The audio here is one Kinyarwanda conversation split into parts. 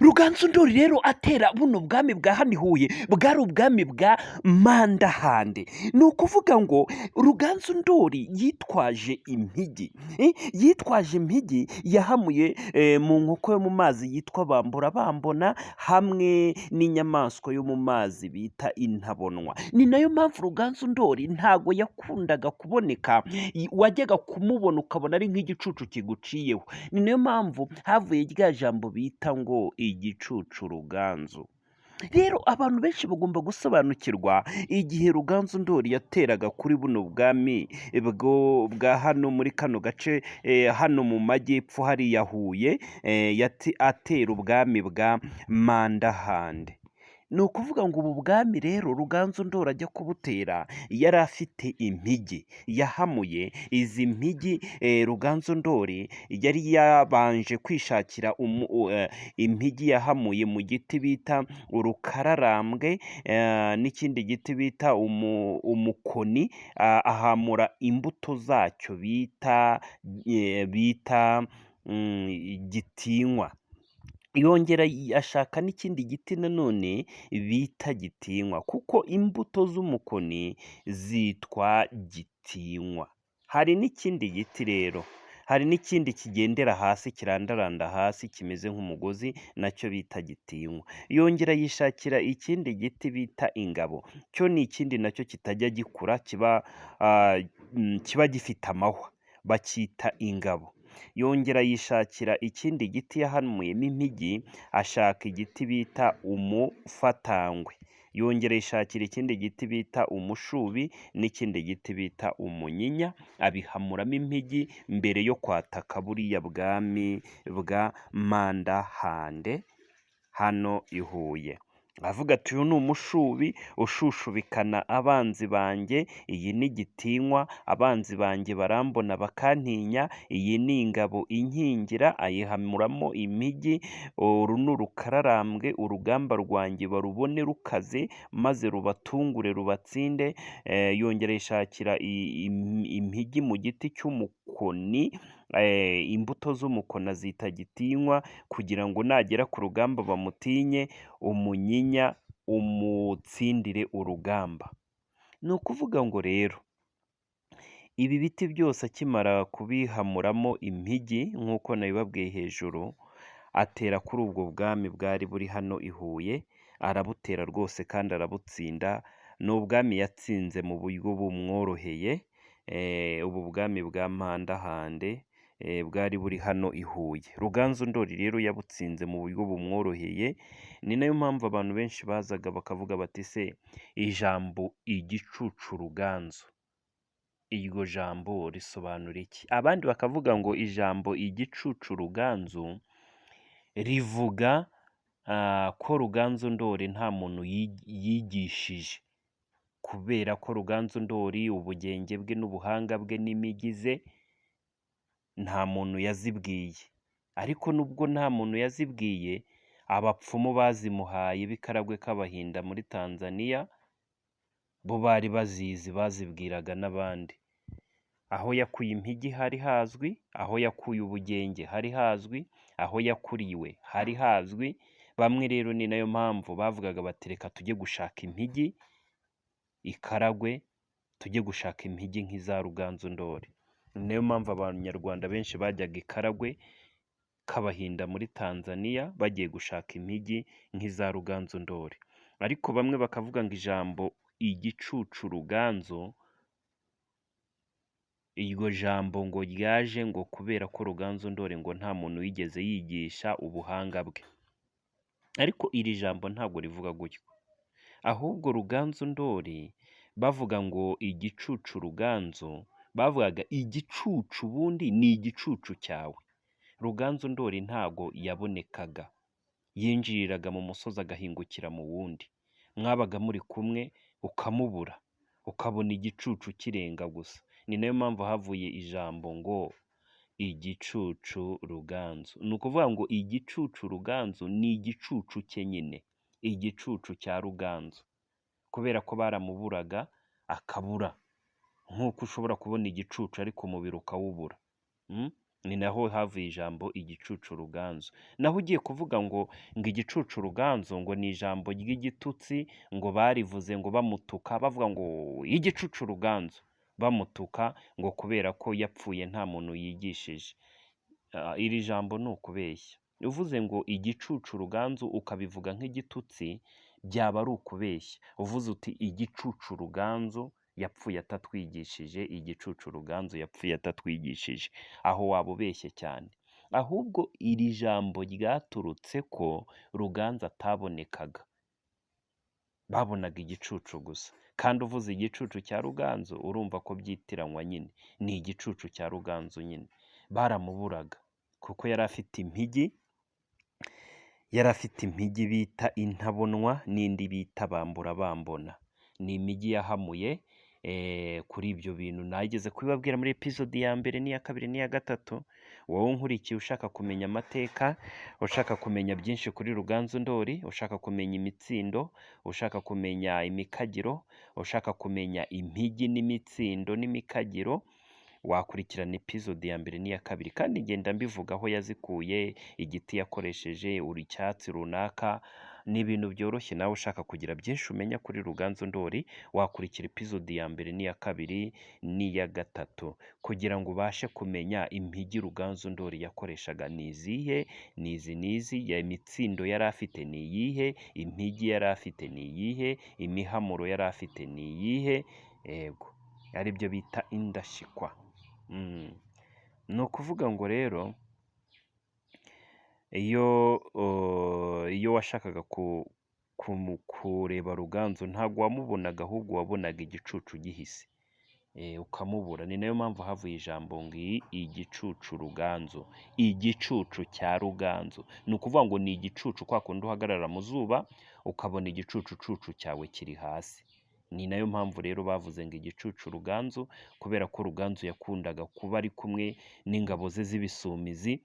Ruganzu Ndori rero atera buno bwami bwa hano i Huye bwari ubwami bwa Mandahande. Ni ukuvuga ngo Ruganzu Ndori yitwaje impigi, yitwaje impigi yahamuye mu nkoko yo mu mazi yitwa Bambura Bambona, hamwe n'inyamaswa yo mu mazi bita intabonwa. Ni nayo mpamvu Ruganzu Ndori ntago yakundaga kuboneka, wajyaga kumubona ukabona ari nk'igicucu kiguciyeho. Ni nayo mpamvu havuye rya jambo bita ngo igicucu Ruganzu. Rero abantu benshi bagomba gusobanukirwa igihe Ruganzu Ndori yateraga kuri buno bwami bwa hano muri kano gace, hano mu majyepfo hariya Huye, atera ubwami bwa Mandahande. Ni ukuvuga ngo ubu bwami rero Ruganzu Ndori ajya kubutera yari afite impigi yahamuye. Izi mpigi Ruganzu Ndori yari yabanje kwishakira impigi yahamuye mu giti bita urukararambwe, n'ikindi giti bita umukoni, ahamura imbuto zacyo bita gitinywa. Yongera ashaka n'ikindi giti nanone bita gitinywa, kuko imbuto z'umukoni zitwa gitinywa. Hari n'ikindi giti rero, hari n'ikindi kigendera hasi, kirandaranda hasi kimeze nk'umugozi, nacyo bita gitinywa. Yongera yishakira ikindi giti bita ingabo, cyo ni ikindi nacyo kitajya gikura, kiba gifite amahwa, bacyita ingabo. Yongera yishakira ikindi giti yahanuyemo impigi, ashaka igiti bita umufatangwe. Yongera yishakira ikindi giti bita umushubi n'ikindi giti bita umunyinya, abihamuramo impigi mbere yo kwataka buriya bwami bwa Mandahande hano i Huye. Avuga ati uyu ni umushubi ushushubikana abanzi banjye, iyi ni gitinywa abanzi banjye barambona bakantinya, iyi ni ingabo inkingira, ayihamuramo impigi. Uru ni urukararambwe, urugamba rwanjye barubone rukaze, maze rubatungure rubatsinde. Yongera yishakira impigi mu giti cy'umukoni, imbuto z'umukoni azita gitinywa, kugira ngo nagera ku rugamba bamutinye, umunyinya umutsindire urugamba. Ni ukuvuga ngo rero ibi biti byose akimara kubihamuramo impigi nk'uko nabibabwiye hejuru, atera kuri ubwo bwami bwari buri hano i Huye, arabutera rwose kandi arabutsinda. Ni ubwami yatsinze mu buryo bumworoheye, ubu bwami bwa Mandahande bwari buri hano i Huye. Ruganzu Ndori rero yabutsinze mu buryo bumworoheye. Ni nayo mpamvu abantu benshi bazaga bakavuga bati se ijambo igicucu Ruganzu, iryo jambo risobanura iki? Abandi bakavuga ngo ijambo igicucu Ruganzu rivuga ko Ruganzu Ndori nta muntu yigishije, kubera ko Ruganzu Ndori ubugenge bwe n'ubuhanga bwe n'imigize nta muntu yazibwiye. Ariko nubwo nta muntu yazibwiye, abapfumu bazimuhaye b'ikaragwe k'Abahinda muri Tanzania bo bari bazizi, bazibwiraga n'abandi. Aho yakuye impigi hari hazwi, aho yakuye ubugenge hari hazwi, aho yakuriwe hari hazwi. Bamwe rero ni nayo mpamvu bavugaga bati reka tujye gushaka impigi i Karagwe, tujye gushaka impigi nk'iza Ruganzu Ndori. Ni nayo mpamvu abanyarwanda benshi bajyaga i Karagwe k'Abahinda muri Tanzania bagiye gushaka impigi nk'iza Ruganzu Ndori. Ariko bamwe bakavuga ngo ijambo igicucu Ruganzu, iryo jambo ngo ryaje ngo kubera ko Ruganzu Ndori ngo nta muntu wigeze yigisha ubuhanga bwe. Ariko iri jambo ntabwo rivuga gutyo, ahubwo Ruganzu Ndori bavuga ngo igicucu Ruganzu, bavugaga igicucu ubundi ni igicucu cyawe. Ruganzu Ndori ntago yabonekaga, yinjiriraga mu musozi agahingukira mu wundi. Mwabaga muri kumwe ukamubura, ukabona igicucu kirenga gusa. Ni nayo mpamvu havuye ijambo ngo igicucu Ruganzu. Ni ukuvuga ngo igicucu Ruganzu ni igicucu cye nyine, igicucu cya Ruganzu, kubera ko baramuburaga akabura, nk'uko ushobora kubona igicucu ariko umubiri ukawubura. ni naho havuye ijambo igicucu ruganzu. Naho ugiye kuvuga ngo igicucu ruganzu ngo ni ijambo ry'igitutsi, ngo barivuze ngo bamutuka bavuga ngo igicucu ruganzu, bamutuka ngo kubera ko yapfuye nta muntu yigishije. Iri jambo ni ukubeshya. Uvuze ngo igicucu ruganzu ukabivuga nk'igitutsi byaba ari ukubeshya. Uvuze uti igicucu ruganzu yapfuye atatwigishije, igicucu ruganzu yapfuye atatwigishije, aho waba ubeshye cyane. Ahubwo iri jambo ryaturutse ko ruganzu atabonekaga, babonaga igicucu gusa. Kandi uvuze igicucu cya ruganzu urumva ko byitiranywa nyine, ni igicucu cya ruganzu nyine. Baramuburaga kuko yari afite impigi bita intabonwa n'indi bita bambura bambona. Ni imigi yahamuye kuri ibyo bintu nageze kubibabwira muri episode ya mbere n'iya kabiri n'iya gatatu. Wowe unkurikiye ushaka kumenya amateka, ushaka kumenya byinshi kuri Ruganzu Ndori, ushaka kumenya imitsindo, ushaka kumenya imikagiro, ushaka kumenya impigi n'imitsindo n'imikagiro, wakurikirana episode ya mbere n'iya kabiri. Kandi ngenda mbivuga aho yazikuye, igiti yakoresheje, icyatsi runaka. Ni ibintu byoroshye. Nawe ushaka kugira byinshi umenya kuri Ruganzu Ndori wakurikira episode ya mbere n'iya kabiri n'iya gatatu kugira ngo ubashe kumenya impigi Ruganzu Ndori yakoreshaga ni izihe, ni izi n'izi, ya imitsindo yari afite ni iyihe, impigi yari afite ni iyihe, imihamuro yari afite ni iyihe. Yego, aribyo bita indashyikwa. Ni ukuvuga ngo rero iyo washakaga kureba Ruganzu ntabwo wamubonaga, ahubwo wabonaga igicucu gihise ukamubura. Ni nayo mpamvu havuye ijambo ngo igicucu Ruganzu, igicucu cya Ruganzu. Ni ukuvuga ngo ni igicucu, kwa kundi uhagarara mu zuba ukabona igicucucucu cyawe kiri hasi. Ni nayo mpamvu rero bavuze ngo igicucu Ruganzu, kubera ko Ruganzu yakundaga kuba ari kumwe n'ingabo ze z'ibisumizi,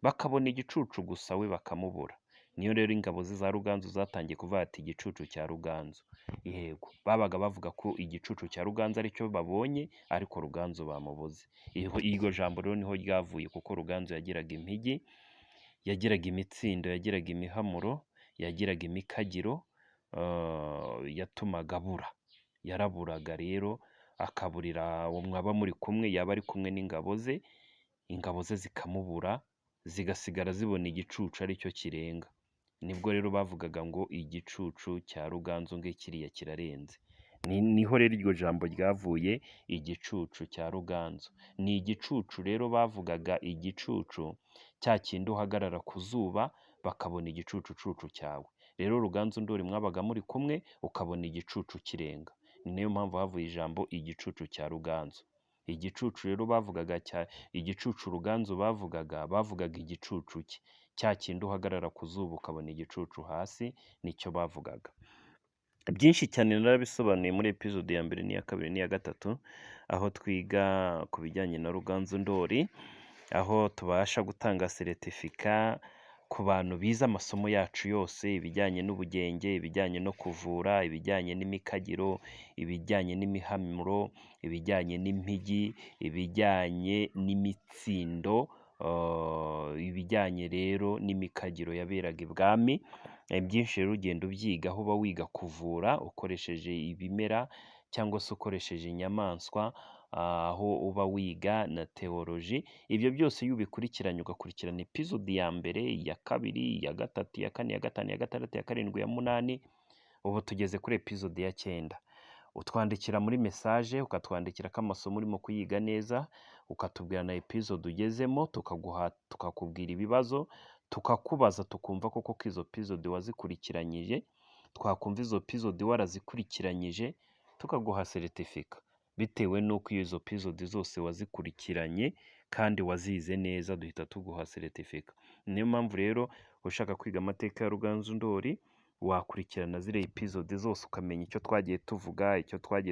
bakabona igicucu gusa we bakamubura. Niyo rero ingabo ze za Ruganzu zatangiye kuvuga ati igicucu cya Ruganzu. Yego, babaga bavuga ko igicucu cya Ruganzu aricyo babonye, ariko Ruganzu bamubuze. Iryo jambo rero niho ryavuye, kuko Ruganzu yagiraga impigi, yagiraga imitsindo, yagiraga imihamuro, yagiraga imikagiro, yatumaga abura. Yaraburaga rero, akaburira uwo mwaba muri kumwe, yaba ari kumwe n'ingabo ze, ingabo ze zikamubura, zigasigara zibona igicucu aricyo kirenga. Nibwo rero bavugaga ngo igicucu cya Ruganzu nge kiriya kirarenze. Niho rero iryo jambo ryavuye, igicucu cya Ruganzu. Ni igicucu rero bavugaga, igicucu cya kindi uhagarara ku zuba bakabona igicucucucu cyawe. Rero Ruganzu Ndori mwabaga muri kumwe ukabona igicucu kirenga. Ni nayo mpamvu havuye ijambo igicucu cya Ruganzu. Igicucu rero bavugaga igicucu Ruganzu bavugaga igicucu cye, cya kindi uhagarara ku zuba ukabona igicucu hasi, nicyo bavugaga. Byinshi cyane narabisobanuye muri episode ya mbere n'iya kabiri n'iya gatatu, aho twiga ku bijyanye na Ruganzu Ndori, aho tubasha gutanga seritifika ku bantu bize amasomo yacu yose, ibijyanye n'ubugenge, ibijyanye no kuvura, ibijyanye n'imikagiro, ibijyanye n'imihamuro, ibijyanye n'impigi, ibijyanye n'imitsindo, ibijyanye rero n'imikagiro yaberaga ibwami. Byinshi rero ugenda ubyiga, aho uba wiga kuvura ukoresheje ibimera cyangwa se ukoresheje inyamaswa, aho uba wiga na teoloji. Ibyo byose iyo ubikurikiranye ugakurikirana episode ya mbere, iya kabiri, iya gatatu, iya kane, iya gatanu, iya gatandatu, iya karindwi, iya munani, ubu tugeze kuri episode ya 9. Utwandikira muri message, ukatwandikira ko amasomo urimo kuyiga neza, ukatubwira na episode ugezemo, tukakubwira ibibazo, tukakubaza tukumva koko ko izo episode wazikurikiranyije. Twakumva izo episode warazikurikiranyije, tukaguha seritifika bitewe n'uko izo episode zose wazikurikiranye kandi wazize neza, duhita tuguha seritifika. Niyo mpamvu rero ushaka kwiga amateka ya Ruganzu Ndori wakurikirana ziriya episode zose ukamenya icyo twagiye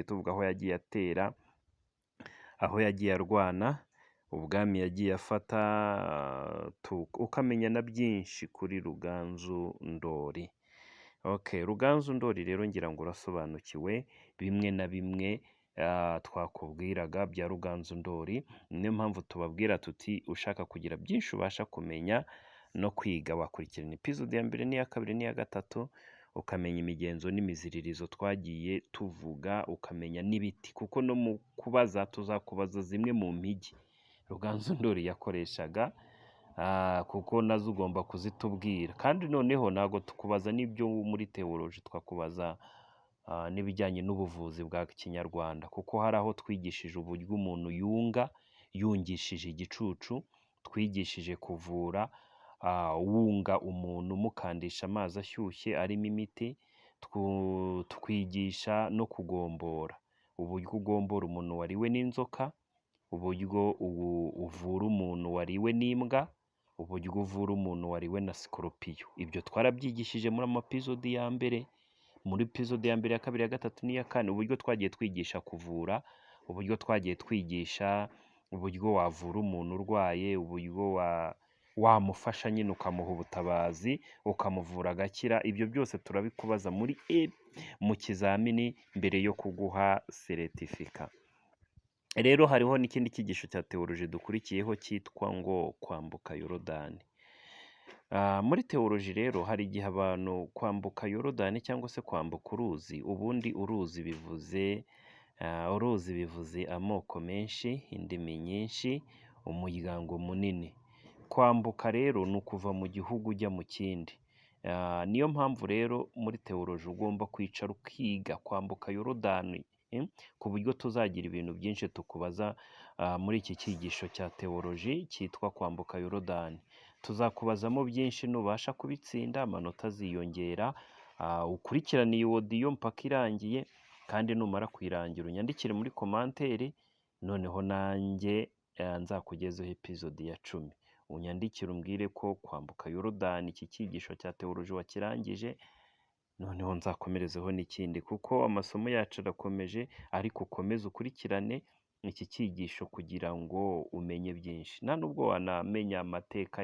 tuvuga, aho yagiye atera, aho yagiye arwana, ubwami yagiye afata, ukamenya na byinshi kuri Ruganzu Ndori. Okay, Ruganzu Ndori rero ngira ngo urasobanukiwe bimwe na bimwe twakubwiraga bya Ruganzu Ndori. Niyo mpamvu tubabwira tuti ushaka kugira byinshi ubasha kumenya no kwiga, wakurikirana episode ya mbere n'iya kabiri n'iya gatatu, ukamenya imigenzo n'imiziririzo twagiye tuvuga, ukamenya n'ibiti, kuko no mu kubaza tuzakubaza zimwe mu mpigi Ruganzu Ndori yakoreshaga, kuko nazo ugomba kuzitubwira. Kandi noneho ntabwo tukubaza n'ibyo muri teoloji, twakubaza n'ibijyanye n'ubuvuzi bwa kinyarwanda, kuko hari aho twigishije uburyo umuntu yungishije igicucu, twigishije kuvura wunga umuntu umukandisha amazi ashyushye arimo imiti, twigisha no kugombora, uburyo ugombora umuntu wariwe n'inzoka, uburyo uvura umuntu wariwe n'imbwa, uburyo uvura umuntu wariwe na sikoropiyo. Ibyo twarabyigishije muri amapizode ya mbere, muri epizode ya mbere, ya kabiri, ya gatatu n'iya kane, uburyo twagiye twigisha kuvura, uburyo twagiye twigisha uburyo wavura umuntu urwaye, uburyo wamufasha nyine ukamuha ubutabazi, ukamuvura agakira. Ibyo byose turabikubaza mu kizamini mbere yo kuguha seretifika. Rero hariho n'ikindi cyigisho cya teoloji dukurikiyeho cyitwa ngo kwambuka Yorodani. Muri teoloji rero hari igihe abantu kwambuka Yorodani cyangwa se kwambuka uruzi, ubundi uruzi bivuze amoko menshi, indimi nyinshi, umuryango munini. Kwambuka rero ni ukuva mu gihugu ujya mu kindi. Niyo mpamvu rero muri teoloji ugomba kwicara ukiga kwambuka Yorodani, ku buryo tuzagira ibintu byinshi tukubaza muri iki cyigisho cya teoloji cyitwa kwambuka Yorodani. Tuzakubazamo byinshi, nubasha kubitsinda amanota aziyongera. Ukurikirane iyi audio mpaka irangiye, kandi numara kuyirangira unyandikire muri komanteri, noneho nanjye nzakugezeho episode ya 10. Unyandikire umbwire ko kwambuka Yorodani iki cyigisho cya teoloji wakirangije, noneho nzakomerezeho n'ikindi, kuko amasomo yacu arakomeje, ariko ukomeze ukurikirane iki cyigisho kugira ngo umenye byinshi. Nta nubwo wanamenya amateka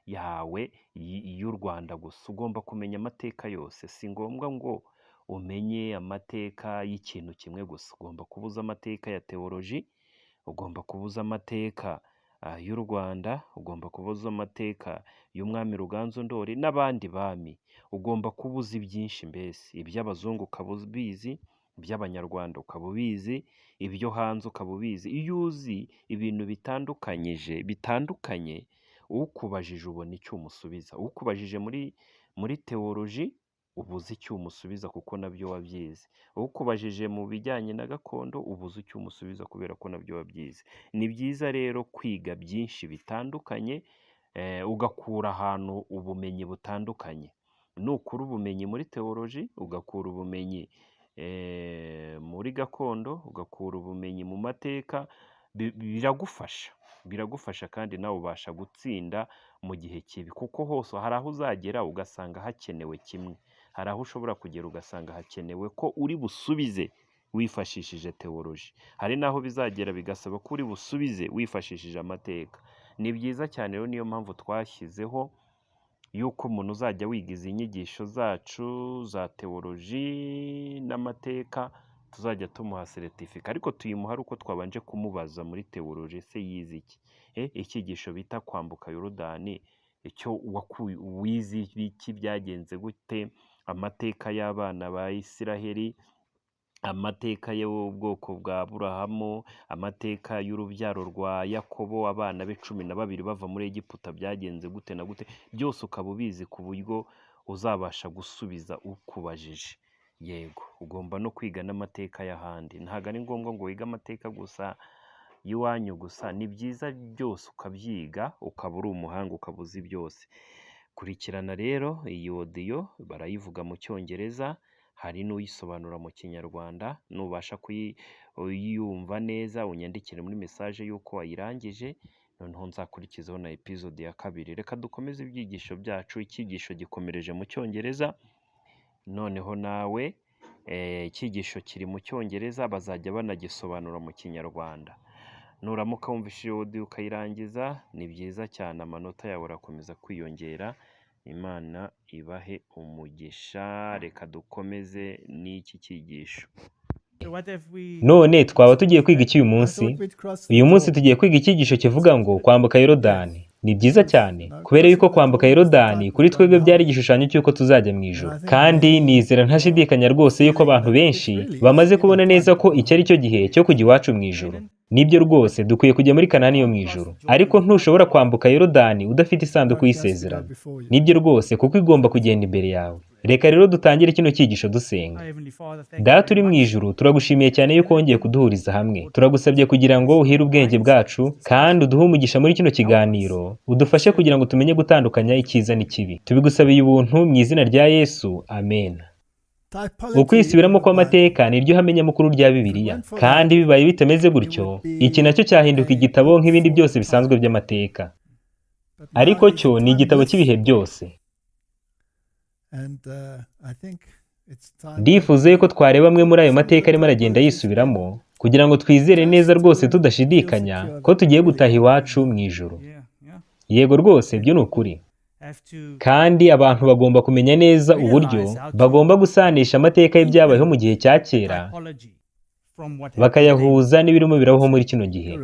yawe y'u Rwanda gusa, ugomba kumenya amateka yose. Si ngombwa ngo umenye amateka y'ikintu kimwe gusa, ugomba kubuza amateka ya teoloji, ugomba kubuza amateka y'u Rwanda, ugomba kubuza amateka y'umwami Ruganzu Ndori n'abandi bami. Ugomba kubuza ibyinshi, mbese iby'abazungu ukaba ubizi, iby'abanyarwanda ukaba ubizi, ibyo hanze ukaba ubizi. Iyo uzi ibintu bitandukanye, ukubajije ubona icyo umusubiza. Ukubajije muri teoloji ubuze icyo umusubiza, kuko nabyo wabyize. Ukubajije mu bijyanye na gakondo ubuze icyo umusubiza, kubera ko nabyo wabyize. Ni byiza rero kwiga byinshi bitandukanye, ugakura ahantu ubumenyi butandukanye. Nukura ubumenyi muri teoloji, ugakura ubumenyi muri gakondo, ugakura ubumenyi mu mateka, biragufasha kandi nawe ubasha gutsinda mu gihe kibi, kuko hose hari aho uzagera ugasanga hakenewe kimwe, hari aho ushobora kugera ugasanga hakenewe ko uri busubize wifashishije teoloji, hari n'aho bizagera bigasaba ko uri busubize wifashishije amateka. Ni byiza cyane rero, niyo mpamvu twashyizeho yuko umuntu uzajya wiga izi nyigisho zacu za teoloji n'amateka tuzajya tumuha seretifika, ariko tuyimuha ari uko twabanje kumubaza muri teoloji se yize iki. Icyigisho bita kwambuka Yorodani, icyo wize iki, byagenze gute, amateka y'abana ba Isiraheli, amateka y'ubwoko bwa Aburahamu, amateka y'urubyaro rwa Yakobo, abana be 12 bava muri Egiputa byagenze gute na gute, byose ukaba ubizi ku buryo uzabasha gusubiza ukubajije. Yego, ugomba no kwiga n'amateka y'ahandi. Ntabwo ari ngombwa ngo wige amateka gusa y'iwanyu gusa, ni byiza byose ukabyiga, ukaba uri umuhanga, ukaba uzi byose. Kurikirana rero iyi audio, barayivuga mu Cyongereza, hari n'uyisobanura mu Kinyarwanda. Nubasha kuyumva neza unyandikire muri message yuko wayirangije, noneho nzakurikizaho na episode ya 2. Reka dukomeze ibyigisho byacu. Icyigisho gikomereje mu Cyongereza, noneho nawe icyigisho kiri mu Cyongereza, bazajya banagisobanura mu Kinyarwanda. Nuramuka wumvise audio ukayirangiza, ni byiza cyane, amanota yawe arakomeza kwiyongera. Imana ibahe umugisha. Reka dukomeze n'iki cyigisho. none twaba tugiye kwiga iki uyu munsi? Uyu munsi tugiye kwiga icyigisho kivuga ngo kwambuka Yorodani. Ni byiza cyane kubera yuko kwambuka Yorodani kuri twebwe byari igishushanyo cy'uko tuzajya mu ijuru, kandi nizera ntashidikanya rwose yuko abantu benshi bamaze kubona neza ko iki ari cyo gihe cyo kujya iwacu mu ijuru. Nibyo rwose dukwiye kujya muri Kanani yo mu ijuru, ariko ntushobora kwambuka Yorodani udafite isanduku y'isezerano. Nibyo rwose kuko igomba kugenda imbere yawe. Reka rero dutangire kino cyigisho dusenga. Data uri mu ijuru, turagushimiye cyane yuko wongeye kuduhuriza hamwe. Turagusabye kugira ngo uhire ubwenge bwacu kandi uduhe umugisha muri kino kiganiro, udufashe kugira ngo tumenye gutandukanya icyiza n'ikibi. Tubigusabiye ubuntu mu izina rya Yesu, amen. Ukwisubiramo kw'amateka ni ryo hame nyamukuru rya Bibiliya, kandi bibaye bitameze gutyo, iki nacyo cyahinduka igitabo nk'ibindi byose bisanzwe by'amateka. Ariko cyo ni igitabo cy'ibihe byose. Ndifuza yuko twareba amwe muri ayo mateka arimo aragenda yisubiramo kugira ngo twizere neza rwose tudashidikanya ko tugiye gutaha iwacu mu ijuru. Yego rwose, byo ni ukuri. Kandi abantu bagomba kumenya neza uburyo bagomba gusanisha amateka y'ibyabayeho mu gihe cya kera bakayahuza n'ibirimo birabaho muri kino gihe.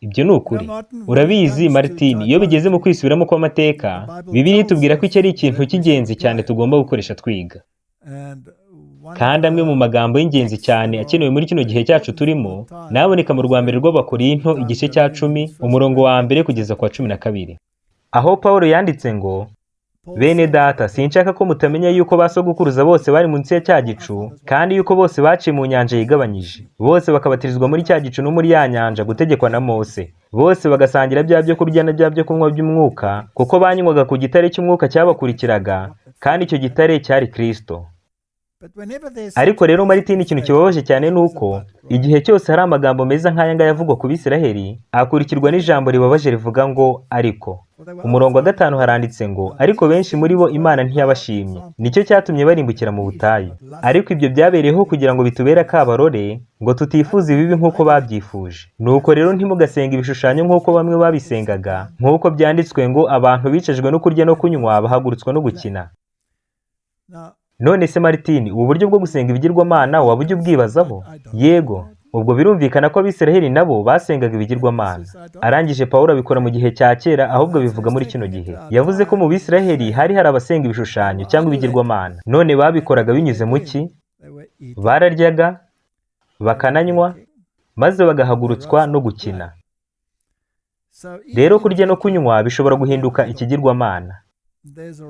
Ibyo ni ukuri. Urabizi Martin, iyo bigeze mu kwisubiramo kw'amateka, Bibiliya itubwira ko iki ari ikintu cy'ingenzi cyane tugomba gukoresha twiga. Kandi amwe mu magambo y'ingenzi cyane akenewe muri kino gihe cyacu turimo naboneka mu rwambere rw'Abakorinto igice cya 10 umurongo wa 1 kugeza kwa 12, aho Pawulo yanditse ngo, bene data, sinshaka ko mutamenya yuko basogokuruza bose bari munsi ya cya gicu, kandi yuko bose baciye mu nyanja yigabanyije, bose bakabatirizwa muri cya gicu no muri ya nyanja gutegekwa na Mose, bose bagasangira bya byo kurya na bya byo kunywa by'umwuka, kuko banywaga ku gitare cy'umwuka cyabakurikiraga, kandi icyo gitare cyari Kristo. Ariko rero Martin, ikintu kibabaje cyane nuko igihe cyose hari amagambo meza nk'aya ngaya avugwa ku Bisiraheli akurikirwa n'ijambo ribabaje rivuga ngo ariko. Umurongo wa 5 haranditse ngo, ariko benshi muri bo Imana ntiyabashimye, nicyo cyatumye barimbukira mu butayu. Ariko ibyo byabereyeho kugira ngo bitubere akabarore ngo tutifuza ibibi nk'uko babyifuje. Nuko rero ntimugasenga ibishushanyo nk'uko bamwe babisengaga, nk'uko byanditswe ngo abantu bicajwe no kurya no kunywa bahagurutswa no gukina. None se Martin, ubu buryo bwo gusenga ibigirwamana waba ujya ubwibazaho? Yego, ubwo birumvikana ko Abisiraheli nabo basengaga ibigirwamana. Arangije Pawulo abikora mu gihe cya kera, ahubwo bivuga muri kino gihe. Yavuze ko mu Bisiraheli hari abasenga ibishushanyo cyangwa ibigirwamana. None babikoraga binyuze mu ki? Bararyaga, bakananywa, maze bagahagurutswa no gukina. Rero kurya no kunywa bishobora guhinduka ikigirwamana.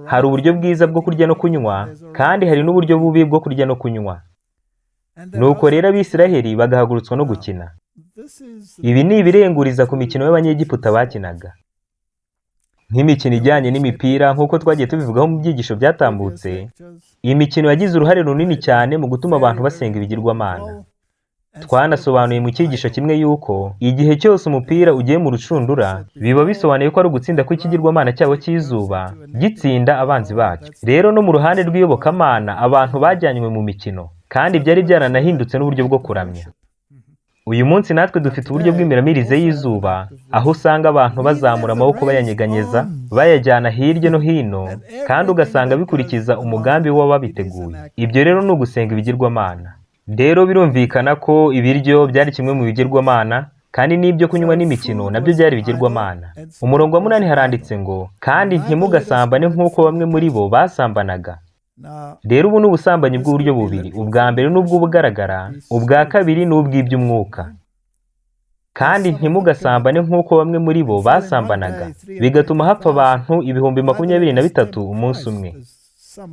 Hari uburyo bwiza bwo kurya no kunywa, kandi hari n'uburyo bubi bwo kurya no kunywa. Nuko rero Abisiraheli bagahagurutswa no gukina. Ibi ni ibirenguriza ku mikino y'Abanyegiputa bakinaga, nk'imikino ijyanye n'imipira nk'uko twagiye tubivugaho mu byigisho byatambutse. Iyi mikino yagize uruhare runini cyane mu gutuma abantu basenga ibigirwamana. Twanasobanuye mu cyigisho kimwe yuko igihe cyose umupira ugiye mu rucundura biba bisobanuye ko ari ugutsinda kw'ikigirwamana cyabo cy'izuba gitsinda abanzi bacu. Rero no mu ruhande rw'iyobokamana abantu bajyanywe mu mikino, kandi byari byaranahindutse n'uburyo bwo kuramya. Uyu munsi natwe dufite uburyo bw'imiramirize y'izuba, aho usanga abantu bazamura amaboko bayanyeganyeza bayajyana hirya no hino, kandi ugasanga bikurikiza umugambi w'ababiteguye. Ibyo rero ni ugusenga ibigirwamana. Rero birumvikana ko ibiryo byari kimwe mu bigirwamana, kandi n'ibyo kunywa n'imikino nabyo byari ibigirwamana. Umurongo wa 8 haranditse ngo, kandi ntimugasambane nk'uko bamwe muri bo basambanaga. Rero ubu ni ubusambanyi bw'uburyo bubiri. Ubwa mbere ni ubw'ubugaragara, ubwa kabiri ni ubw'iby'umwuka. Kandi ntimugasambane nk'uko bamwe muri bo basambanaga, bigatuma hapfa abantu 23,000 umunsi umwe.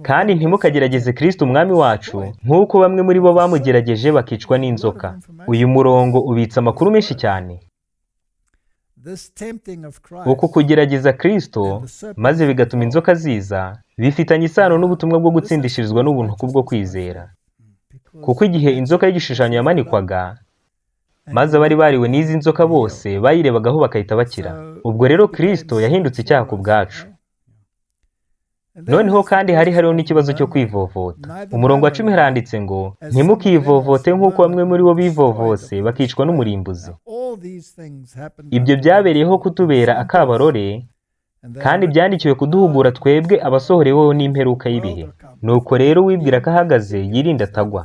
Kandi ntimukagerageze Kristo umwami wacu nk'uko bamwe muri bo bamugerageje bakicwa n'inzoka. Uyu murongo ubitsa amakuru menshi cyane. Uku kugerageza Kristo maze bigatuma inzoka ziza, bifitanye isano n'ubutumwa bwo gutsindishirizwa n'ubuntu kubwo kwizera. Kuko igihe inzoka y'igishushanyo yamanikwaga, maze abari bariwe n'izi nzoka bose bayirebagaho bakahita bakira. Ubwo rero Kristo yahindutse icyaha ku bwacu. Noneho kandi hariho n'ikibazo cyo kwivovota. Umurongo wa 10 haranditse ngo, ntimukivovote nk'uko bamwe muri bo bivovose bakicwa n'umurimbuzi. Ibyo byabereyeho kutubera akabarore, kandi byandikiwe kuduhugura twebwe abasohoreweho n'imperuka y'ibihe. Nuko rero wibwira ko ahagaze yirinda atagwa.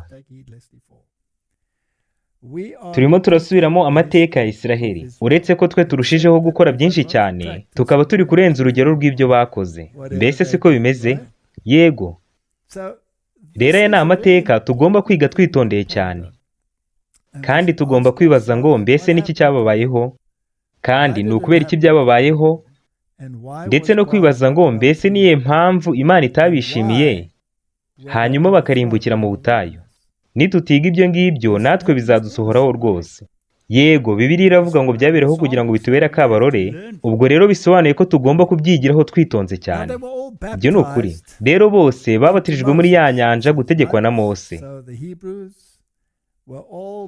turimo turasubiramo amateka ya Isiraheli. Uretse ko twe turushijeho gukora byinshi cyane, tukaba turi kurenza urugero rw'ibyo bakoze. Mbese siko bimeze? Yego. Rero aya ni amateka tugomba kwiga twitondeye cyane. Kandi tugomba kwibaza ngo mbese niki cyababayeho? Kandi ni ukubera iki byababayeho? Ndetse no kwibaza ngo mbese niye mpamvu Imana itabishimiye, hanyuma bakarimbukira mu butayu. Nitutiga ibyo ngibyo natwe bizadusohoraho rwose. Yego, Bibiliya iravuga ngo byabereho kugira ngo bitubere akabarore, ubwo rero bisobanuye ko tugomba kubyigiraho twitonze cyane. Ibyo ni ukuri. Rero bose babatirijwe muri ya nyanja gutegekwa na Mose.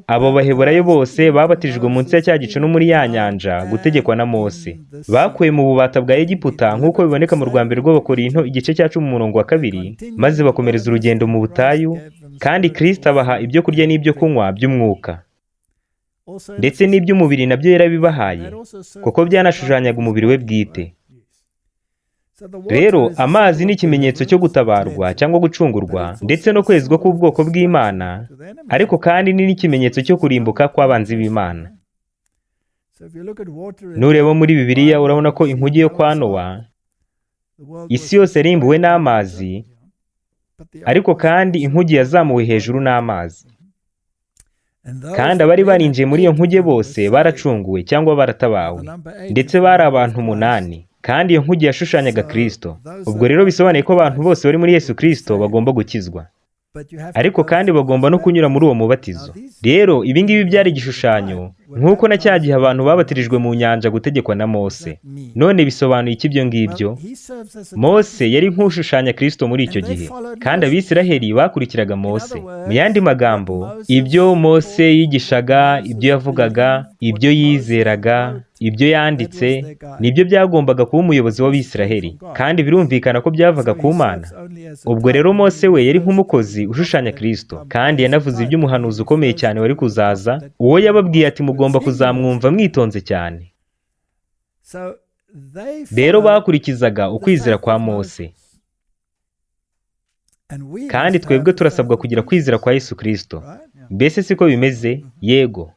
Abo Baheburayo bose babatirijwe munsi ya cya gicu no muri ya nyanja gutegekwa na Mose. Bakuwe mu bubata bwa Egiputa nk'uko biboneka mu rwambere rw'Abakorinto igice cya 10:2, maze bakomereza urugendo mu butayu, kandi Kristo abaha ibyo kurya n'ibyo kunywa by'umwuka. Ndetse n'iby'umubiri nabyo yarabibahaye, kuko byanashushanyaga umubiri we bwite. Rero amazi ni ikimenyetso cyo gutabarwa cyangwa gucungurwa ndetse no kwezwa k'ubwoko bw'Imana, ariko kandi ni n'ikimenyetso cyo kurimbuka kw'abanzi b'Imana. Nureba muri Bibiliya urabona ko inkuge yo kwa Nowa, isi yose yarimbuwe n'amazi, ariko kandi inkuge yazamuwe hejuru n'amazi. Kandi abari barinjiye muri iyo nkuge bose baracunguwe cyangwa baratabawe, ndetse bari abantu 8. Kandi iyo nkuge yashushanyaga Kristo. Ubwo rero bisobanuye ko abantu bose bari muri Yesu Kristo bagomba gukizwa. Ariko kandi bagomba no kunyura muri uwo mubatizo. Rero ibi ngibi byari igishushanyo, nk'uko na cya gihe abantu babatirijwe mu nyanja gutegekwa na Mose. None bisobanuye iki ibyo ngibyo? Mose yari nk'ushushanya Kristo muri icyo gihe, kandi Abisiraheli bakurikiraga Mose. Mu yandi magambo, ibyo Mose yigishaga, ibyo yavugaga, ibyo yizeraga, ibyo yanditse, nibyo byagombaga kuba umuyobozi w'Abisiraheli, kandi birumvikana ko byavaga ku Mana. Ubwo rero Mose we yari nk'umukozi ushushanya Kristo, kandi yanavuze iby'umuhanuzi ukomeye cyane wari kuzaza, uwo yababwiye ati mugomba kuzamwumva mwitonze cyane. Rero bakurikizaga ukwizera kwa Mose. Kandi twebwe turasabwa kugira kwizera kwa Yesu Kristo. Mbese siko bimeze? Yego.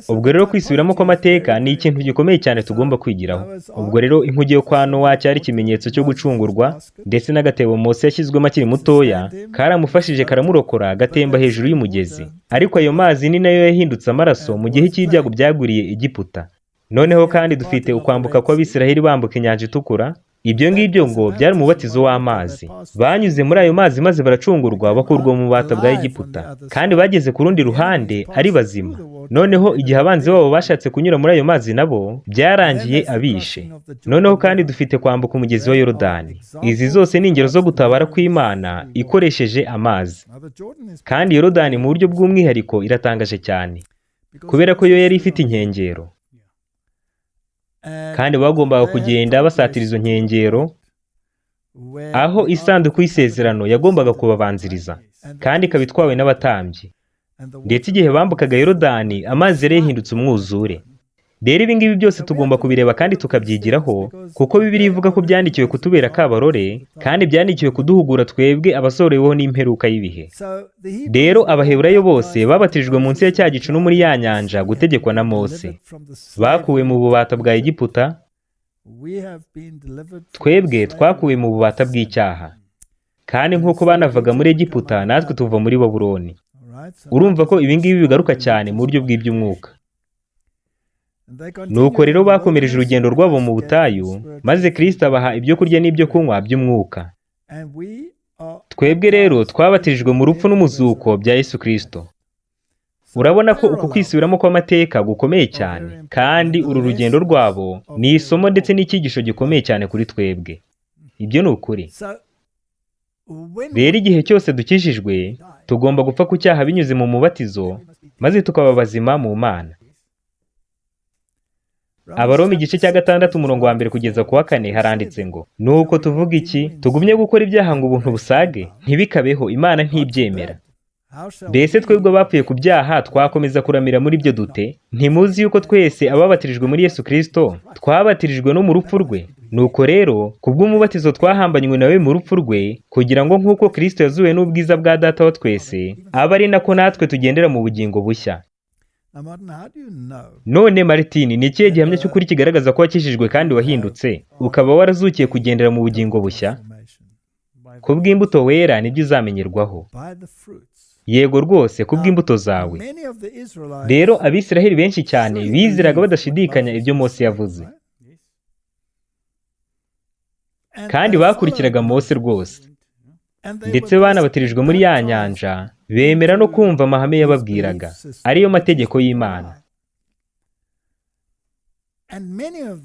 Ubwo rero kwisubiramo kw'amateka ni ikintu gikomeye cyane tugomba kwigiraho. Ubwo rero inkuge yo kwa Nowa cyari ikimenyetso cyo gucungurwa, ndetse n'agatebo Mose yashyizwemo akiri mutoya karamufashije karamurokora gatemba hejuru y'umugezi. Ariko ayo mazi ni nayo yahindutse amaraso mu gihe cy'ibyago byaguriye Egiputa. Noneho kandi dufite ukwambuka kw'Abisiraheli bambuka inyanja itukura. Ibyo ngibyo ngo byari umubatizo w'amazi. Banyuze muri ayo mazi maze baracungurwa bakurwa mu bubata bwa Egiputa, kandi bageze ku rundi ruhande ari bazima. Noneho igihe abanzi babo bashatse kunyura muri ayo mazi nabo byarangiye abishe. Noneho kandi dufite kwambuka umugezi wa Yorodani. Izi zose ni ingero zo gutabara kw'Imana ikoresheje amazi. Kandi Yorodani mu buryo bw'umwihariko iratangaje cyane, kubera ko yo yari ifite inkengero. Kandi bagombaga kugenda basatira izo nkengero, aho isanduku y'isezerano yagombaga kubabanziriza, kandi ikaba itwawe n'abatambyi. Ndetse igihe bambukaga Yorodani amazi yari yahindutse umwuzure. Rero ibi ngibi byose tugomba kubireba kandi tukabyigiraho, kuko Bibiliya ivuga ko byandikiwe kutubera akabarore, kandi byandikiwe kuduhugura twebwe abasohoreweho n'imperuka y'ibihe. Rero Abaheburayo bose babatirijwe munsi ya cya gicu no muri ya nyanja gutegekwa na Mose. Bakuwe mu bubata bwa Egiputa, twebwe twakuwe mu bubata bw'icyaha. Kandi nk'uko banavaga muri Egiputa natwe tuva muri Babuloni. Urumva ko ibi ngibi bigaruka cyane mu buryo bw'iby'umwuka. Nuko rero bakomereje urugendo rwabo mu butayu, maze Kristo abaha ibyo kurya n'ibyo kunywa by'umwuka. Twebwe rero twabatirijwe mu rupfu n'umuzuko bya Yesu Kristo. Urabona ko uku kwisubiramo kw'amateka gukomeye cyane, kandi uru rugendo rwabo ni isomo ndetse n'icyigisho gikomeye cyane kuri twebwe. Ibyo ni ukuri. Rero igihe cyose dukijijwe, tugomba gupfa ku cyaha binyuze mu mubatizo, maze tukaba bazima mu Mana. Abaroma igice cya 6 umurongo wa 1 kugeza ku wa 4 haranditse ngo, nuko tuvuga iki? Tugumye gukora ibyaha ngo ubuntu busage? Ntibikabeho, Imana ntibyemera. Mbese twebwe bapfuye ku byaha twakomeza kuramira muri byo dute? Ntimuzi yuko twese ababatirijwe muri Yesu Kristo twabatirijwe no mu rupfu rwe? Nuko rero kubw'umubatizo twahambanywe nawe mu rupfu rwe, kugira ngo nk'uko Kristo yazuwe n'ubwiza bwa Data wa twese, abe ari nako natwe tugendera mu bugingo bushya. none Martin, ni ikihe gihamya cy'ukuri kigaragaza ko wakijijwe kandi wahindutse ukaba warazukiye kugendera mu bugingo bushya? Kubw'imbuto wera nibyo uzamenyerwaho. Yego rwose, kubw'imbuto zawe. Rero Abisiraheli benshi cyane bizeraga badashidikanya ibyo Mose yavuze, kandi bakurikiraga Mose rwose, ndetse banabatirijwe muri ya nyanja, bemera no kumva amahame yababwiraga, ariyo mategeko y'Imana.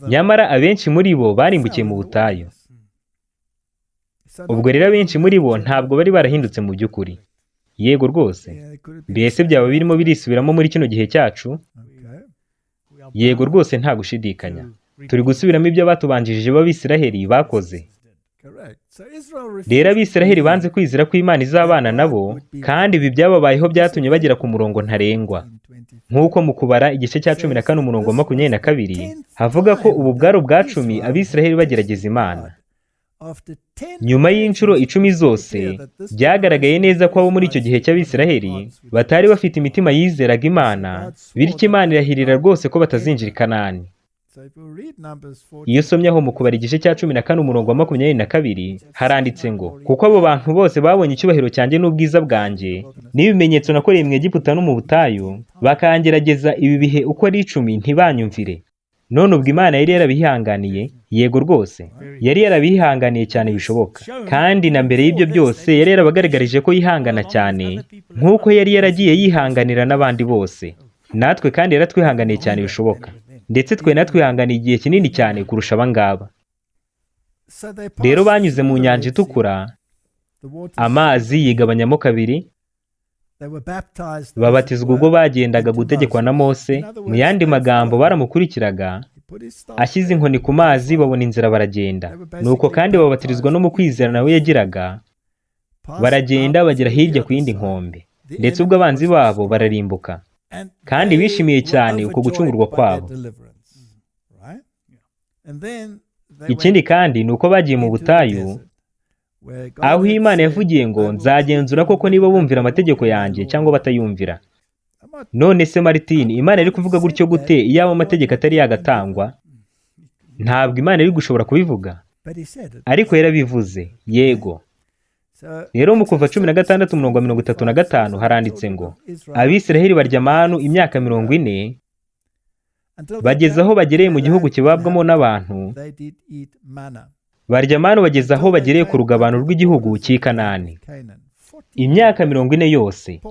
Nyamara abenshi muri bo barimbukiye mu butayu. Ubwo rero abenshi muri bo ntabwo bari barahindutse mu by'ukuri. Yego rwose. Mbese byaba birimo birisubiramo muri kino gihe cyacu? Yego rwose, nta gushidikanya. Turi gusubiramo ibyo batubanjirije b'Abisiraheli bakoze. Rero Abisiraheli banze kwizera ko Imana izabana nabo, kandi ibi byababayeho byatumye bagera ku murongo ntarengwa. Nk'uko mu Kubara igice cya 14 umurongo wa 22 havuga ko ubu bwari ubwa 10 Abisiraheli bagerageza Imana. Nyuma y'inshuro 10 zose, byagaragaye neza ko abo muri icyo gihe cy'Abisiraheli batari bafite imitima yizeraga Imana, bityo Imana irahirira rwose ko batazinjira i Kanani. Iyo usomye aho mu Kubara igice cya 14 umurongo wa 22 haranditse ngo, kuko abo bantu bose babonye icyubahiro cyanjye n'ubwiza bwanjye n'ibimenyetso nakoreye mu Egiputa no mu butayu, bakangerageza ibi bihe uko ari 10 ntibanyumvire. None ubwo Imana yari yarabihanganiye? Yego rwose, yari yarabihanganiye cyane bishoboka. Kandi na mbere y'ibyo byose yari yarabagaragarije ko yihangana cyane, nk'uko yari yaragiye yihanganira n'abandi bose. Natwe kandi yaratwihanganiye cyane bishoboka, ndetse twe natwihanganiye igihe kinini cyane kurusha abangaba. Rero banyuze mu nyanja itukura, amazi yigabanyamo kabiri, babatizwa ubwo bagendaga gutegekwa na Mose. Mu yandi magambo, baramukurikiraga, ashyize inkoni ku mazi babona inzira baragenda. Nuko kandi babatirizwa no mu kwizera nawe yagiraga, baragenda bagera hirya ku yindi nkombe, ndetse ubwo abanzi babo bararimbuka, kandi bishimiye cyane uko gucungurwa kwabo. Ikindi kandi ni uko bagiye mu butayu, aho Imana yavugiye ngo, nzagenzura koko niba bumvira amategeko yanjye cyangwa batayumvira. None se Martin, Imana iri kuvuga gutyo gute iyo amategeko atari yagatangwa? Ntabwo Imana iri gushobora kubivuga, ariko yarabivuze. Yego. Rero mu Kuva 16 umurongo wa 35 haranditse ngo, Abisiraheli barya manu imyaka 40, bageze aho bagereye mu gihugu kibabwamo n'abantu. Barya manu bageze aho bagereye ku rugabano rw'igihugu cy'i Kanani. Imyaka 40 yose.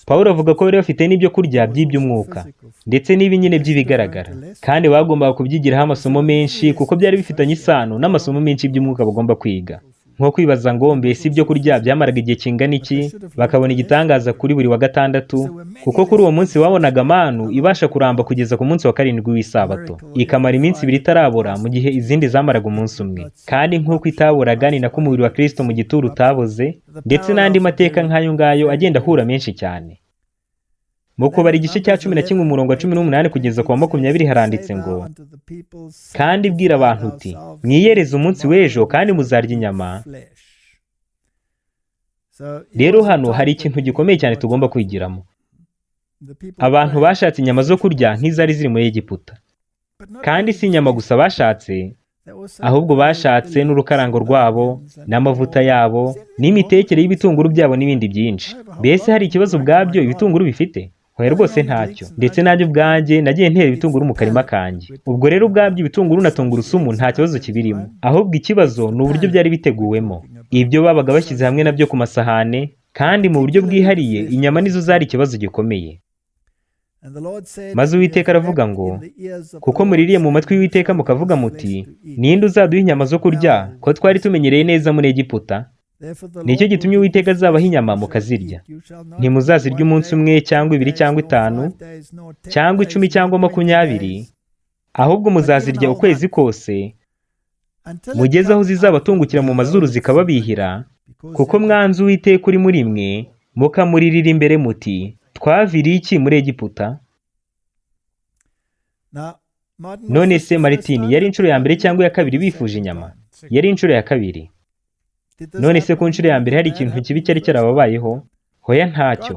Pawulo avuga ko bari bafite n'ibyo kurya by'iby'umwuka, ndetse n'ibinyine by'ibigaragara, kandi bagombaga kubyigiraho amasomo menshi, kuko byari bifitanye isano n'amasomo menshi by'umwuka bagomba kwiga. Nko kwibaza ngo mbese ibyo kurya byamaraga igihe kingana iki, bakabona igitangaza kuri buri wa gatandatu, kuko kuri uwo munsi babonaga manu ibasha kuramba kugeza ku munsi wa 7 w'isabato, ikamara iminsi 2 itarabora, mu gihe izindi zamaraga umunsi umwe. Kandi nk'uko itaboraga, ni nako umubiri wa Kristo mu gituro utaboze, ndetse n'andi mateka nk'ayo ngayo agenda ahura menshi cyane. Mu Kubara igice cya 11 umurongo wa 18 kugeza ku wa 20 haranditse ngo, kandi bwira abantu uti, mwiyereze umunsi w'ejo kandi muzarya inyama. Rero hano hari ikintu gikomeye cyane tugomba kwigiramo. Abantu bashatse inyama zo kurya nk'izari ziri muri Egiputa, kandi si inyama gusa bashatse, ahubwo bashatse n'urukarango rwabo, n'amavuta yabo, n'imitekere y'ibitunguru byabo n'ibindi byinshi. Mbese hari ikibazo bwabyo ibitunguru bifite? Hoya rwose ntacyo. Ndetse nanjye ubwanjye nagiye ntera ibitunguru mu karima kanjye. Ubwo rero ubwabyo ibitunguru na tungurusumu nta kibazo kibirimo, ahubwo ikibazo ni uburyo byari biteguwemo. Ibyo babaga bashyize hamwe nabyo ku masahane, kandi mu buryo bwihariye, inyama nizo zari ikibazo gikomeye. Maze Uwiteka aravuga ngo, kuko muririye mu matwi y'Uwiteka mukavuga muti, ninde uzaduha inyama zo kurya, ko twari tumenyereye neza muri Egiputa? Nicyo gitumye Uwiteka azabaha inyama mukazirya. Ntimuzazirya umunsi umwe cyangwa 2 cyangwa 5 cyangwa 10 cyangwa 20, ahubwo muzazirya ukwezi kose, mugeze aho zizabatungukira mu mazuru zikababihira, kuko mwanze Uwiteka uri muri mwe, mukamuririra imbere muti, twaviriye iki muri Egiputa? None se Martin, yari inshuro ya mbere cyangwa ya kabiri bifuje inyama? Yari inshuro ya kabiri. None se ku nshuro ya mbere hari ikintu kibi cyari cyarababayeho? hoya ntacyo.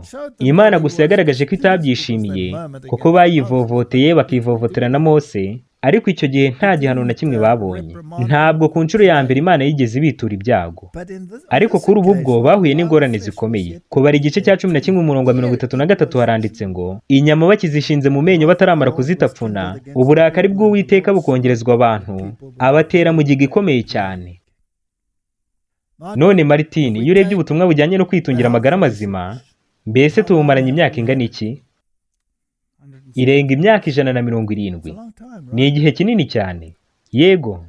Imana gusa yagaragaje ko itabyishimiye kuko bayivovoteye bakivovotera na Mose, ariko icyo gihe nta gihano na kimwe babonye. Ntabwo ku nshuro ya mbere Imana yigeze ibitura ibyago, ariko kuri ubu bwo bahuye n'ingorane zikomeye. Kubara igice cya 11 umurongo wa 33 haranditse ngo, inyama bakizishinze mu menyo bataramara kuzitapfuna, uburakari bw'Uwiteka bukongerezwa abantu, abatera mu giga ikomeye cyane. None Martin, iyo urebye ubutumwa bujyanye no kwitungira amagara mazima, mbese tubumaranye imyaka ingana iki? Irenga imyaka 170. Ni igihe kinini cyane. Yego,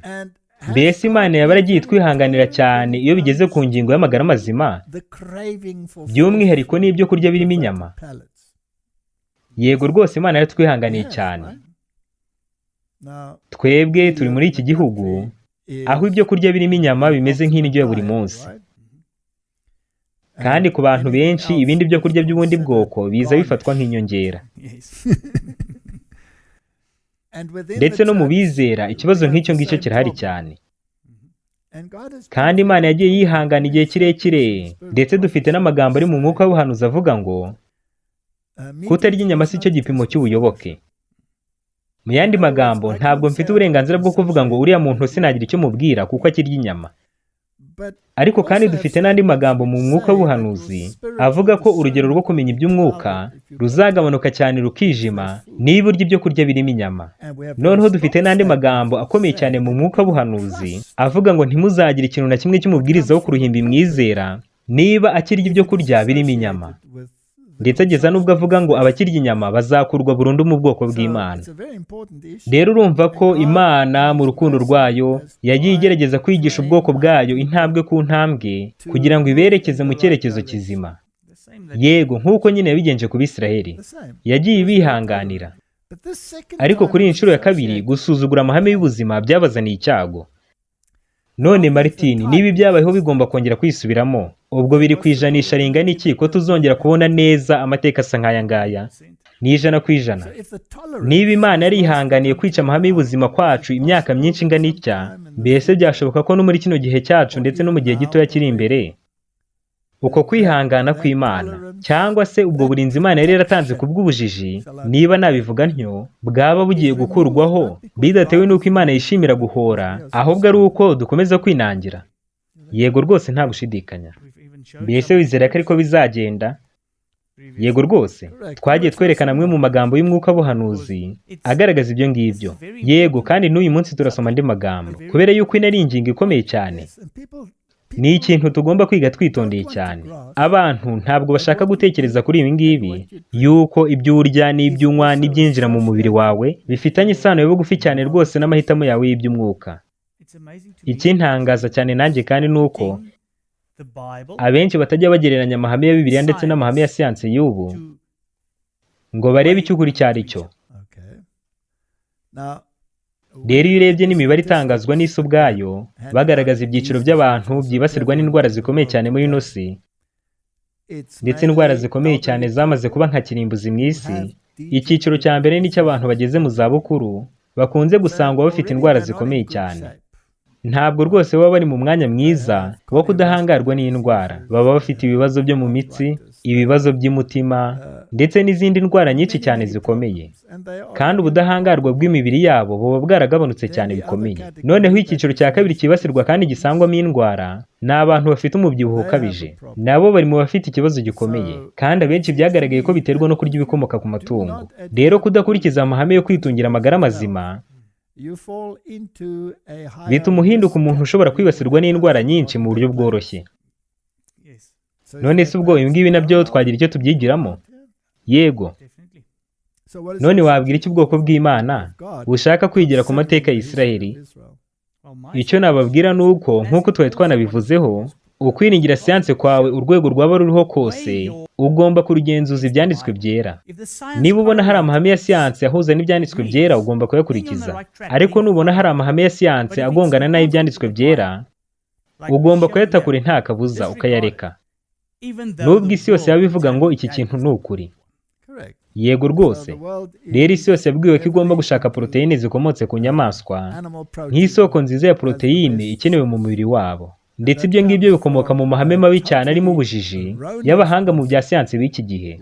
mbese Imana yaba yaragiye twihanganira cyane iyo bigeze ku ngingo y'amagara mazima, by'umwihariko n'ibyo kurya birimo inyama. Yego rwose Imana yaratwihanganiye cyane. Twebwe turi muri iki gihugu aho ibyo kurya birimo inyama bimeze nk'indyo ya buri munsi, kandi ku bantu benshi ibindi byo kurya by'ubundi bwoko biza bifatwa nk'inyongera. Ndetse no mu bizera ikibazo nk'icyo ngicyo kirahari cyane, kandi Imana yagiye yihangana igihe kirekire. Ndetse dufite n'amagambo ari mu mwuka w'ubuhanuzi avuga ngo kutarya inyama si cyo gipimo cy'ubuyoboke. Mu yandi magambo, ntabwo mfite uburenganzira bwo kuvuga ngo uriya muntu sinagira icyo mubwira kuko akirya inyama. Ariko kandi dufite n'andi magambo mu mwuka w'ubuhanuzi avuga ko urugero rwo kumenya iby'umwuka ruzagabanuka cyane rukijima niba urya ibyo kurya birimo inyama. Noneho dufite n'andi magambo akomeye cyane mu mwuka w'ubuhanuzi avuga ngo ntimuzagire ikintu na kimwe cy'umubwiriza wo ku ruhimbi mwizera niba akirya ibyo kurya birimo inyama. Ndetse ageza n'ubwo avuga ngo abakirya inyama bazakurwa burundu mu bwoko bw'Imana. Rero urumva ko Imana mu rukundo rwayo yagiye igerageza kwigisha ubwoko bwayo intambwe ku ntambwe kugira ngo iberekeze mu cyerekezo kizima. Yego, nk'uko nyine yabigenje ku Bisiraheli, yagiye ibihanganira. Ariko kuri iyi nshuro ya kabiri gusuzugura amahame y'ubuzima byabazaniye icyago. None Martin, niba byabayeho bigomba kongera kwisubiramo, ubwo biri ku ijanisha ringana iki ko tuzongera kubona neza amateka asa nk'aya ngaya? Ni 100%. Niba Imana yari yihanganiye kwica amahame y'ubuzima kwacu imyaka myinshi ingana itya, mbese byashoboka ko no muri kino gihe cyacu ndetse no mu gihe gitoya kiri imbere uko kwihangana kw'Imana cyangwa se ubwo burinzi Imana yari yaratanze ku bw'ubujiji, niba nabivuga ntyo, bwaba bugiye gukurwaho bidatewe n'uko Imana yishimira guhora, ahubwo ari uko dukomeza kwinangira? Yego rwose nta gushidikanya. Mbese wizera ko ariko bizagenda? Yego rwose, twagiye twerekana amwe mu magambo y'umwuka w'ubuhanuzi agaragaza ibyo ngibyo. Yego, kandi n'uyu munsi turasoma andi magambo, kubera yuko ino ari ingingo ikomeye cyane. Ni ikintu tugomba kwiga twitondeye cyane. Abantu ntabwo bashaka gutekereza kuri ibi ngibi, yuko ibyo urya n'ibyo unywa n'ibyinjira mu mubiri wawe bifitanye isano yo bugufi cyane rwose n'amahitamo yawe y'iby'umwuka. Ikintangaza cyane nanjye kandi ni uko abenshi batajya bagereranya amahame ya Bibiliya ndetse n'amahame ya siyanse y'ubu ngo barebe icyo ukuri icyo ari cyo. Rero iyo urebye n'imibare itangazwa n'isi ubwayo bagaragaza ibyiciro by'abantu byibasirwa n'indwara zikomeye cyane muri ino si, ndetse indwara zikomeye cyane zamaze kuba nka kirimbuzi mu isi. Icyiciro cya mbere ni cy'abantu bageze mu zabukuru bakunze gusangwa bafite indwara zikomeye cyane. Ntabwo rwose baba bari mu mwanya mwiza wo kudahangarwa n'indwara. Baba bafite ibibazo byo mu mitsi, ibibazo by'umutima, ndetse n'izindi ndwara nyinshi cyane zikomeye. Kandi ubudahangarwa bw'imibiri yabo buba bwaragabanutse cyane bikomeye. Noneho icyiciro cya kabiri kibasirwa kandi gisangwamo indwara ni abantu bafite umubyibuho ukabije. Nabo bari mu bafite ikibazo gikomeye, kandi abenshi byagaragaye ko biterwa no kurya ibikomoka ku matungo. Rero kudakurikiza amahame yo kwitungira amagara mazima bituma uhinduka umuntu ushobora kwibasirwa n'indwara nyinshi mu buryo bworoshye. None se ubwo ibi ngibi nabyo twagira icyo tubyigiramo? Yego. None wabwira iki ubwoko bw'Imana bushaka kwigira ku mateka ya Isiraheli? Icyo nababwira ni uko nk'uko twari twanabivuzeho, ukwiringira siyanse kwawe urwego rwaba ruriho kose ugomba kurugenzuza ibyanditswe byera. Niba ubona hari amahame ya siyanse ahuza n'ibyanditswe byera ugomba kuyakurikiza, ariko nubona hari amahame ya siyanse agongana n'ay'ibyanditswe byera ugomba kuyata kure nta kabuza ukayareka, nubwo isi yose yaba ivuga ngo iki kintu ni ukuri. Yego rwose. Rero isi yose yabwiwe ko igomba gushaka poroteyine zikomotse ku nyamaswa nk'isoko nziza ya poroteyine ikenewe mu mubiri wabo. ndetse ibyo ngibyo bikomoka mu mahame mabi cyane arimo ubujiji y'abahanga mu bya siyansi b'iki gihe,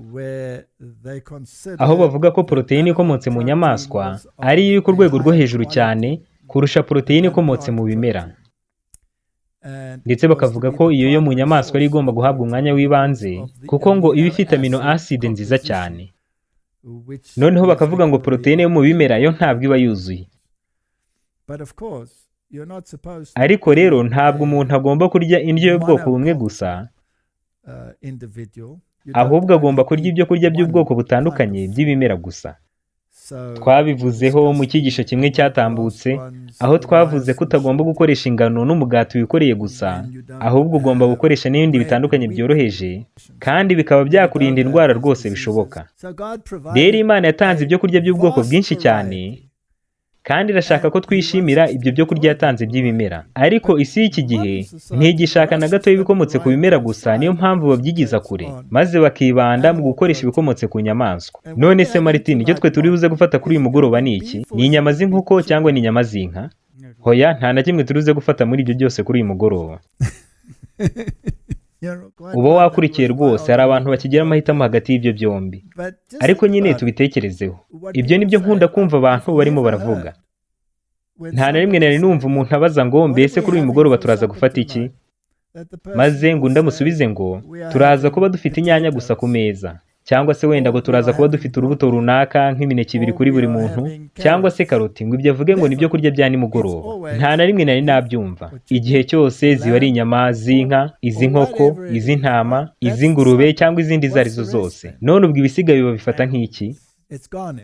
aho bavuga ko poroteyine ikomotse mu nyamaswa ari iri ku rwego rwo hejuru cyane kurusha poroteyine ikomotse mu bimera, ndetse bakavuga ko iyo yo mu nyamaswa ari igomba guhabwa umwanya w'ibanze kuko ngo iba ifite amino acide nziza cyane. Noneho bakavuga ngo poroteyine yo mu bimera yo ntabwo iba yuzuye. Ariko rero ntabwo umuntu agomba kurya indyo y'ubwoko bumwe gusa, ahubwo agomba kurya ibyo kurya by'ubwoko butandukanye by'ibimera gusa. Twabivuzeho mu cyigisho kimwe cyatambutse, aho twavuze ko utagomba gukoresha ingano n'umugati wikoreye gusa, ahubwo ugomba gukoresha n'ibindi bitandukanye byoroheje kandi bikaba byakurinda indwara rwose bishoboka. Rero Imana yatanze ibyo kurya by'ubwoko bwinshi cyane kandi irashaka ko twishimira ibyo byo kurya yatanze by'ibimera. Ariko isi y'iki gihe ntigishaka na gato ibikomotse ku bimera gusa, niyo mpamvu babyigiza kure maze bakibanda mu gukoresha ibikomotse ku nyamaswa. None se Martin, icyo twe turi buze gufata kuri uyu mugoroba ni iki? Ni inyama z'inkoko cyangwa ni inyama z'inka? Hoya, nta na kimwe turi buze gufata muri ibyo byose kuri uyu mugoroba. Uba wakurikiye rwose, hari abantu bakigira amahitamo hagati y'ibyo byombi. Ariko nyine tubitekerezeho, ibyo nibyo nkunda kumva abantu barimo baravuga. Nta na rimwe nari numva umuntu abaza ngo mbese kuri uyu mugoroba turaza gufata iki, maze ngo ndamusubize ngo turaza kuba dufite inyanya gusa ku meza, cyangwa se wenda ngo turaza kuba dufite urubuto runaka nk'imineke 2 kuri buri muntu, cyangwa se karoti, ngo ibyo avuge ngo nibyo kurya bya nimugoroba. Nta na rimwe nari nabyumva. Igihe cyose ziba ari inyama z'inka, iz'inkoko, iz'intama, iz'ingurube cyangwa izindi izo arizo zose. None ubwo ibisigaye babifata nk'iki?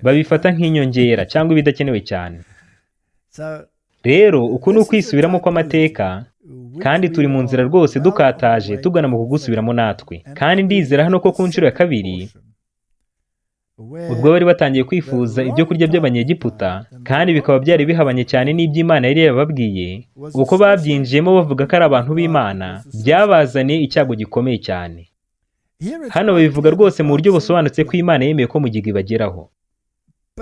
Babifata nk'inyongera cyangwa ibidakenewe cyane. Rero uku ni ukwisubiramo kw'amateka, kandi turi mu nzira rwose dukataje tugana mu kugusubiramo natwe. Kandi ndizera hano ko ku nshuro ya kabiri ubwo bari batangiye kwifuza ibyo kurya by'Abanyegiputa, kandi bikaba byari bihabanye cyane n'iby'Imana yari yababwiye, uko babyinjiyemo bavuga ko ari abantu b'Imana, byabazaniye icyago gikomeye cyane. Hano babivuga rwose mu buryo busobanutse ko Imana yemeye ko mu gihe ibageraho,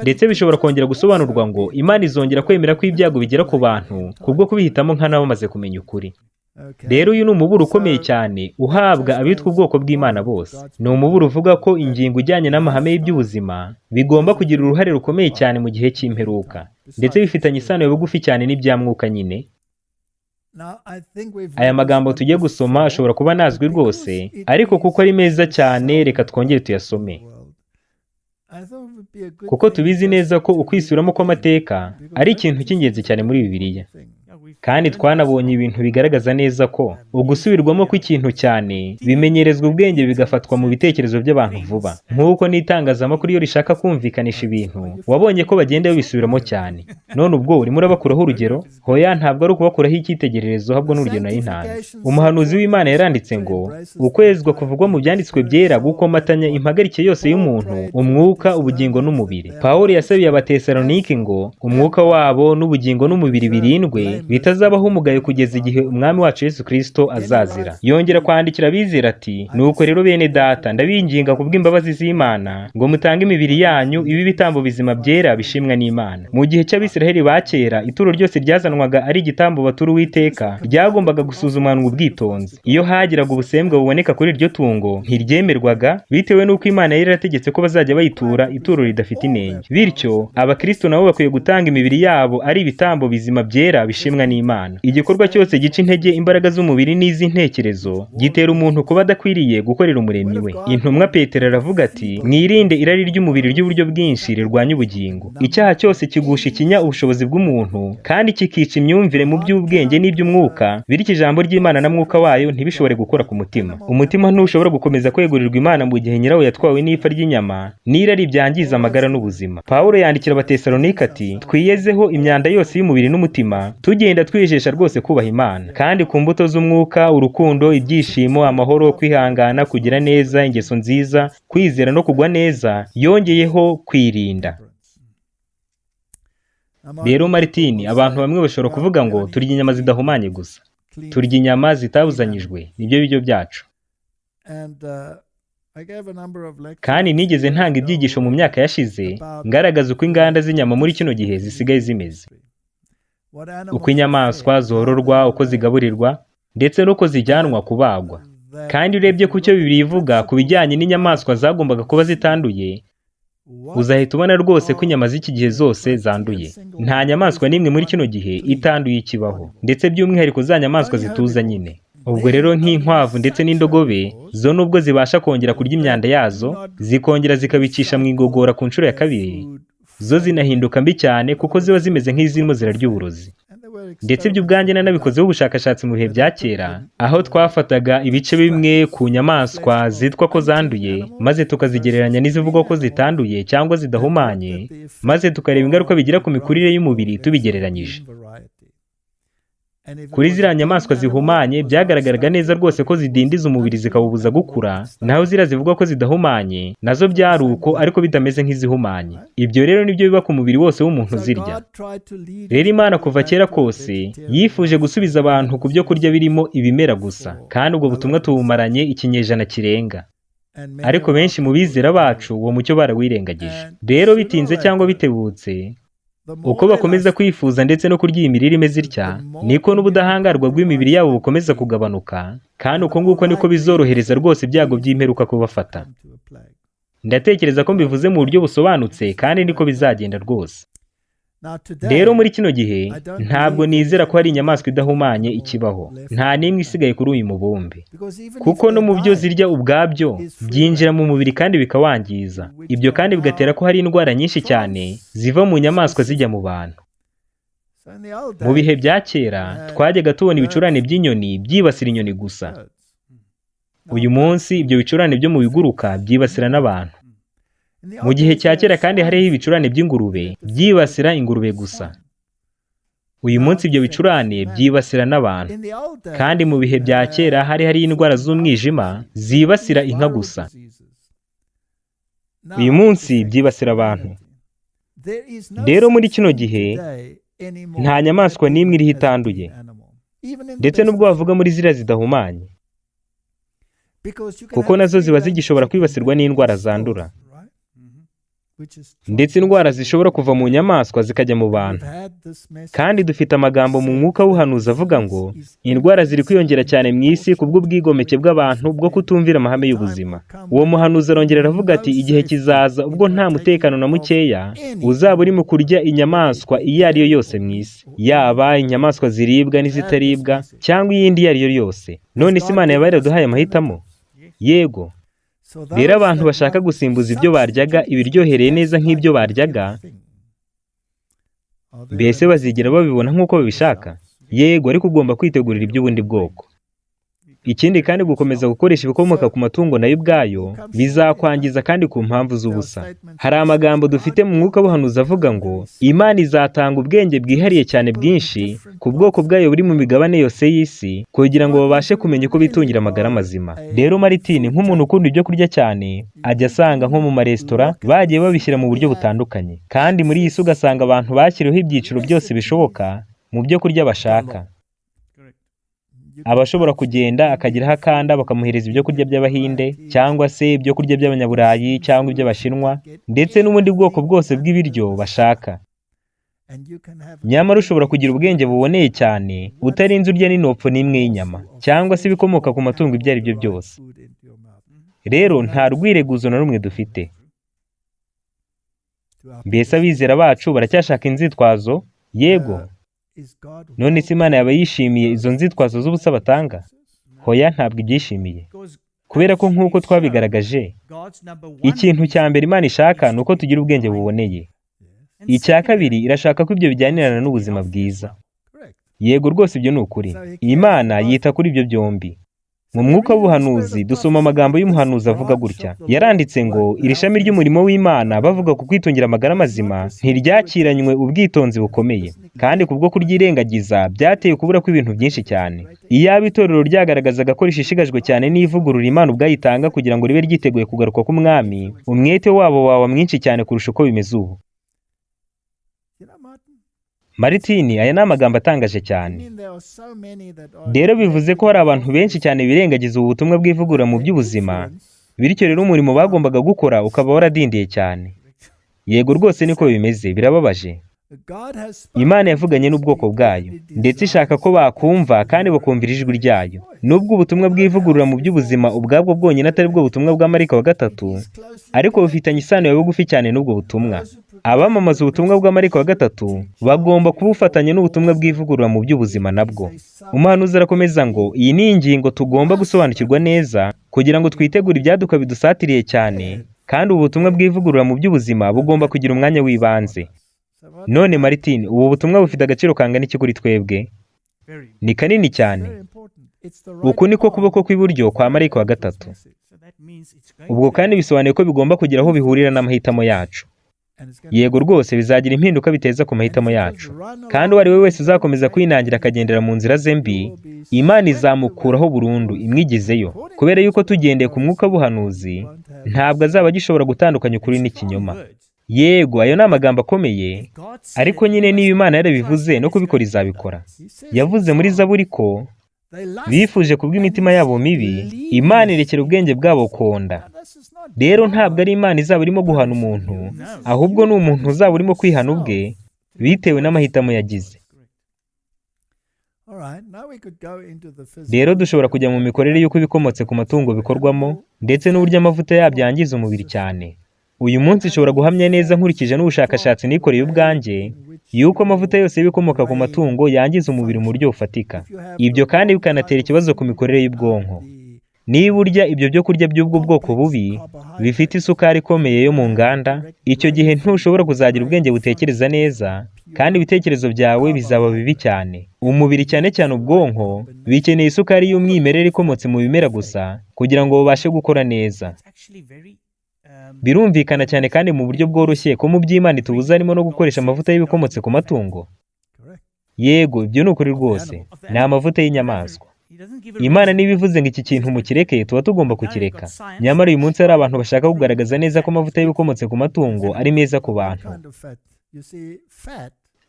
ndetse bishobora kongera gusobanurwa ngo Imana izongera kwemera ko ibyago bigera ku bantu kubwo kubihitamo nk'ana bamaze kumenya ukuri. Rero uyu ni umuburo ukomeye cyane uhabwa abitwa ubwoko bw'Imana bose. Ni umuburo uvuga ko ingingo ijyanye n'amahame y'iby'ubuzima bigomba kugira uruhare rukomeye cyane mu gihe cy'imperuka, ndetse bifitanye isano ya bugufi cyane n'ibya mwuka nyine. Aya magambo tugiye gusoma ashobora kuba nazwi rwose, ariko kuko ari meza cyane reka twongere tuyasome, kuko tubizi neza ko ukwisubiramo kw'amateka ari ikintu cy'ingenzi cyane muri Bibiliya. Kandi twanabonye ibintu bigaragaza neza ko ugusubirwamo kw'ikintu cyane bimenyerezwa ubwenge bigafatwa mu bitekerezo by'abantu vuba. Nk'uko n'itangazamakuru iyo rishaka kumvikanisha ibintu, wabonye ko bagenda babisubiramo cyane. None ubwo urimo urabakuraho urugero? Hoya, ntabwo ari ukubakuraho icyitegererezo, ahubwo n'urugero nari ntanze. Umuhanuzi w'Imana yaranditse ngo ukwezwa kuvugwa mu byanditswe byera gukomatanya impagarike yose y'umuntu, umwuka, ubugingo n'umubiri. Pawulo yasabiye Abatesalonike ngo umwuka wabo n'ubugingo n'umubiri birindwe bitazabaho umugayo kugeza igihe umwami wacu Yesu Kristo azazira. Yongera kwandikira abizera ati, nuko rero bene data ndabinginga kubw'imbabazi z'Imana ngo mutange imibiri yanyu ibi bitambo bizima byera bishimwa n'Imana. Mu gihe cy'Abisiraheli ba kera, ituro ryose ryazanwaga ari igitambo batura Uwiteka ryagombaga gusuzumanwa ubwitonzi. Iyo hagiraga ubusembwa buboneka kuri iryo tungo ntiryemerwaga, bitewe n'uko Imana yari yarategetse ko bazajya bayitura ituro ridafite inenge. Bityo Abakristo nabo bakwiye gutanga imibiri yabo ari ibitambo bizima byera bishimwa n'Imana. Igikorwa cyose gica intege imbaraga z'umubiri n'iz'intekerezo gitera umuntu kuba adakwiriye gukorera umuremyi we. Intumwa Petero aravuga ati, mwirinde irari ry'umubiri ry'uburyo bwinshi rirwanya ubugingo. Icyaha cyose kigusha ikinya ubushobozi bw'umuntu kandi kikica imyumvire mu by'ubwenge n'iby'umwuka, bityo ijambo ry'Imana na mwuka wayo ntibishobore gukora ku mutima. Umutima ntushobora gukomeza kwegurirwa Imana mu gihe nyirawo yatwawe n'ipfa ry'inyama n'irari byangiza amagara n'ubuzima. Pawulo yandikira Abatesalonike ati, twiyezeho imyanda yose y'umubiri n'umutima, tugenda twijesha rwose kubaha Imana, kandi ku mbuto z'umwuka, urukundo, ibyishimo, amahoro, kwihangana, kugira neza, ingeso nziza, kwizera no kugwa neza, yongeyeho kwirinda. Rero Martin, abantu bamwe bashobora kuvuga ngo turya inyama zidahumanye gusa, turya inyama zitabuzanyijwe, nibyo biryo byacu. Kandi nigeze ntanga ibyigisho mu myaka yashize ngaragaza uko inganda z'inyama muri kino gihe zisigaye zimeze, uko inyamaswa zororwa, uko zigaburirwa, ndetse nuko zijyanwa kubagwa. Kandi urebye ku cyo Bibiliya ivuga ku bijyanye n'inyamaswa zagombaga kuba zitanduye, uzahita ubona rwose ko inyama z'iki gihe zose zanduye. Nta nyamaswa n'imwe muri kino gihe itanduye ikibaho, ndetse by'umwihariko za nyamaswa zituza nyine. Ubwo rero nk'inkwavu ndetse n'indogobe zo nubwo zibasha kongera kurya imyanda yazo zikongera zikabicisha mu igogora ku nshuro ya kabiri, zo zinahinduka mbi cyane kuko ziba zimeze nk'izirimo zirarya uburozi. Ndetse ibyo ubwanjye nanabikozeho ubushakashatsi mu bihe bya kera, aho twafataga ibice bimwe ku nyamaswa zitwa ko zanduye maze tukazigereranya n'izivugwa ko zitanduye cyangwa zidahumanye, maze tukareba ingaruka bigira ku mikurire y'umubiri tubigereranyije. Kuri ziriya nyamaswa zihumanye byagaragaraga neza rwose ko zidindiza umubiri zikawubuza gukura, naho ziriya zivugwa ko zidahumanye nazo byari uko ariko bitameze nk'izihumanye. Ibyo rero nibyo biba ku mubiri wose w'umuntu zirya. Rero Imana kuva kera kose yifuje gusubiza abantu ku byo kurya birimo ibimera gusa, kandi ubwo butumwa tubumaranye ikinyejana kirenga. Ariko benshi mu bizera bacu uwo mucyo barawirengagije. Rero bitinze cyangwa bitebutse, uko bakomeza kwifuza ndetse no kurya imirire imeze itya, niko n'ubudahangarwa bw'imibiri yabo bukomeza kugabanuka, kandi uko nguko niko bizorohereza rwose ibyago by'imperuka kubafata. Ndatekereza ko mbivuze mu buryo busobanutse, kandi niko bizagenda rwose. Rero muri kino gihe ntabwo nizera ko hari inyamaswa idahumanye ikibaho, nta n'imwe isigaye kuri uyu mubumbe, kuko no mu byo zirya ubwabyo byinjira mu mubiri kandi bikawangiza. Ibyo kandi bigatera ko hari indwara nyinshi cyane ziva mu nyamaswa zijya mu bantu. Mu bihe bya kera twajyaga tubona ibicurane by'inyoni byibasira inyoni gusa. Uyu munsi ibyo bicurane byo mu biguruka byibasira n'abantu. Mu gihe cya kera kandi hariho ibicurane by'ingurube byibasira ingurube gusa. Uyu munsi ibyo bicurane byibasira n'abantu. Kandi mu bihe bya kera hari indwara z'umwijima zibasira inka gusa. Uyu munsi byibasira abantu. Rero muri kino gihe nta nyamaswa n'imwe iriho itanduye, ndetse n'ubwo bavuga muri ziriya zidahumanye, kuko nazo ziba zigishobora kwibasirwa n'indwara zandura, ndetse indwara zishobora kuva mu nyamaswa zikajya mu bantu. Kandi dufite amagambo mu mwuka w'ubuhanuzi avuga ngo indwara ziri kwiyongera cyane mu isi kubw'ubwigomeke bw'abantu bwo kutumvira amahame y'ubuzima. Uwo muhanuzi arongera aravuga ati igihe kizaza ubwo nta mutekano na mukeya uzaba uri mu kurya inyamaswa iyo ari yo yose mu isi, yaba inyamaswa ziribwa n'izitaribwa cyangwa iyindi iyo ari yo yose. None se Imana yaba yaraduhaye amahitamo? Yego. Rero abantu bashaka gusimbuza ibyo baryaga ibiryohereye neza nk'ibyo baryaga, mbese bazigera babibona nk'uko babishaka? Yego, ariko ugomba kwitegurira iby'ubundi bwoko. Ikindi kandi gukomeza gukoresha ibikomoka ku matungo nayo ubwayo bizakwangiza kandi ku mpamvu z'ubusa. Hari amagambo dufite mu mwuka w'ubuhanuzi avuga ngo Imana izatanga ubwenge bwihariye cyane bwinshi ku bwoko bwayo buri mu migabane yose y'isi kugira ngo babashe kumenya uko bitungira amagara mazima. Rero Martin nk'umuntu ukunda ibyo kurya cyane ajya asanga nko mu maresitora bagiye babishyira mu buryo butandukanye, kandi muri iyi si ugasanga abantu bashyiriweho ibyiciro byose bishoboka mu byo kurya bashaka. Abashobora kugenda akagiraho akanda bakamuhereza ibyo kurya by'Abahinde cyangwa se ibyo kurya by'Abanyaburayi cyangwa iby'Abashinwa, ndetse n'ubundi bwoko bwose bw'ibiryo bashaka. Nyamara ushobora kugira ubwenge buboneye cyane utarinze urya n'inopfo n'imwe y'inyama cyangwa se ibikomoka ku matungo ibyo ari byo byose. Rero nta rwireguzo na rumwe dufite. Mbese abizera bacu baracyashaka inzitwazo? Yego. None se Imana yaba yishimiye izo nzitwazo z'ubusa batanga? Hoya, ntabwo ibyishimiye. Kubera ko nk'uko twabigaragaje, ikintu cya mbere Imana ishaka ni uko tugira ubwenge buboneye. Icya kabiri, irashaka ko ibyo bijyanirana n'ubuzima bwiza. Yego rwose ibyo ni ukuri. Imana yita kuri ibyo byombi. Mu mwuka w'ubuhanuzi dusoma amagambo y'umuhanuzi avuga gutya. Yaranditse ngo iri shami ry'umurimo w'Imana bavuga ku kwitungira amagara mazima ntiryakiranywe ubwitonzi bukomeye, kandi kubwo kuryirengagiza byateye kubura kw'ibintu byinshi cyane. Iyaba itorero ryagaragazaga ko rishishikajwe cyane n'ivugurura Imana ubwayitanga kugira ngo ribe ryiteguye kugaruka k'umwami, umwete wabo waba mwinshi cyane kurusha uko bimeze ubu. Martin, aya ni amagambo atangaje cyane. Rero bivuze ko hari abantu benshi cyane birengagiza ubu butumwa bw'ivugurura mu by'ubuzima, bityo rero umurimo bagombaga gukora ukaba waradindiye cyane. Yego rwose niko bimeze, birababaje. Imana yavuganye n'ubwoko bwayo ndetse ishaka ko bakumva kandi bakumvira ijwi ryayo. Nubwo ubutumwa bw'ivugurura mu by'ubuzima ubwabwo bwonyine atari bwo butumwa bwa marayika wa gatatu, ariko bufitanye isano ya bugufi cyane n'ubwo butumwa. Abamamaza ubutumwa bwa marayika wa gatatu bagomba kubufatanya n'ubutumwa bw'ivugurura mu by'ubuzima nabwo. Umuhanuzi arakomeza ngo iyi ni ingingo tugomba gusobanukirwa neza kugira ngo twitegure ibyaduka bidusatiriye cyane, kandi ubu butumwa bw'ivugurura mu by'ubuzima bugomba kugira umwanya w'ibanze. None Martin, ubu butumwa bufite agaciro kangana iki kuri twebwe? Ni kanini cyane. Uku niko kuboko kw'iburyo kwa marayika wa gatatu. Ubwo kandi bisobanuye ko bigomba kugira aho bihurira n'amahitamo yacu. Yego rwose bizagira impinduka biteza ku mahitamo yacu, kandi uwo ari we wese uzakomeza kwinangira akagendera mu nzira ze mbi, Imana izamukuraho burundu imwigizeyo, kubera yuko tugendeye ku mwuka w'ubuhanuzi ntabwo azaba agishobora gutandukanya ukuri n'ikinyoma. Yego, ayo ni amagambo akomeye, ariko nyine niba Imana yarabivuze no kubikora izabikora. Yavuze muri Zaburi ko bifuje kubw'imitima yabo mibi, Imana irekera ubwenge bwabo konda. Rero ntabwo ari Imana izaba irimo guhana umuntu, ahubwo ni umuntu uzaba urimo kwihana ubwe bitewe n'amahitamo yagize. Rero dushobora kujya mu mikorere y'uko ibikomotse ku matungo bikorwamo ndetse n'uburyo amavuta yabyo yangiza umubiri cyane. Uyu munsi nshobora guhamya neza nkurikije n'ubushakashatsi nikoreye ubwanjye yuko amavuta yose y'ibikomoka ku matungo yangiza umubiri mu buryo bufatika. Ibyo kandi bikanatera ikibazo ku mikorere y'ubwonko. Niba urya ibyo byo kurya by'ubwo bwoko bubi bifite isukari ikomeye yo mu nganda, icyo gihe ntushobora kuzagira ubwenge butekereza neza, kandi ibitekerezo byawe bizaba bibi cyane. Umubiri cyane cyane ubwonko bikeneye isukari y'umwimerere ikomotse mu bimera gusa kugira ngo bubashe gukora neza. Birumvikana cyane kandi mu buryo bworoshye ko mu by'Imana itubuza harimo no gukoresha amavuta y'ibikomotse ku matungo. Yego, ibyo ni ukuri rwose, ni amavuta y'inyamaswa. Imana niba ivuze ngo iki kintu mukireke, tuba tugomba kukireka. Nyamara uyu munsi hari abantu bashaka kugaragaza neza ko amavuta y'ibikomotse ku matungo ari meza ku bantu.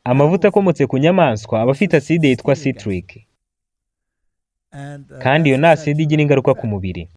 Amavuta akomotse ku nyamaswa aba afite aside yitwa citric, kandi iyo ni aside igira ingaruka ku mubiri.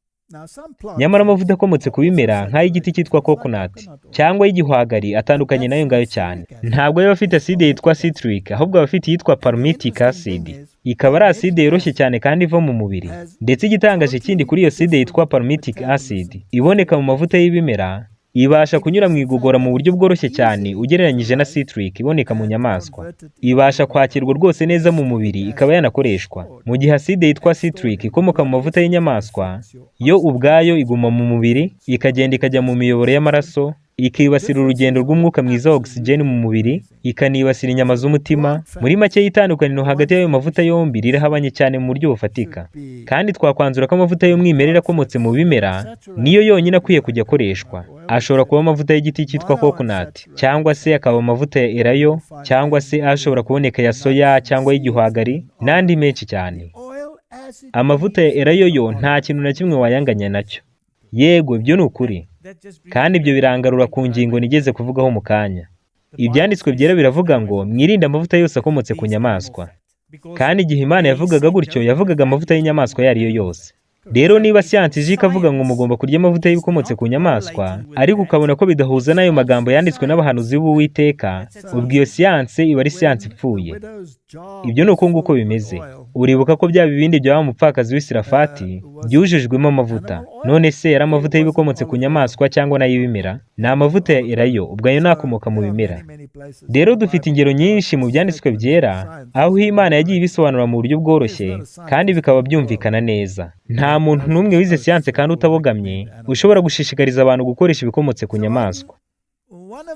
Nyamara amavuta akomotse ku bimera nk'ay'igiti cyitwa coconut cyangwa y'igihwagari atandukanye nayo ngayo cyane. Ntabwo yaba afite aside yitwa citric, ahubwo aba afite iyitwa palmitic acid. Ikaba ari aside yoroshye cyane kandi iva mu mubiri. Ndetse igitangaje kindi kuri iyo aside yitwa palmitic acid iboneka mu mavuta y'ibimera, ibasha kunyura mu igogora mu buryo bworoshye cyane ugereranyije na citric iboneka mu nyamaswa. Ibasha kwakirwa rwose neza mu mubiri, ikaba yanakoreshwa. Mu gihe aside yitwa citric ikomoka mu mavuta y'inyamaswa, yo ubwayo iguma mu mubiri, ikagenda ikajya mu miyoboro y'amaraso, ikibasira urugendo rw'umwuka mwiza wa oxygen mu mubiri, ikanibasira inyama z'umutima. Muri make y'itandukaniro hagati y'ayo mavuta yombi rirahabanye cyane mu buryo bufatika. Kandi twakwanzura ko amavuta y'umwimerere akomotse mu bimera niyo yonyine akwiye kujya akoreshwa. Ashobora kuba amavuta y'igiti cyitwa coconut, cyangwa se akaba amavuta ya elayo, cyangwa se ashobora kuboneka ya soya cyangwa y'igihwagari n'andi menshi cyane. Amavuta ya elayo yo nta kintu na kimwe wayanganya nacyo. Yego, ibyo ni ukuri. Kandi ibyo birangarura ku ngingo nigeze kuvugaho mu kanya. Ibyanditswe byera biravuga ngo mwirinde amavuta yose akomotse ku nyamaswa. Kandi igihe Imana yavugaga gutyo, yavugaga amavuta y'inyamaswa yari yo yose. Rero niba siyansi ije ikavuga ngo mugomba kurya amavuta y'ibikomotse ku nyamaswa, ariko ukabona ko bidahuza n'ayo magambo yanditswe n'abahanuzi b'Uwiteka, ubwo iyo siyansi iba ari siyansi ipfuye. Ibyo ni uko nguko bimeze. Uribuka ko bya bibindi bya wa mupfakazi w'Isirafati byujujwemo amavuta. None se yari amavuta y'ibikomotse ku nyamaswa cyangwa n'ay'ibimera? Ni amavuta ya elayo, ubwo ayo nakomoka mu bimera. Rero dufite ingero nyinshi mu byanditswe byera aho Imana yagiye ibisobanura mu buryo bworoshye kandi bikaba byumvikana neza. Nta muntu n'umwe wize siyanse kandi utabogamye ushobora gushishikariza abantu gukoresha ibikomotse ku nyamaswa.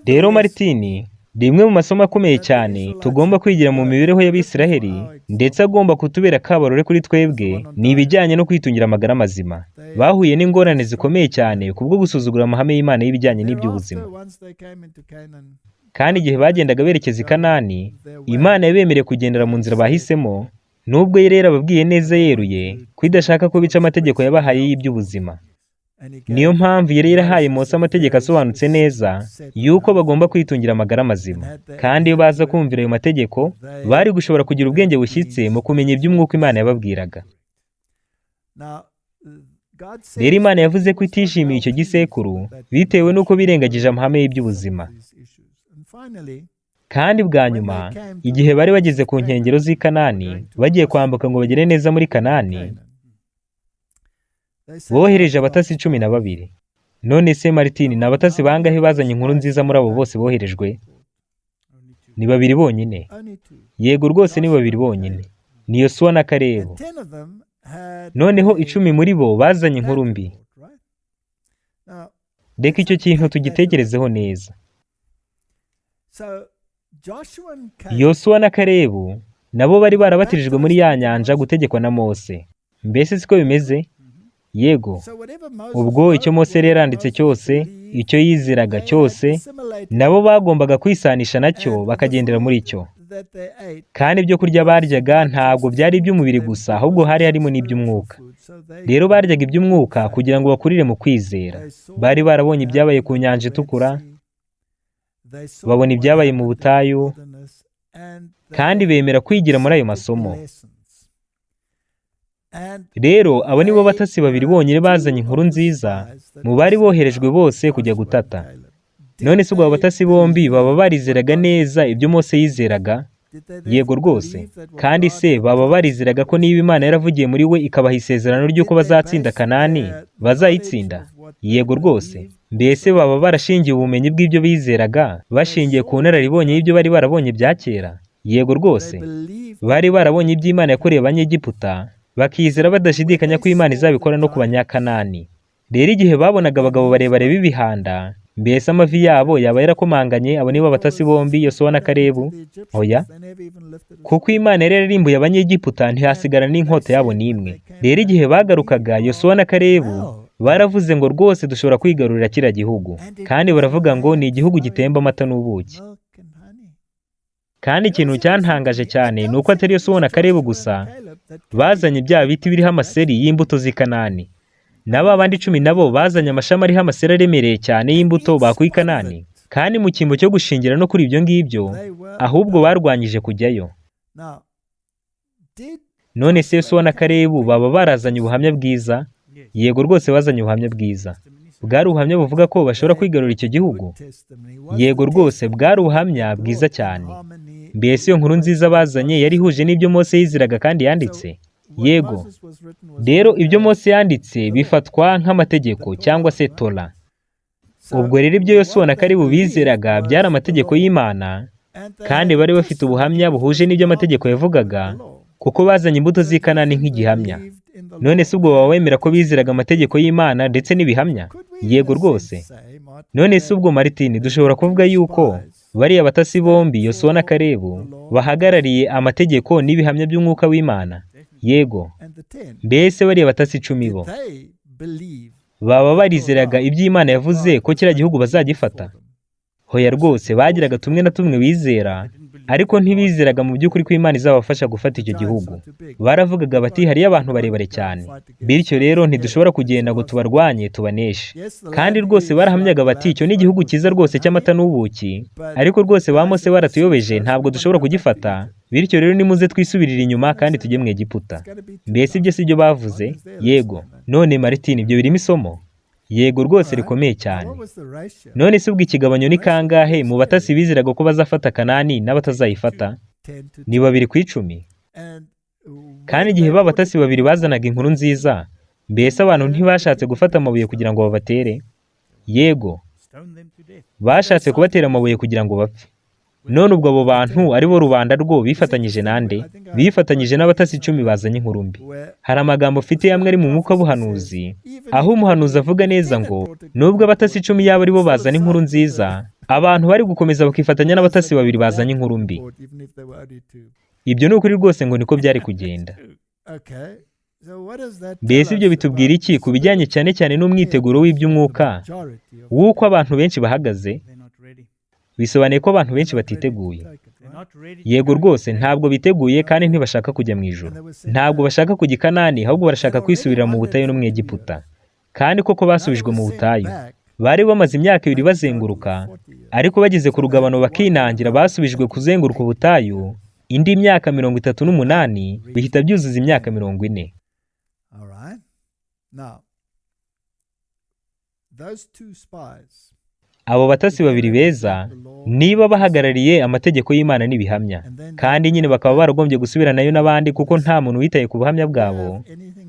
Rero Martin, rimwe mu masomo akomeye cyane tugomba kwigira mu mibereho y'Abisiraheli ndetse agomba kutubera akabarore kuri twebwe ni ibijyanye no kwitungira amagara mazima. Bahuye n'ingorane zikomeye cyane kubwo gusuzugura amahame y'Imana y'ibijyanye n'iby'ubuzima. Kandi igihe bagendaga berekeza i Kanani, Imana yabemereye kugendera mu nzira bahisemo, nubwo yari yarababwiye neza yeruye ko idashaka ko bica amategeko yabahaye y'iby'ubuzima. Niyo mpamvu yari yarahaye Mose amategeko asobanutse neza yuko bagomba kwitungira amagara mazima. Kandi iyo baza kumvira ayo mategeko, bari gushobora kugira ubwenge bushyitse mu kumenya iby'umwuka Imana yababwiraga. Rero Imana yavuze ko itishimiye icyo gisekuru bitewe n'uko birengagije amahame y'iby'ubuzima. kandi bwa nyuma igihe bari bageze ku nkengero z'i Kanani bagiye kwambuka ngo bagere neza muri Kanani, bohereje abatasi 12. None se Martin, ni abatasi bangahe bazanye inkuru nziza muri abo bose boherejwe? Ni 2 bonyine. Yego rwose ni 2 bonyine, ni Yosuwa na Kalebu. Noneho 10 muri bo bazanye inkuru mbi. Reka icyo kintu tugitekerezeho neza. Yosuwa na Kalebu nabo bari barabatirijwe muri ya nyanja gutegekwa na Mose. Mbese siko bimeze? Yego. Ubwo icyo Mose yari yaranditse cyose, icyo yizeraga cyose, nabo bagombaga kwisanisha nacyo bakagendera muri cyo. Kandi ibyo kurya baryaga ntabwo byari iby'umubiri gusa, ahubwo hari harimo n'iby'umwuka. Rero baryaga iby'umwuka kugira ngo bakurire mu kwizera. Bari barabonye ibyabaye ku nyanja itukura, babona ibyabaye mu butayu, kandi bemera kwigira muri ayo masomo. Rero abo nibo batasi 2 bonyine bazanye inkuru nziza mu bari boherejwe bose kujya gutata. None se ubwo batasi bombi baba barizeraga neza ibyo Mose yizeraga? Yego rwose. Kandi se baba barizeraga ko niba Imana yaravugiye muri we ikabaha isezerano ry'uko bazatsinda Kanani, bazayitsinda? Yego rwose. Mbese baba barashingiye ubumenyi bw'ibyo bizeraga bashingiye ku nararibonye y'ibyo bari barabonye bya kera? Yego rwose. Bari barabonye ibyo Imana yakoreye Abanyegiputa, bakizera badashidikanya ko Imana izabikora no ku Banyakanani. Rero igihe babonaga abagabo barebare b'ibihanda, mbese amavi yabo yaba yarakomanganye? Abo nibo batasi bombi, Yosuwa na Kalebu? Oya, kuko Imana yari yararimbuye Abanyegiputa, ntihasigara n'inkota yabo n'imwe. Rero igihe bagarukaga, Yosuwa na Kalebu baravuze ngo rwose dushobora kwigarurira kiriya gihugu, kandi baravuga ngo ni igihugu gitemba amata n'ubuki. Kandi ikintu cyantangaje cyane ni uko atari Yosuwa na Kalebu gusa bazanye bya biti biriho amaseri y'imbuto z'i Kanani. Nabo abandi 10 nabo bazanye amashami ariho amaseri aremereye cyane y'imbuto bakuye i Kanani. Kandi mu cyimbo cyo gushingira no kuri ibyo ngibyo, ahubwo barwanyije kujyayo. None se Yosuwa na Kalebu baba barazanye ubuhamya bwiza? Yego rwose bazanye ubuhamya bwiza. Bwari ubuhamya buvuga ko bashobora kwigarurira icyo gihugu? Yego rwose, bwari ubuhamya bwiza cyane. Mbese iyo nkuru nziza bazanye yari ihuje n'ibyo Mose yizeraga kandi yanditse? Yego. Rero ibyo Mose yanditse bifatwa nk'amategeko cyangwa se Tora. Ubwo rero ibyo Yosuwa na Kalebu bizeraga byari amategeko y'Imana, kandi bari bafite ubuhamya buhuje n'ibyo amategeko yavugaga, kuko bazanye imbuto z'i Kanani nk'igihamya. None se ubwo baba wemera ko bizeraga amategeko y'Imana ndetse n'ibihamya? Yego rwose. None se ubwo Martin, dushobora kuvuga yuko bariya batasi bombi, Yosuwa na Kalebu, bahagarariye amategeko n'ibihamya by'umwuka w'Imana? Yego. Mbese bariya batasi 10 bo baba barizeraga iby'Imana yavuze ko kiriya gihugu bazagifata? Hoya rwose, bagiraga tumwe na tumwe bizera, ariko ntibizeraga mu by'ukuri ko Imana izabafasha gufata icyo gihugu. Baravugaga bati hariyo abantu barebare cyane, bityo rero ntidushobora kugenda ngo tubarwanye tubaneshe. Kandi rwose barahamyaga bati icyo ni igihugu cyiza rwose cy'amata n'ubuki, ariko rwose ba Mose baratuyobeje, ntabwo dushobora kugifata. Bityo rero nimuze twisubirire inyuma kandi tujye mu Egiputa. Mbese ibyo si byo bavuze? Yego. None Martin, ibyo birimo isomo? Yego rwose, rikomeye cyane. None se ubwo ikigabanyo ni kangahe mu batasi bizeraga ko bazafata Kanani n'abatazayifata? Ni 2 ku 10. Kandi igihe ba batasi 2 bazanaga inkuru nziza, mbese abantu ntibashatse gufata amabuye kugira ngo babatere? Yego. Bashatse kubatera amabuye kugira ngo bapfe. None ubwo abo bantu ari bo rubanda rwo bifatanyije nande? Bifatanyije n'abatasi 10 bazanye inkuru mbi. Hari amagambo mfite yamwe ari mu mwuka w'ubuhanuzi, aho umuhanuzi avuga neza ngo nubwo abatasi 10 yabo ari bo bazana inkuru nziza, abantu bari gukomeza bakifatanya n'abatasi 2 bazanye inkuru mbi. Ibyo ni ukuri rwose ngo niko byari kugenda. Mbese ibyo bitubwira iki ku bijyanye cyane cyane n'umwiteguro w'iby'umwuka w'uko abantu benshi bahagaze? Bisobanuye ko abantu benshi batiteguye. Yego rwose, ntabwo biteguye kandi ntibashaka kujya mu ijuru. Ntabwo bashaka kujya i Kanani, ahubwo barashaka kwisubirira mu butayu no mu Egiputa. Kandi koko basubijwe mu butayu. Bari bamaze imyaka 2 bazenguruka, ariko bageze ku rugabano bakinangira basubijwe kuzenguruka ubutayu, indi myaka 38 bihita byuzuza imyaka 40. abo batasi babiri beza niba bahagarariye amategeko y'Imana n'ibihamya, kandi nyine bakaba baragombye gusubiranayo n'abandi kuko nta muntu witaye ku buhamya bwabo,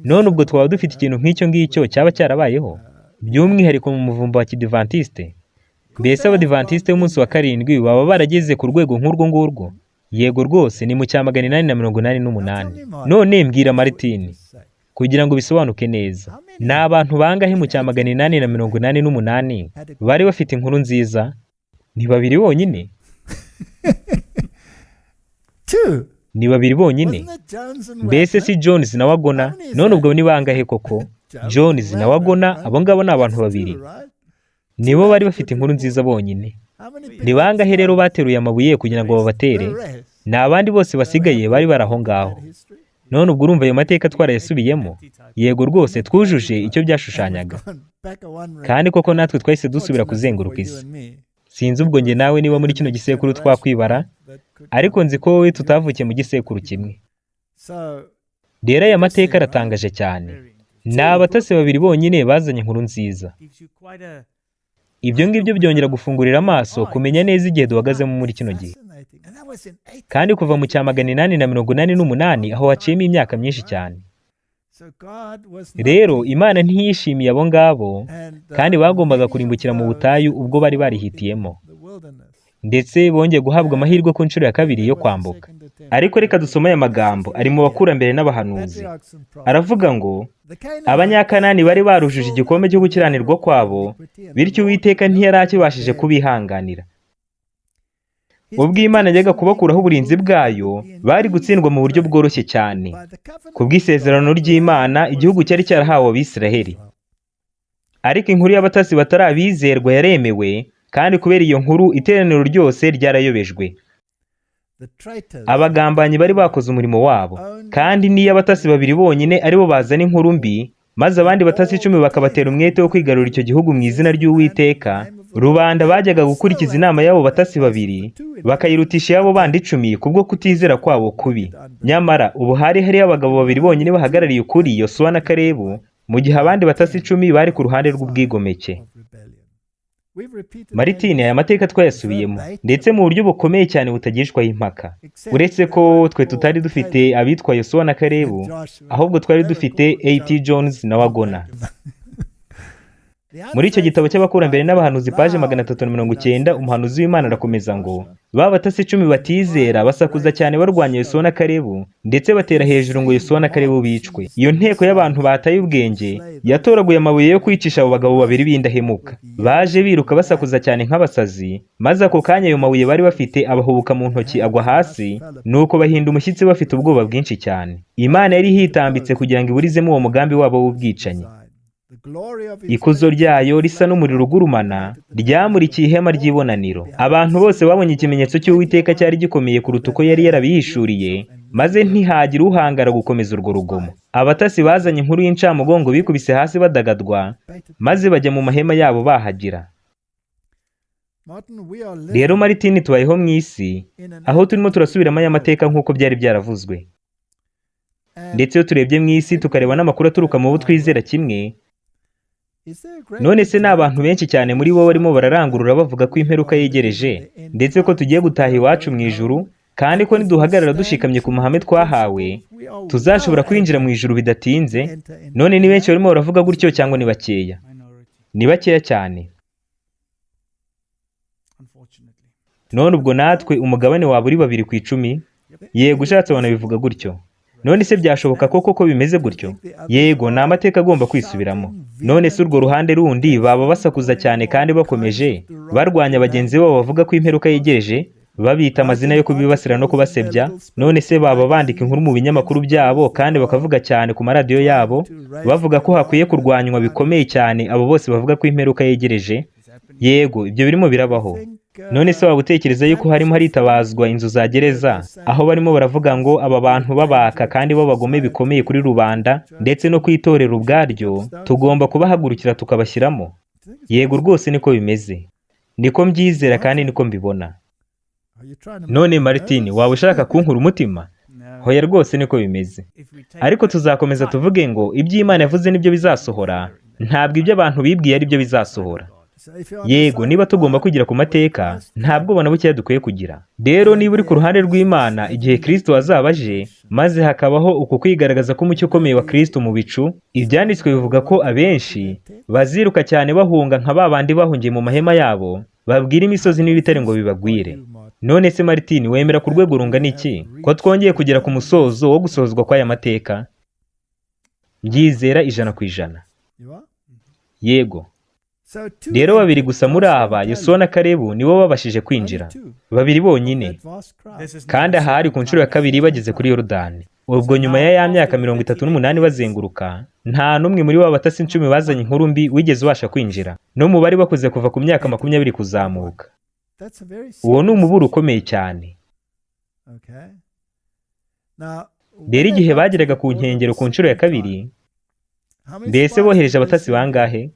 none ubwo twaba dufite ikintu nk'icyo ngicyo cyaba cyarabayeho, by'umwihariko mu muvumba wa Kidivantiste. Mbese Abadivantisite b'umunsi wa karindwi baba barageze ku rwego nk'urwo ngurwo? Yego rwose, ni mu cya 888. None mbwira Martin, kugira ngo bisobanuke neza, ni abantu bangahe mu cya 888 bari bafite inkuru nziza? Ni babiri bonyine? Ni babiri bonyine? Mbese si Jones na Wagona? None ubwo ni bangahe koko? Jones na Wagona, abo ngabo ni abantu babiri, nibo bari bafite inkuru nziza bonyine. Ni bangahe rero bateruye amabuye kugira ngo babatere? Ni abandi bose basigaye bari baraho ngaho. None ubwo urumva ayo mateka twarayasubiyemo? Yego rwose, twujuje icyo byashushanyaga, kandi koko natwe twahise dusubira kuzenguruka isi. Sinzi ubwo njye nawe niba muri kino gisekuru twakwibara, ariko nzi ko wowe tutavukiye mu gisekuru kimwe. Rero aya mateka aratangaje cyane. Ni abatasi babiri bonyine bazanye inkuru nziza. Ibyo ngibyo byongera gufungurira amaso kumenya neza igihe duhagazemo muri kino gihe. Kandi kuva mu cya 888 aho haciyemo imyaka myinshi cyane. Rero Imana ntiyishimiye abo ngabo, kandi bagombaga kurimbukira mu butayu ubwo bari barihitiyemo, ndetse bongeye guhabwa amahirwe ku nshuro ya kabiri yo kwambuka. Ariko reka dusome aya magambo ari mu bakurambere n'abahanuzi. Aravuga ngo Abanyakanani bari barujuje igikombe cyo gukiranirwa kwabo, bityo Uwiteka ntiyari akibashije kubihanganira. Ubwo Imana yajyaga kubakuraho uburinzi bwayo, bari gutsindwa mu buryo bworoshye cyane. Ku bw'isezerano ry'Imana, igihugu cyari cyarahawe Abisiraheli. Ariko inkuru y'abatasi batari abizerwa yaremewe, kandi kubera iyo nkuru iteraniro ryose ryarayobejwe. Abagambanyi bari bakoze umurimo wabo, kandi niyo abatasi babiri bonyine aribo bazana inkuru mbi, maze abandi batasi 10 bakabatera umwete wo kwigarurira icyo gihugu mu izina ry'Uwiteka, rubanda bajyaga gukurikiza inama y'abo batasi babiri, bakayirutisha y'abo bandi 10 kubwo kutizera kwabo kubi. Nyamara ubu hari abagabo babiri bonyine bahagarariye ukuri, Yosuwa na Kalebu, mu gihe abandi batasi 10 bari ku ruhande rw'ubwigomeke. Martin, aya mateka twayasubiyemo, ndetse mu buryo bukomeye cyane butagishwaho impaka. Uretse ko twe tutari dufite abitwa Yosuwa na Kalebu, ahubwo twari dufite A.T. Jones na Wagona. Muri icyo gitabo cy'abakurambere n'abahanuzi paje 390, umuhanuzi w'Imana arakomeza ngo batasi 10 batizera basakuza cyane barwanya Yosuwa na Kalebu, ndetse batera hejuru ngo Yosuwa na Kalebu bicwe. Iyo nteko y'abantu bataye ubwenge yatoraguye amabuye yo kwicisha abo bagabo babiri b'indahemuka. Baje biruka basakuza cyane nk'abasazi, maze ako kanya ayo mabuye bari bafite abahubuka mu ntoki agwa hasi, nuko bahinda umushyitsi bafite ubwoba bwinshi cyane. Imana yari hitambitse kugira ngo iburizemo uwo mugambi wabo w'ubwicanyi. Ikuzo ryayo risa n'umuriro ugurumana ryamurikiye ihema ry'ibonaniro. Abantu bose babonye ikimenyetso cy'Uwiteka cyari gikomeye kuruta uko yari yarabihishuriye, maze ntihagira uhangara gukomeza urwo rugomo. Abatasi bazanye inkuru y'incamugongo bikubise hasi badagadwa, maze bajya mu mahema yabo bahagira. Rero Martin, tubayeho mu isi aho turimo turasubiramo aya mateka nk'uko byari byaravuzwe. Ndetse iyo turebye mu isi tukareba n'amakuru aturuka mu bo twizera kimwe, none se n'abantu benshi cyane muri bo barimo bararangurura bavuga ko imperuka yegereje, ndetse ko tugiye gutaha iwacu mu ijuru, kandi ko niduhagarara dushikamye ku mahame twahawe tuzashobora kwinjira mu ijuru bidatinze. None ni benshi barimo baravuga gutyo cyangwa ni bakeya? Ni bakeya cyane. None ubwo natwe umugabane waba uri 2 ku 10? Yego, ushatse wanabivuga gutyo. None se byashoboka koko bimeze gutyo? Yego, ni amateka agomba kwisubiramo. None se urwo ruhande rundi baba basakuza cyane kandi bakomeje barwanya bagenzi babo bavuga ko imperuka yegereje, babita amazina yo kubibasira no kubasebya? None se baba bandika inkuru mu binyamakuru byabo kandi bakavuga cyane ku maradiyo yabo bavuga ko hakwiye kurwanywa bikomeye cyane abo bose bavuga ko imperuka yegereje? Yego, ibyo birimo birabaho. None se waba utekereza yuko harimo haritabazwa inzu za gereza, aho barimo baravuga ngo aba bantu babaka kandi babagome bikomeye kuri rubanda ndetse no kwitorera ubwaryo, tugomba kubahagurukira tukabashyiramo? Yego rwose niko bimeze, niko mbyizera kandi niko mbibona. None Martin, waba ushaka kunkura umutima? Hoya rwose niko bimeze. Ariko tuzakomeza tuvuge ngo ibyo Imana yavuze nibyo bizasohora, ntabwo ibyo abantu bibwiye ari byo bizasohora. yego niba tugomba kwigira ku mateka nta bwoba na bukeya dukwiye kugira. Rero niba uri ku ruhande rw'Imana igihe Kristo azaba aje maze hakabaho uku kwigaragaza k'umucyo ukomeye wa Kristo mu bicu, ibyanditswe bivuga ko abenshi baziruka cyane bahunga nka ba bandi bahungiye mu mahema yabo, babwira imisozi n'ibitare ngo bibagwire. None se Martin, wemera ku rwego rungana iki ko twongeye kugera ku musozo wo gusozwa kw'aya mateka? Mbyizera 100%. Yego. Rero babiri gusa muri aba, Yosuwa na Kalebu, nibo babashije kwinjira, babiri bonyine, kandi ahari ku nshuro ya kabiri bageze kuri Yorodani. Ubwo nyuma ya myaka 38 bazenguruka, nta n'umwe muri bo batasi 10 bazanye inkuru mbi wigeze ubasha kwinjira, no mu bari bakuze kuva ku myaka 20 kuzamuka. Uwo ni umuburo ukomeye cyane. Rero igihe bageraga ku nkengero ku nshuro ya kabiri, mbese bohereje abatasi bangahe?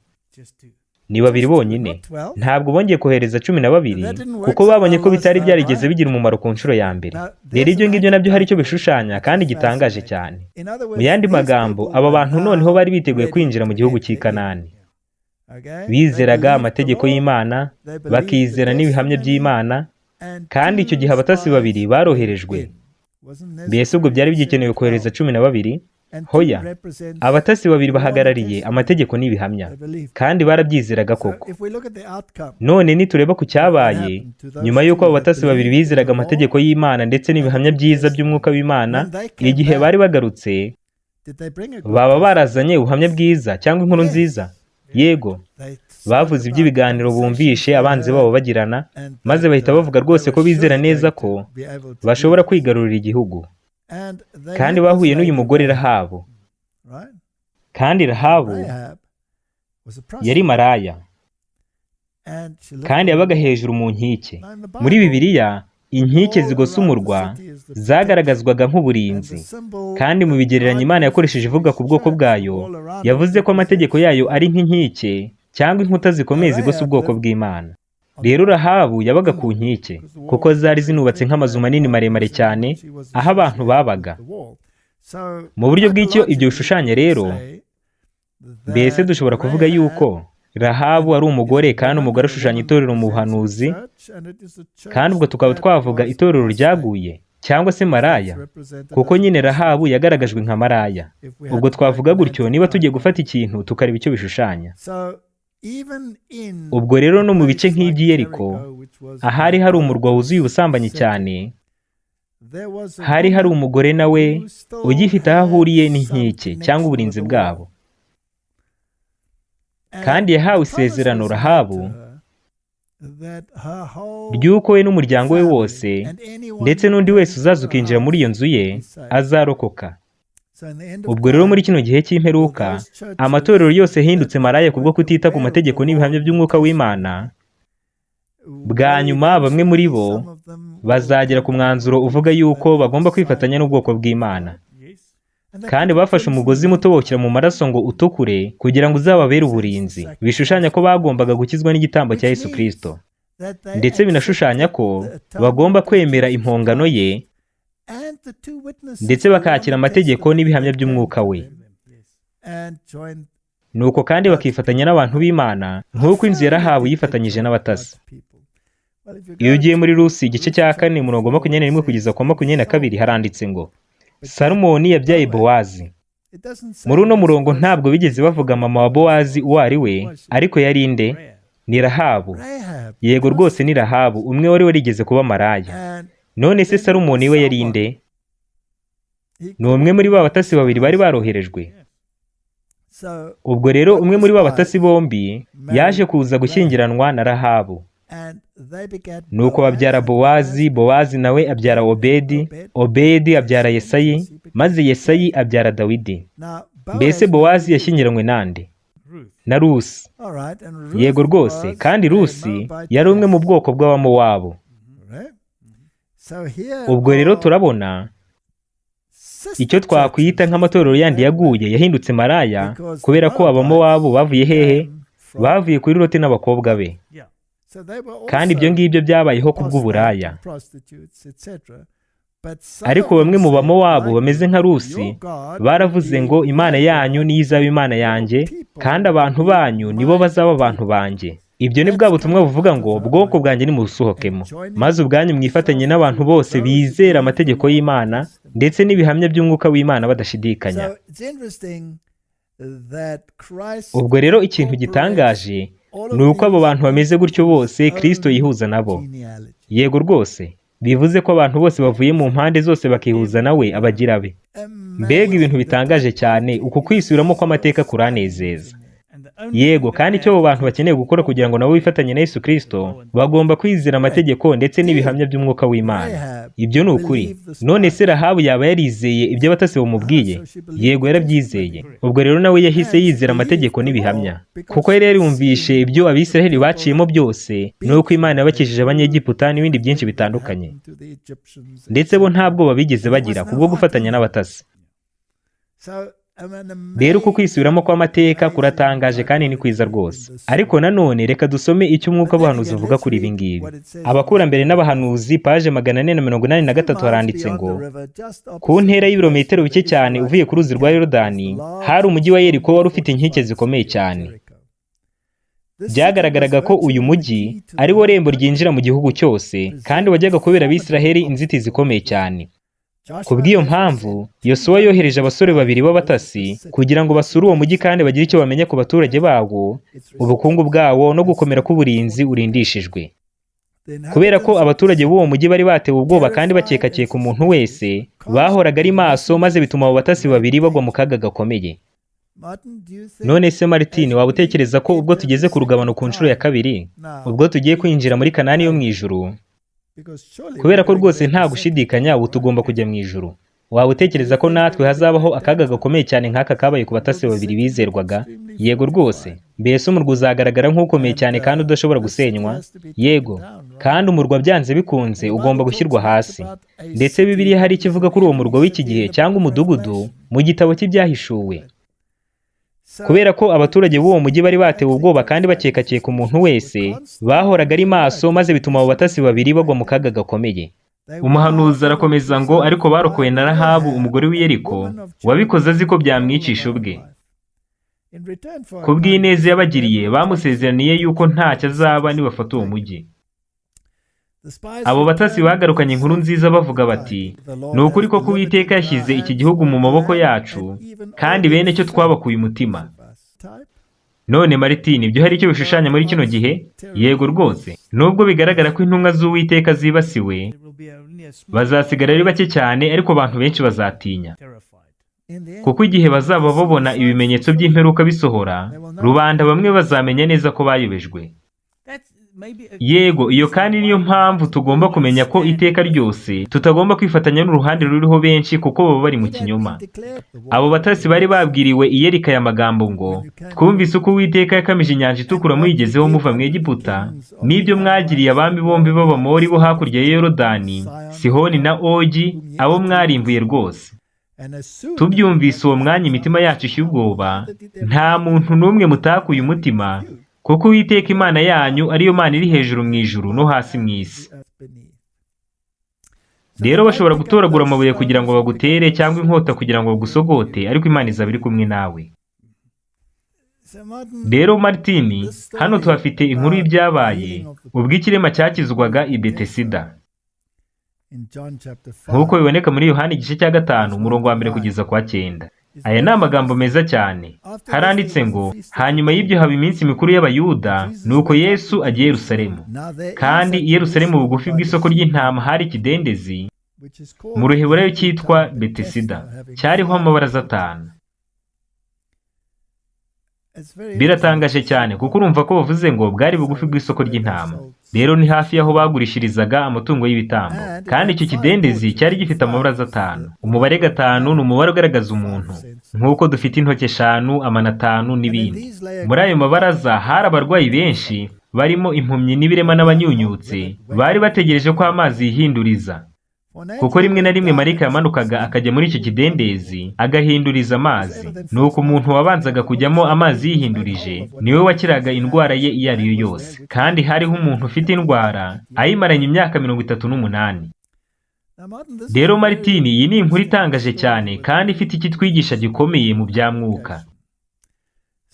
Ni babiri bonyine, ntabwo bongeye kohereza 12 kuko babonye ko bitari byarigeze bigira umumaro ku nshuro ya mbere. Rero ibyo ngibyo nabyo hari icyo bishushanya kandi gitangaje cyane. Mu yandi magambo, aba bantu noneho bari biteguye kwinjira mu gihugu cy'i Kanani. Bizeraga amategeko y'Imana, bakizera n'ibihamya by'Imana, kandi icyo gihe abatasi babiri baroherejwe. Mbese ubwo byari bigikenewe kohereza 12? Hoya, abatasi babiri bahagarariye amategeko n'ibihamya, kandi barabyizeraga koko. None nitureba ku cyabaye nyuma y'uko abo batasi babiri bizeraga amategeko y'Imana ndetse n'ibihamya byiza by'umwuka w'Imana, igihe bari bagarutse, baba barazanye ubuhamya bwiza cyangwa inkuru nziza? Yego, bavuze iby'ibiganiro bumvishe abanzi babo bagirana, maze bahita bavuga rwose ko bizera neza ko bashobora kwigarurira igihugu. Kandi bahuye n'uyu mugore Rahabu, kandi Rahabu yari maraya, kandi yabaga hejuru mu nkike. Muri Bibiliya, inkike zigose umurwa zagaragazwaga nk'uburinzi, kandi mu bigereranya Imana yakoresheje ivuga ku bwoko bwayo, yavuze ko amategeko yayo ari nk'inkike cyangwa inkuta zikomeye zigose ubwoko bw'Imana. Rero Rahabu yabaga ku nkike kuko zari zinubatse nk'amazu manini maremare cyane aho abantu babaga. Mu buryo bw'icyo ibyo bishushanya rero, mbese dushobora kuvuga yuko Rahabu ari umugore, kandi umugore ashushanya itorero mu buhanuzi, kandi ubwo tukaba twavuga itorero ryaguye cyangwa se maraya, kuko nyine Rahabu yagaragajwe nka maraya. Ubwo twavuga gutyo niba tugiye gufata ikintu tukareba icyo bishushanya. Ubwo rero no mu bice nk'iby'i Yeriko, ahari hari umurwa wuzuye ubusambanyi cyane, hari hari umugore nawe ugifite aho ahuriye n'inkike cyangwa uburinzi bwabo, kandi yahawe isezerano Rahabu ry'uko we n'umuryango we wose ndetse n'undi wese uzaza ukinjira muri iyo nzu ye azarokoka. Ubwo rero muri kino gihe cy'imperuka, amatorero yose yahindutse maraya kubwo kutita ku mategeko n'ibihamya by'umwuka w'Imana. Bwa nyuma bamwe muri bo bazagera ku mwanzuro uvuga yuko bagomba kwifatanya n'ubwoko bw'Imana, kandi bafashe umugozi muto bawushyira mu maraso ngo utukure kugira ngo uzababere uburinzi. Bishushanya ko bagombaga gukizwa n'igitambo cya Yesu Kristo, ndetse binashushanya ko bagomba kwemera impongano ye ndetse bakakira amategeko n'ibihamya by'umwuka we. Nuko kandi bakifatanya n'abantu b'Imana nk'uko inzu ya Rahabu yifatanyije n'abatasi. Iyo ugiye muri Rusi igice cya 4 umurongo 21 kugeza ku 22 haranditse ngo Salomoni yabyaye Bowazi. Muri uno murongo ntabwo bigeze bavuga mama wa Bowazi uwo ari we, ariko yari nde? Ni Rahabu. Yego rwose ni Rahabu, umwe wari warigeze kuba maraya. None se Salomoni we yari nde? Ni umwe muri ba batasi babiri bari baroherejwe. Ubwo rero umwe muri ba batasi bombi yaje kuza gushyingiranwa na Rahabu. Nuko babyara Bowazi, Bowazi nawe abyara Obedi, Obedi abyara Yesayi, maze Yesayi abyara Dawidi. Mbese Bowazi yashyingiranywe nande? Na Rusi. Yego rwose, kandi Rusi yari umwe mu bwoko bw'Abamowabu. Ubwo rero turabona icyo twakwita nk'amatorero yandi yaguye yahindutse maraya, kubera ko Abamowabu bavuye hehe? Bavuye kuri Loti n'abakobwa be. Kandi ibyo ngibyo byabayeho kubw'uburaya. Ariko bamwe mu Bamowabu bameze nka Rusi baravuze ngo Imana yanyu niyo izaba Imana yanjye, kandi abantu banyu nibo bazaba abantu banjye. ibyo ni bwa butumwa buvuga ngo bwoko bwanjye nimubusohokemo, maze ubwanyu mwifatanye n'abantu bose bizera amategeko y'Imana ndetse n'ibihamya by'umwuka w'Imana badashidikanya. Ubwo rero ikintu gitangaje ni uko abo bantu bameze gutyo bose Kristo yihuza nabo. Yego rwose, bivuze ko abantu bose bavuye mu mpande zose bakihuza nawe abagira abe. Mbega ibintu bitangaje cyane, uku kwisubiramo kw'amateka kuranezeza. Yego, kandi icyo abo bantu bakeneye gukora kugira ngo nabo bifatanye na Yesu Kristo, bagomba kwizera amategeko ndetse n'ibihamya by'umwuka w'Imana. Ibyo ni ukuri. None se Rahabu yaba yarizeye ibyo abatasi bamubwiye? Yego, yarabyizeye. Ubwo rero nawe yahise yizera amategeko n'ibihamya, kuko yari yarumvishe ibyo Abisiraheli baciyemo byose, nuko Imana yabakijije Abanyegiputa n'ibindi byinshi bitandukanye. Ndetse bo nta bwoba bigeze bagira kubwo gufatanya n'abatasi. Rero uku kwisubiramo kw'amateka kuratangaje kandi ni kwiza rwose. Ariko nanone reka dusome icyo umwuka w'abahanuzi uvuga kuri ibi ngibi. Abakurambere n'abahanuzi paje 483 haranditse ngo ku ntera y'ibirometero bike cyane uvuye ku ruzi rwa Yorodani hari umujyi wa Yeriko wari ufite inkike zikomeye cyane. Byagaragaraga ko uyu mujyi ari wo rembo ryinjira mu gihugu cyose kandi wajyaga kubera Abisiraheli inzitizi zikomeye cyane. Kubw'iyo mpamvu Yosuwa yohereje abasore babiri b'abatasi kugira ngo basure uwo mujyi kandi bagire icyo bamenya ku baturage bawo, ubukungu bwawo no gukomera k'uburinzi urindishijwe. Kubera ko abaturage b'uwo mujyi bari batewe ubwoba kandi bakekakeka umuntu wese, bahoraga ari maso maze bituma abo batasi babiri bagwa mu kaga gakomeye. None se Martin, waba utekereza ko ubwo tugeze ku rugabano ku nshuro ya kabiri, ubwo tugiye kwinjira muri Kanani yo mu ijuru, kubera ko rwose nta gushidikanya ubu tugomba kujya mu ijuru, waba utekereza ko natwe hazabaho akaga gakomeye cyane nk'aka kabaye ku batasi babiri bizerwaga? Yego rwose. Mbese umurwa uzagaragara nk'ukomeye cyane kandi udashobora gusenywa? Yego, kandi umurwa byanze bikunze ugomba gushyirwa hasi. Ndetse Bibiliya hari ikivuga kuri uwo murwa w'iki gihe cyangwa umudugudu mu gitabo cy'ibyahishuwe. Kubera ko abaturage b'uwo mujyi bari batewe ubwoba kandi bakekakeka umuntu wese, bahoraga ari maso maze bituma abo batasi babiri bagwa mu kaga gakomeye. Umuhanuzi arakomeza ngo ariko barokoye na Rahabu umugore w'i Yeriko, wabikoze azi ko byamwicisha ubwe. Kubw'ineza yabagiriye bamusezeraniye yuko ntacyo azaba nibafata uwo mujyi. Abo batasi bagarukanye inkuru nziza bavuga bati, ni ukuri ko Uwiteka yashyize iki gihugu mu maboko yacu kandi bene cyo twabakuye umutima. None Martin, ibyo hari icyo bishushanya muri kino gihe? Yego rwose. Nubwo bigaragara ko intumwa z'Uwiteka zibasiwe, bazasigara ari bake cyane, ariko abantu benshi bazatinya. Kuko igihe bazaba babona ibimenyetso by'imperuka bisohora, rubanda bamwe bazamenya neza ko bayobejwe. Yego, iyo kandi niyo mpamvu tugomba kumenya ko iteka ryose tutagomba kwifatanya n'uruhande ruriho benshi kuko baba bari mu kinyoma. Abo batasi bari babwiriwe i Yeriko aya magambo ngo, twumvise uko Uwiteka yakamije inyanja itukura muyigezeho muva mu Egiputa, n'ibyo mwagiriye abami bombi b'Abamori bo hakurya ya Yorodani, Sihoni na Ogi, abo mwarimbuye rwose. Tubyumvise uwo mwanya imitima yacu ishya ubwoba, nta muntu n'umwe mutakuye umutima, kuko Uwiteka Imana yanyu ariyo Mana iri hejuru mu ijuru no hasi mu isi. Rero bashobora gutoragura amabuye kugira ngo bagutere cyangwa inkota kugira ngo bagusogote, ariko Imana izaba iri kumwe nawe. Rero Martin, hano tuhafite inkuru y'ibyabaye ubwo ikirema cyakizwaga i Betesida. Nk'uko biboneka muri Yohana igice cya 5 umurongo wa 1 kugeza kwa 9. Aya ni amagambo meza cyane. Haranditse ngo, hanyuma y'ibyo haba iminsi mikuru y'Abayuda, nuko Yesu agiye Yerusalemu. Kandi i Yerusalemu bugufi bw'isoko ry'intama hari ikidendezi, mu Ruheburayo cyitwa Betesida, cyariho amabaraza 5. Biratangaje cyane kuko urumva ko bavuze ngo bwari bugufi bw'isoko ry'intama. Rero ni hafi y'aho bagurishirizaga amatungo y'ibitambo. Kandi icyo kidendezi cyari gifite amabaraza 5. Umubare 5 ni umubare ugaragaza umuntu, nk'uko dufite intoki 5, amano 5 n'ibindi. Muri ayo mabaraza hari abarwayi benshi, barimo impumyi n'ibirema n'abanyunyutse, bari bategereje ko amazi yihinduriza. Kuko rimwe na rimwe marayika yamanukaga akajya muri icyo kidendezi agahinduriza amazi, nuko umuntu wabanzaga kujyamo amazi yihindurije niwe wakiraga indwara ye iyo ari yo yose. Kandi hariho umuntu ufite indwara ayimaranye imyaka 38. Rero Martin, iyi ni inkuru itangaje cyane kandi ifite ikitwigisha gikomeye mu bya mwuka.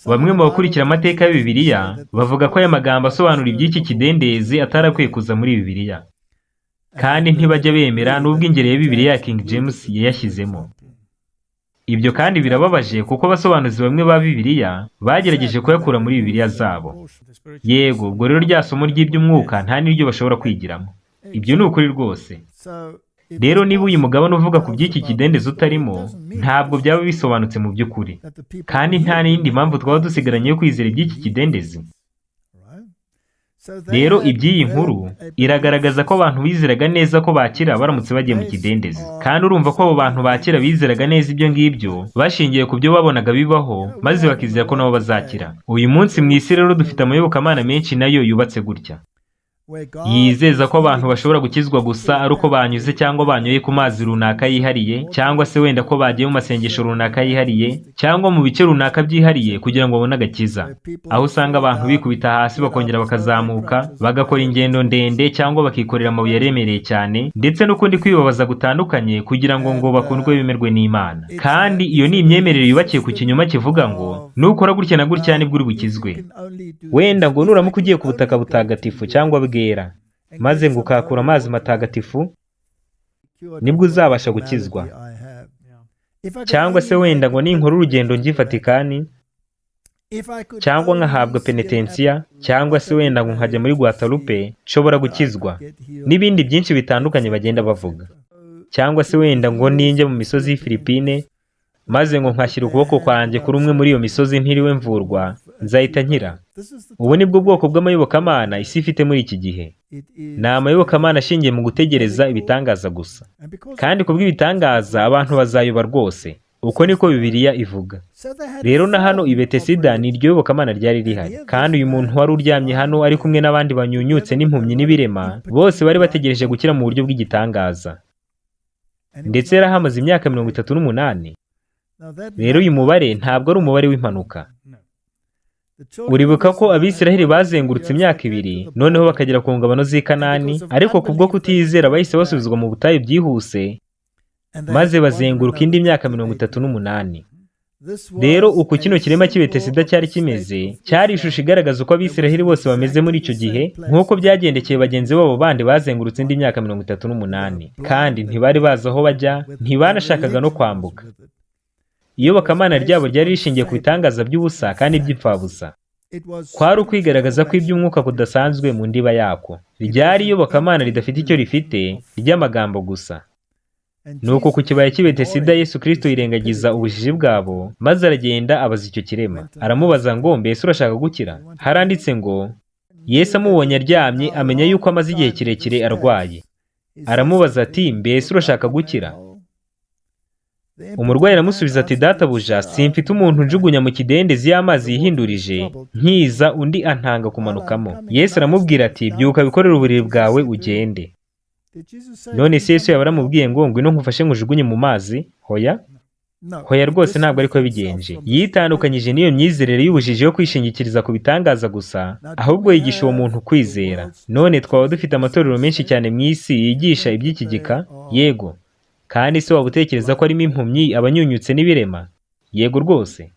bamwe mu bakurikira amateka ya Bibiliya bavuga ko aya magambo asobanura iby'iki kidendezi atarakwiye kuza muri Bibiliya, kandi ntibajya bemera n'ubwo ingero ya Bibiliya ya King James yayashyizemo. Ibyo kandi birababaje kuko abasobanuzi bamwe ba Bibiliya bagerageje kuyakura muri Bibiliya zabo. Yego, ubwo rero rya somo ry'iby'umwuka nta n'iryo bashobora kwigiramo. Ibyo ni ukuri rwose. Rero niba uyu mugabane uvuga ku by'iki kidendezi utarimo, ntabwo byaba bisobanutse mu by'ukuri, kandi nta n'indi mpamvu twaba dusigaranye yo kwizera iby'iki kidendezi. Rero iby'iyi nkuru iragaragaza ko abantu bizeraga neza ko bakira baramutse bagiye mu kidendezi, kandi urumva ko abo bantu bakira bizeraga neza ibyo ngibyo bashingiye ku byo babonaga bibaho, maze bakizera ko nabo bazakira. Uyu munsi mu isi rero dufite amayobokamana menshi nayo yubatse gutya, yizeza ko abantu bashobora gukizwa gusa ari uko banyuze cyangwa banyoye ku mazi runaka yihariye, cyangwa se wenda ko bagiye mu masengesho runaka yihariye, cyangwa mu bice runaka byihariye kugira ngo babone agakiza. Aho usanga abantu bikubita hasi bakongera bakazamuka, bagakora ingendo ndende cyangwa bakikorera amabuye aremereye cyane, ndetse n'ukundi kwibabaza gutandukanye kugira ngo bakundwe bemerwe n'Imana. Kandi iyo ni imyemerere yubakiye ku kinyoma kivuga ngo nukora gutya na gutya nibwo uri bukizwe. Wenda ngo nuramuka ugiye ku butaka butagatifu cyangwa bwera, maze ngo ukakura amazi matagatifu, nibwo uzabasha gukizwa. Cyangwa se wenda ngo ninkora urugendo njye i Vatikani, cyangwa nkahabwa penetensiya, cyangwa se wenda ngo nkajya muri Guadalupe, nshobora gukizwa. N'ibindi byinshi bitandukanye bagenda bavuga. Cyangwa se wenda ngo ninjya mu misozi y'i Philippine, maze ngo nkashyira ukuboko kwanjye kuri umwe muri iyo misozi ntiriwe mvurwa, nzahita nkira. Ubu ni bwo bwoko bw'amayobokamana isi ifite muri iki gihe. Ni amayobokamana ashingiye mu gutegereza ibitangaza gusa, kandi ku bw'ibitangaza abantu bazayoba rwose. Uko niko Bibiliya ivuga. Rero na hano i Betesida ni iryo yobokamana ryari rihari, kandi uyu muntu wari uryamye hano ari kumwe n'abandi banyunyutse n'impumyi n'ibirema, bose bari bategereje gukira mu buryo bw'igitangaza. Ndetse yari ahamaze imyaka 38. Rero uyu mubare ntabwo ari umubare w'impanuka. Uribuka ko Abisiraheli bazengurutse imyaka 2, noneho bakagera ku ngabano z'i Kanani, ariko kubwo kutizera bahise basubizwa mu butayu byihuse, maze bazenguruka indi myaka 38. Rero uko kino kirema cy'i Betesida cyari kimeze, cyari ishusho igaragaza uko Abisiraheli bose bameze muri icyo gihe, nk'uko byagendekeye bagenzi babo bandi bazengurutse indi myaka 38, kandi ntibari bazi aho bajya, ntibanashakaga no kwambuka. Iyobokamana ryabo ryari rishingiye ku bitangaza by'ubusa kandi by'ipfabusa. Kwari ukwigaragaza ko iby'umwuka kudasanzwe mu ndiba yako. Ryari iyobokamana ridafite icyo rifite, ry'amagambo gusa. Nuko ku kibaya cy'i Betesida Yesu Kristo yirengagiza ubujiji bwabo, maze aragenda abaza icyo kirema. Aramubaza ngo mbese urashaka gukira? Haranditse ngo Yesu amubonye aryamye amenya yuko amaze igihe kirekire arwaye. Aramubaza ati mbese urashaka gukira? Umurwayi aramusubiza ati databuja, simfite umuntu njugunya mu kidendezi y'amazi yihindurije, nkiza undi antanga kumanukamo. Yesu aramubwira ati byuka bikorere uburiri bwawe ugende. None se Yesu yaba aramubwiye ngo ngwino nkufashe nkujugunye mu mazi? Hoya? Hoya rwose ntabwo ariko yabigenje. Yitandukanyije n'iyo myizerere y'ubujiji yo kwishingikiriza ku bitangaza gusa, ahubwo yigisha uwo muntu kwizera. None twaba dufite amatorero menshi cyane mu isi yigisha iby'iki gika? Yego. Kandi se waba utekereza ko arimo impumyi, abanyunyutse n'ibirema? Yego rwose.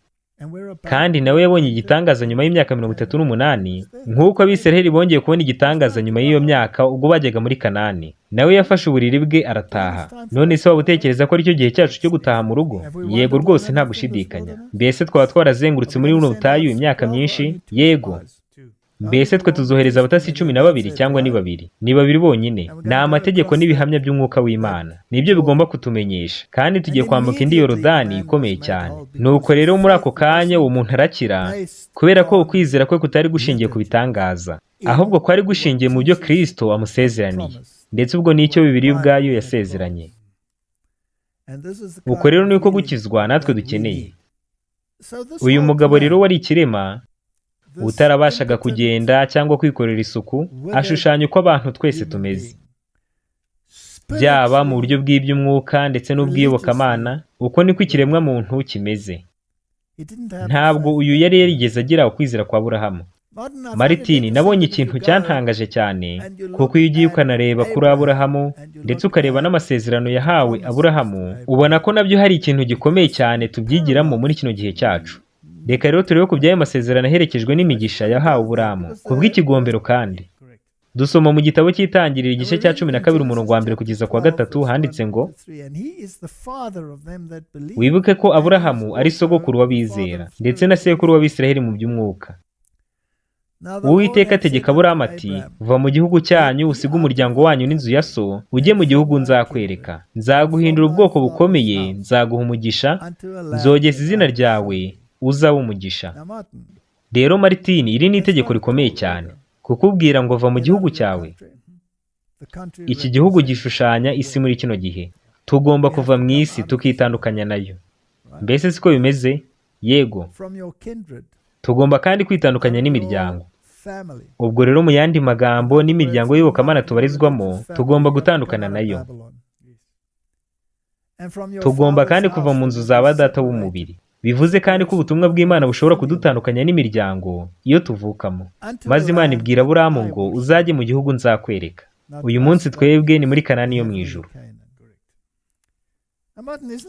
Kandi nawe yabonye igitangaza nyuma y'imyaka 38, nk'uko Abisiraheli bongeye kubona igitangaza nyuma y'iyo myaka ubwo bajyaga muri Kanani. Nawe yafashe uburiri bwe arataha. None se waba utekereza ko aricyo gihe cyacu cyo gutaha mu rugo? Yego rwose nta gushidikanya. Mbese twaba twarazengurutse muri buno butayu imyaka myinshi? Yego. Mbese twe tuzohereza abatasi 12 cyangwa ni 2? Ni 2 bonyine. Ni amategeko n'ibihamya by'umwuka w'Imana. Nibyo bigomba kutumenyesha. Kandi tugiye kwambuka indi Yorodani ikomeye cyane. Nuko rero muri ako kanya uwo muntu arakira, kubera ko ukwizera kwe kutari gushingiye ku bitangaza, ahubwo kwari gushingiye mu byo Kristo amusezeraniye. Ndetse ubwo nicyo Bibiliya ubwayo yasezeranye. Uko rero niko gukizwa natwe dukeneye. Uyu mugabo rero wari ikirema, utarabashaga kugenda cyangwa kwikorera isuku, ashushanya uko abantu twese tumeze, byaba mu buryo bw'iby'umwuka ndetse n'ubw'iyobokamana. Uko niko ikiremwa muntu kimeze. Ntabwo uyu yari yarigeze agira ukwizera kwa Aburahamu. Martin, nabonye ikintu cyantangaje cyane, kuko iyo ugiye ukanareba kuri Aburahamu ndetse ukareba n'amasezerano yahawe Aburahamu, ubona ko nabyo hari ikintu gikomeye cyane tubyigiramo muri kino gihe cyacu. reka rero turebe ku by'ayo masezerano aherekejwe n'imigisha yahawe Aburahamu ku bw'ikigombero. Kandi dusoma mu gitabo cy'Itangiriro igice cya 12 umurongo wa 1 kugeza ku wa 3 handitse ngo, wibuke ko Aburahamu ari sogokuru w'abizera ndetse na sekuru w'Abisiraheli mu by'umwuka. Uwiteka ategeka Aburahamu ati, va mu gihugu cyanyu usige umuryango wanyu n'inzu ya so ujye mu gihugu nzakwereka. Nzaguhindura ubwoko bukomeye, nzaguha umugisha, nzogeza izina ryawe uzaba umugisha. Rero Martini, iri ni itegeko rikomeye cyane kukubwira ngo va mu gihugu cyawe. Iki gihugu gishushanya isi muri kino gihe. Tugomba kuva mu isi tukitandukanya nayo. Mbese siko bimeze? Yego. Tugomba kandi kwitandukanya n'imiryango. Ubwo rero mu yandi magambo n'imiryango y'iyobokamana tubarizwamo tugomba gutandukana nayo. Tugomba kandi kuva mu nzu za ba data b'umubiri. Bivuze kandi ko ubutumwa bw'Imana bushobora kudutandukanya n'imiryango iyo tuvukamo. Maze Imana ibwira Aburahamu ngo uzajye mu gihugu nzakwereka. Uyu munsi twebwe ni muri Kanani yo mu ijuru.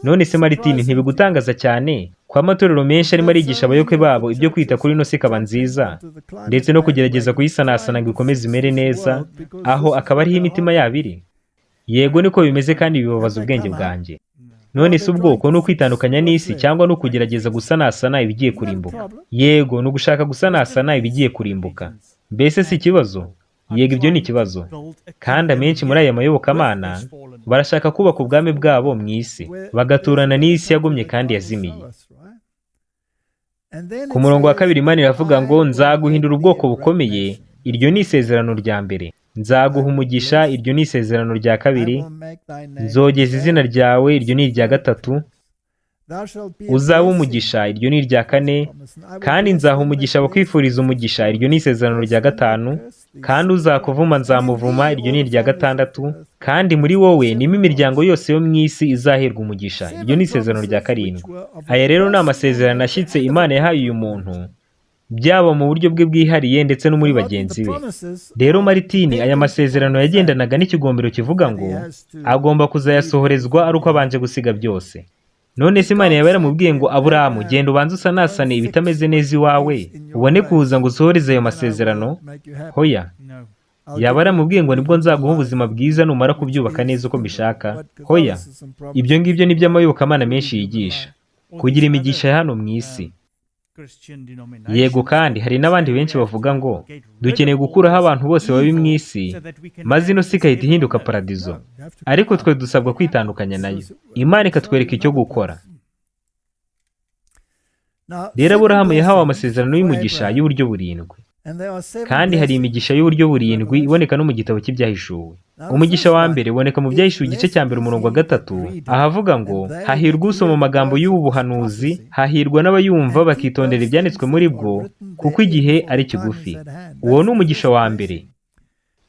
None se Martini, ntibigutangaza cyane ko amatorero menshi arimo arigisha abayoboke babo ibyo kwita kuri ino si ikaba nziza ndetse no kugerageza kuyisanasana ngo ikomeze imere neza, aho akaba ariho imitima yabo iri? Yego, niko bimeze kandi bibabaza ubwenge bwanjye. None se ubwoko ni ukwitandukanya n'isi cyangwa ni ukugerageza gusanasana ibigiye kurimbuka? Yego, ni ugushaka gusanasana ibigiye kurimbuka. Mbese si ikibazo? Yego, ibyo ni ikibazo. Kandi amenshi muri aya mayobokamana barashaka kubaka ubwami bwabo mu isi, bagaturana n'isi yagumye kandi yazimiye. Ku murongo wa 2 Imana iravuga ngo nzaguhindura ubwoko bukomeye, iryo ni isezerano rya mbere. Nzaguha umugisha, iryo ni isezerano rya 2. Nzogeza izina ryawe, iryo ni irya 3. Uzaba umugisha, iryo ni irya 4. Kandi nzaha umugisha abakwifuriza umugisha, iryo ni isezerano rya 5. Kandi uzakuvuma nzamuvuma, iryo ni irya 6. Kandi muri wowe nimo imiryango yose yo mu isi izaherwa umugisha, iryo ni isezerano rya 7. Aya rero ni amasezerano ashyitse Imana yahaye uyu muntu, byaba mu buryo bwe bwihariye ndetse no muri bagenzi be. Rero Martini, aya masezerano yagendanaga n'ikigombero kivuga ngo agomba kuzayasohorezwa ari uko abanje gusiga byose. None se Imana yaba yaramubwiye ngo Aburahamu, genda ubanze usanasane ibitameze neza iwawe ubone kuza ngo usohoreze ayo masezerano? Hoya. Yaba yaramubwiye ngo nibwo nzaguha ubuzima bwiza numara kubyubaka neza uko mbishaka? Hoya. Ibyo ngibyo ni by'amayobokamana menshi yigisha, kugira imigisha ya hano mu isi. Yego, kandi hari n'abandi benshi bavuga ngo dukeneye gukuraho abantu bose babi mu isi maze ino si ikahita ihinduka paradizo. Ariko twe dusabwa kwitandukanya nayo. Imana ikatwereka icyo gukora. Rero Aburahamu yahawe amasezerano y'umugisha y'uburyo 7. Kandi hari imigisha y'uburyo 7 iboneka no mu gitabo cy'ibyahishuwe. Umugisha wa mbere uboneka mu byahishuwe igice cya 1 umurongo wa 3, ahavuga ngo hahirwa usoma amagambo y'ubu buhanuzi, hahirwa n'abayumva bakitondera ibyanditswe muri bwo kuko igihe ari kigufi. Uwo ni umugisha wa mbere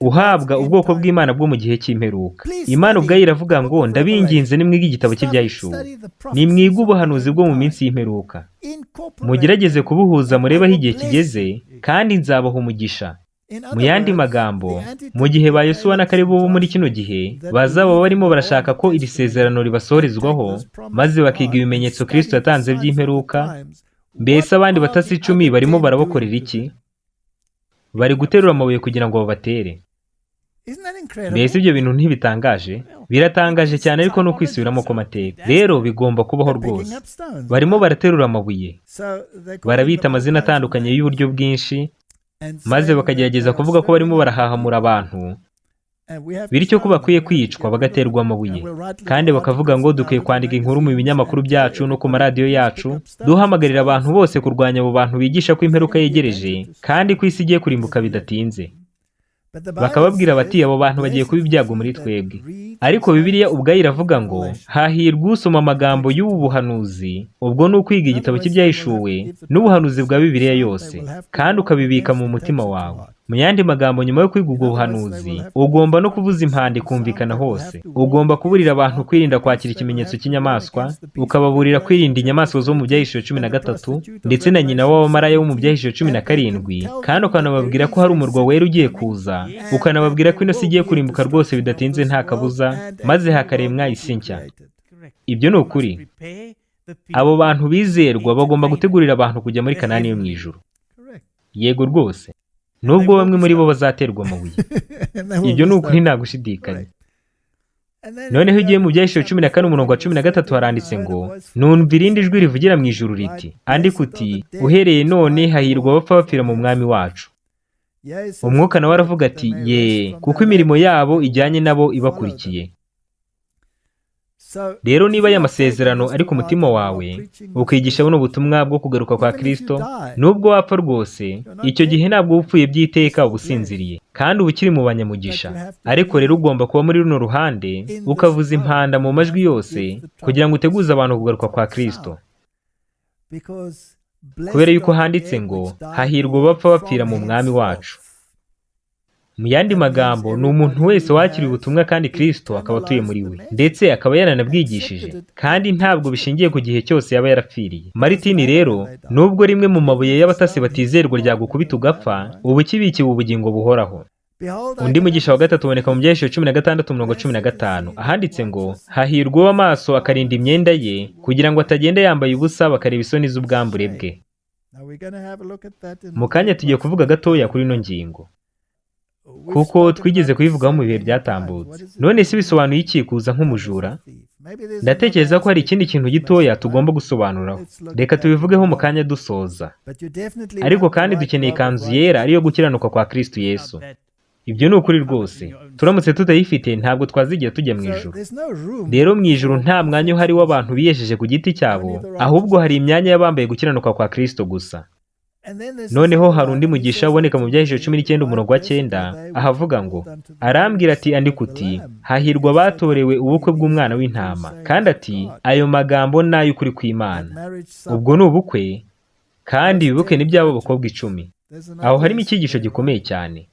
uhabwa ubwoko bw'Imana bwo mu gihe cy'imperuka. Imana ubwayo iravuga ngo ndabinginze nimwiga igitabo cy'ibyahishuwe, nimwiga ubuhanuzi bwo mu minsi y'imperuka, mugerageze kubuhuza murebe aho igihe kigeze, kandi nzabaha umugisha. Mu yandi magambo, mu gihe ba Yosuwa na Kalebu bo muri kino gihe bazaba barimo barashaka ko iri sezerano ribasohorezwaho maze bakiga ibimenyetso Kristo yatanze by'imperuka, mbese abandi batasi 10 barimo barabakorera iki? Bari guterura amabuye kugira ngo babatere. Mbese ibyo bintu ntibitangaje? Biratangaje cyane, ariko no kwisubiramo ko mateka. Rero bigomba kubaho rwose. Barimo baraterura amabuye, barabita amazina atandukanye y'uburyo bwinshi, maze bakagerageza kuvuga ko barimo barahahamura abantu, bityo ko bakwiye kwicwa bagaterwa amabuye. Kandi bakavuga ngo dukwiye kwandika inkuru mu binyamakuru byacu no ku maradiyo yacu, duhamagarira abantu bose kurwanya abo bantu bigisha ko imperuka yegereje kandi ko isi igiye kurimbuka bidatinze. Bakababwira bati abo bantu bagiye kuba ibyago muri twebwe. Ariko Bibiliya ubwayo iravuga ngo hahirwa usoma amagambo y'ubu buhanuzi, ubwo ni ukwiga igitabo cy'ibyahishuwe n'ubuhanuzi bwa Bibiliya yose, kandi ukabibika mu mutima wawe. Mu yandi magambo, nyuma yo kwiga ubwo buhanuzi ugomba no kuvuza impanda ikumvikana hose. Ugomba kuburira abantu kwirinda kwakira ikimenyetso cy'inyamaswa, ukababurira kwirinda inyamaswa zo mu byahishuwe 13 ndetse na nyina w'abamaraya wo mu byahishuwe 17, kandi ukanababwira ko hari umurwa wera ugiye kuza, ukanababwira ko ino si igiye kurimbuka rwose bidatinze nta kabuza, maze hakaremwa isi nshya. Ibyo ni ukuri. abo bantu bizerwa bagomba gutegurira abantu kujya muri Kanani yo mu ijuru. Yego rwose, nubwo bamwe muri bo bazaterwa amabuye. Ibyo ni ukuri nta gushidikanya. Noneho ugiye mu Byahishuwe 14:13 haranditse ngo, numva irindi jwi rivugira mu ijuru riti, andika uti, uhereye none hahirwa abapfa bapfira mu mwami wacu. Umwuka nawe aravuga ati, ye, kuko imirimo yabo ijyanye nabo ibakurikiye. Rero niba aya masezerano ari ku mutima wawe, ukigisha buno butumwa bwo kugaruka kwa Kristo, nubwo wapfa rwose, icyo gihe ntabwo upfuye by'iteka ubusinziriye, kandi uba ukiri mu banyamugisha. Ariko rero ugomba kuba muri runo ruhande, ukavuza impanda mu majwi yose, kugira ngo uteguze abantu kugaruka kwa Kristo. Kubera yuko handitse ngo, hahirwa abapfa bapfira mu mwami wacu. Mu yandi magambo, ni umuntu wese wakiriye ubutumwa kandi Kristo akaba atuye muri we, ndetse akaba yaranabwigishije, kandi ntabwo bishingiye ku gihe cyose yaba yarapfiriye. Martini rero, nubwo rimwe mu mabuye y'abatasi batizerwa ryagukubita ugapfa, ubu kibikiwe ubugingo buhoraho. Undi mugisha wa gatatu uboneka mu Byahishuwe 16:15, ahanditse ngo, hahirwa uw'amaso akarinda imyenda ye, kugira ngo atagenda yambaye ubusa bakareba isoni z'ubwambure bwe. Mu kanya tugiye kuvuga gatoya kuri ino ngingo, kuko twigeze kuyivugaho mu bihe byatambutse. None se bisobanuye iki kuza nk'umujura? Ndatekereza ko hari ikindi kintu gitoya tugomba gusobanuraho. Reka tubivugeho mu kanya dusoza. Ariko kandi dukeneye ikanzu yera ariyo gukiranuka kwa Kristo Yesu. Ibyo ni ukuri rwose. Turamutse tutayifite ntabwo twazigira tujya mu ijuru. Rero mu ijuru nta mwanya uhari w'abantu biyesheje ku giti cyabo, ahubwo hari imyanya y'abambaye gukiranuka kwa Kristo gusa. Noneho hari undi mugisha uboneka mu Byahishuwe 19:9, ahavuga ngo, arambwira ati, andika uti, hahirwa abatorewe ubukwe bw'umwana w'intama, kandi ati, ayo magambo ni ay'ukuri kw'Imana. Ubwo ni ubukwe, kandi ibibuke ni by'abo bakobwa 10. Aho harimo icyigisho gikomeye cyane.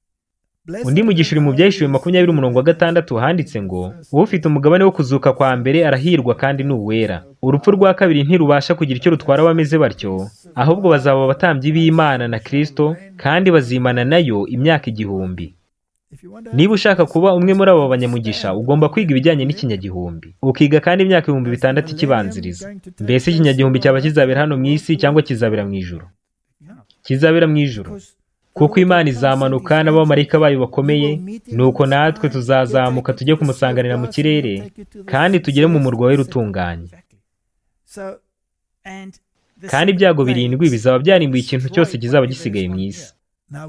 Undi mugisha uri mu Byahishuwe 20:6 handitse ngo, ufite umugabane wo kuzuka kwa mbere arahirwa kandi ni uwera. Urupfu rwa kabiri ntirubasha kugira icyo rutwara abameze batyo, ahubwo bazaba abatambyi b'Imana na Kristo, kandi bazimana nayo imyaka 1000. Niba ushaka kuba umwe muri abo banyamugisha, ugomba kwiga ibijyanye n'ikinyagihumbi, ukiga kandi imyaka 6,000 ikibanziriza. Mbese ikinyagihumbi cyaba kizabera hano mu isi cyangwa kizabera mu ijuru? Kizabera mu ijuru, kuko Imana izamanuka n'abamarayika bayo bakomeye, nuko natwe tuzazamuka tujye kumusanganira mu kirere, kandi tugere mu murwa we rutunganye. Kandi ibyago 7 bizaba byarimbuye ikintu cyose kizaba gisigaye mu isi.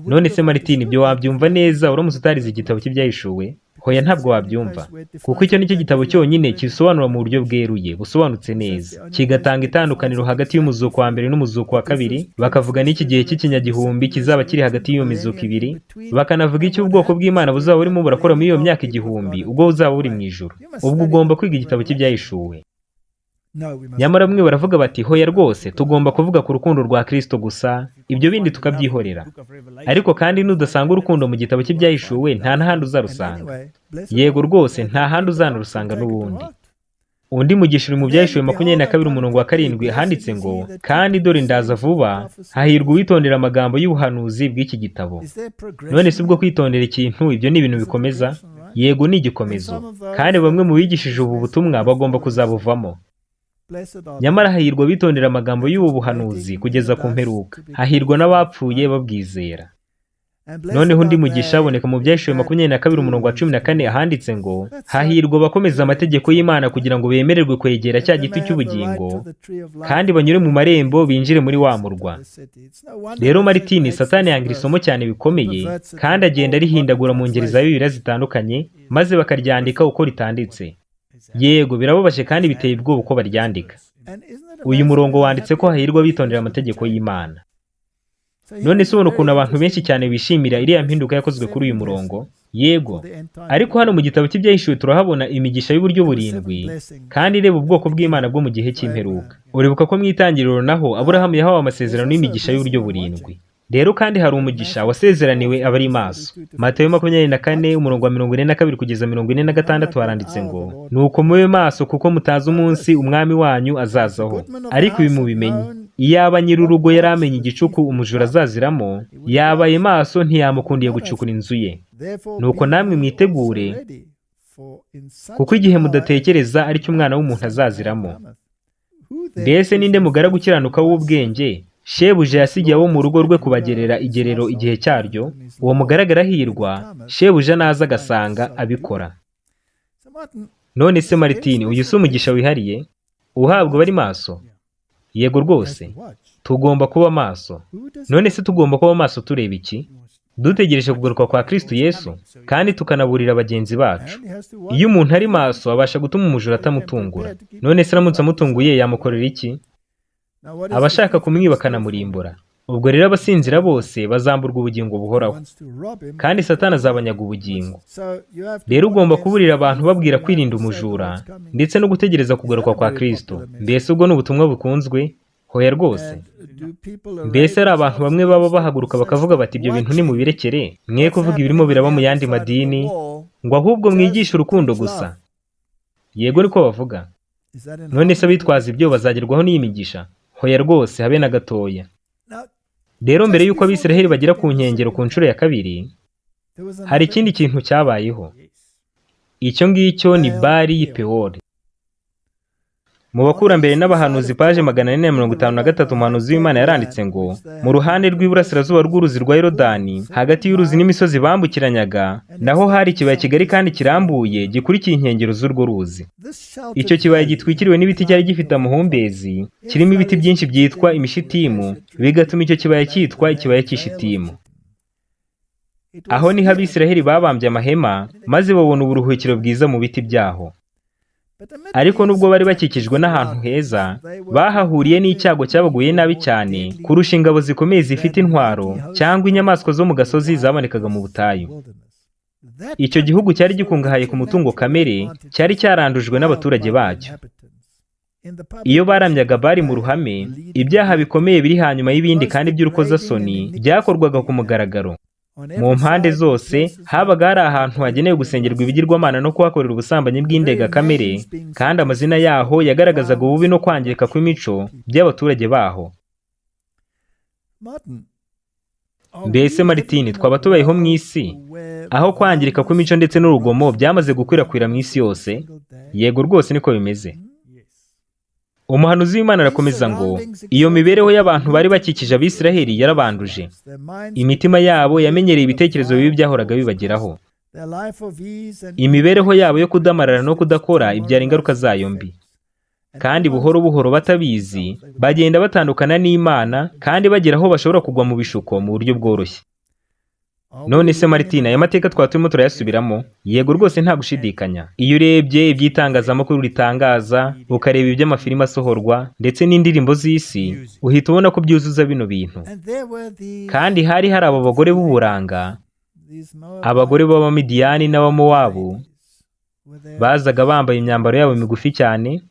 None se Martini, ibyo wabyumva neza uramutse utarize igitabo cy'Ibyahishuwe? Hoya, ntabwo wabyumva, kuko icyo nicyo gitabo cyonyine kisobanura mu buryo bweruye busobanutse neza, kigatanga itandukaniro hagati y'umuzuko wa mbere n'umuzuko wa kabiri, bakavuga n'iki gihe cy'ikinyagihumbi kizaba kiri hagati y'iyo mizuko ibiri, bakanavuga icyo ubwoko bw'Imana buzaba burimo burakora muri iyo myaka 1000 ubwo buzaba buri mu ijuru. Ubwo ugomba kwiga igitabo cy'Ibyahishuwe. Nyamara bamwe baravuga bati, hoya rwose, tugomba kuvuga ku rukundo rwa Kristo gusa, ibyo bindi tukabyihorera. Ariko kandi nudasanga urukundo mu gitabo cy'Ibyahishuwe, nta n'ahandi uzarusanga. Yego rwose, nta handi uzanarusanga n'ubundi. Undi mugisha uri mu Byahishuwe 22:7 handitse ngo, kandi dore ndaza vuba, hahirwa uwitondera amagambo y'ubuhanuzi bw'iki gitabo. None se ubwo kwitondera ikintu, ibyo ni ibintu bikomeza? Yego, ni igikomezo, kandi bamwe mu bigishije ubu butumwa bagomba kuzabuvamo. Nyamara hahirwa bitondera amagambo y'ubu buhanuzi kugeza ku mperuka, hahirwa n'abapfuye babwizera. Noneho undi mugisha aboneka mu Byahishuwe 22:14 ahanditse ngo, hahirwa abakomeza amategeko y'Imana kugira ngo bemererwe kwegera cya giti cy'ubugingo, kandi banyure mu marembo binjire muri wa murwa. Rero Martini, Satani yangira isomo cyane bikomeye, kandi agenda rihindagura mu ngeri za Bibiliya zitandukanye, maze bakaryandika uko ritanditse. Yego, birababaje kandi biteye ubwoba uko baryandika. Uyu murongo wanditse ko hahirwa bitondera amategeko y'Imana. None se ubona ukuntu abantu benshi cyane bishimira iriya mpinduka yakozwe kuri uyu murongo? Yego, ariko hano mu gitabo cy'Ibyahishuwe turahabona imigisha y'uburyo 7, kandi ireba ubwoko bw'Imana bwo mu gihe cy'imperuka. Uribuka ko mu itangiriro naho Aburahamu yahawe amasezerano y'imigisha y'uburyo 7. Rero kandi hari umugisha wasezeraniwe abari maso. Matayo 24:42 kugeza 46 haranditse ngo, nuko mube maso kuko mutazi umunsi umwami wanyu azazaho. Ariko ibi mubimenye, iyaba nyir'urugo yari amenye igicuku umujura azaziramo, yabaye maso ntiyamukundiye gucukura inzu ye. Nuko namwe mwitegure, kuko igihe mudatekereza aricyo umwana w'umuntu azaziramo. mbese ninde mugaragu ukiranuka w'ubwenge shebuja yasigiye abo mu rugo rwe kubagerera igerero igihe cyaryo? Uwo mugaragu arahirwa shebuja naza agasanga abikora. None se Martin, uyu si umugisha wihariye uhabwa bari maso? Yego rwose, tugomba kuba maso. None se tugomba kuba maso tureba iki? Dutegereje kugaruka kwa Kristo Yesu kandi tukanaburira bagenzi bacu. Iyo umuntu ari maso abasha gutuma umujura atamutungura. None se aramutse amutunguye yamukorera iki? Abashaka kumwiba akanamurimbura. Ubwo rero abasinzira bose bazamburwa ubugingo buhoraho, kandi Satani azabanyaga ubugingo. Rero ugomba kuburira abantu babwira kwirinda umujura ndetse no gutegereza kugaruka kwa Kristo. Mbese ubwo ni ubutumwa bukunzwe? Hoya rwose. Mbese ari abantu bamwe baba bahaguruka bakavuga bati ibyo bintu ni mubirekere, mwe kuvuga ibirimo biraba mu yandi madini, ngo ahubwo mwigishe urukundo gusa. Yego niko bavuga. None se abitwaza ibyo bazagerwaho n'iyi migisha? Hoya rwose, habe na gatoya. Rero mbere y'uko Abisiraheli bagera ku nkengero ku nshuro ya kabiri, hari ikindi kintu cyabayeho. Icyo ngicyo ni Bali y'Ipewori. Mu bakurambere n'abahanuzi paje 453 umuhanuzi w'Imana yaranditse ngo mu ruhande rw'iburasirazuba rw'uruzi rwa Yorodani hagati y'uruzi n'imisozi bambukiranyaga naho hari ikibaya kigari kandi kirambuye gikurikiye inkengero z'urwo ruzi. Icyo kibaya gitwikiriwe n'ibiti cyari gifite amahumbezi, kirimo ibiti byinshi byitwa imishitimu, bigatuma icyo kibaya cyitwa ikibaya cy'ishitimu. Aho niho Abisiraheli babambye amahema maze babona uburuhukiro bwiza mu biti byaho. Ariko nubwo bari bakikijwe n'ahantu heza, bahahuriye n'icyago cyabaguye nabi cyane kurusha ingabo zikomeye zifite intwaro cyangwa inyamaswa zo mu gasozi zabonekaga mu butayu. Icyo gihugu cyari gikungahaye ku mutungo kamere, cyari cyarandujwe n'abaturage bacyo. Iyo baramyaga Bali mu ruhame, ibyaha bikomeye biri hanyuma y'ibindi kandi by'urukozasoni byakorwaga ku mugaragaro. Mu mpande zose habaga hari ahantu hagenewe gusengerwa ibigirwamana no kuhakorera ubusambanyi bw'indengakamere, kandi amazina yaho yagaragazaga ububi no kwangirika kw'imico by'abaturage baho. Mbese Martin, twaba tubayeho mu isi aho kwangirika kw'imico ndetse n'urugomo byamaze gukwirakwira mu isi yose? Yego rwose niko bimeze. Umuhanuzi w'Imana arakomeza ngo iyo mibereho y'abantu bari bakikije Abisiraheli yarabanduje. Imitima yabo yamenyereye ibitekerezo bibi byahoraga bibageraho. Imibereho yabo yo kudamarara no kudakora ibyara ingaruka zayo mbi. Kandi buhoro buhoro batabizi bagenda batandukana n'Imana kandi bagera aho bashobora kugwa mu bishuko mu buryo bworoshye. None se Martin, aya mateka twatuma turayasubiramo? Yego rwose nta gushidikanya. Iyo urebye iby'itangazamakuru ritangaza, ukareba iby'amafilime asohorwa ndetse n'indirimbo z'isi, uhita ubona ko byuzuza bino bintu. Kandi hari abo bagore b'uburanga, abagore b'Abamidiyani n'Abamowabu, bazaga bambaye imyambaro yabo migufi cyane,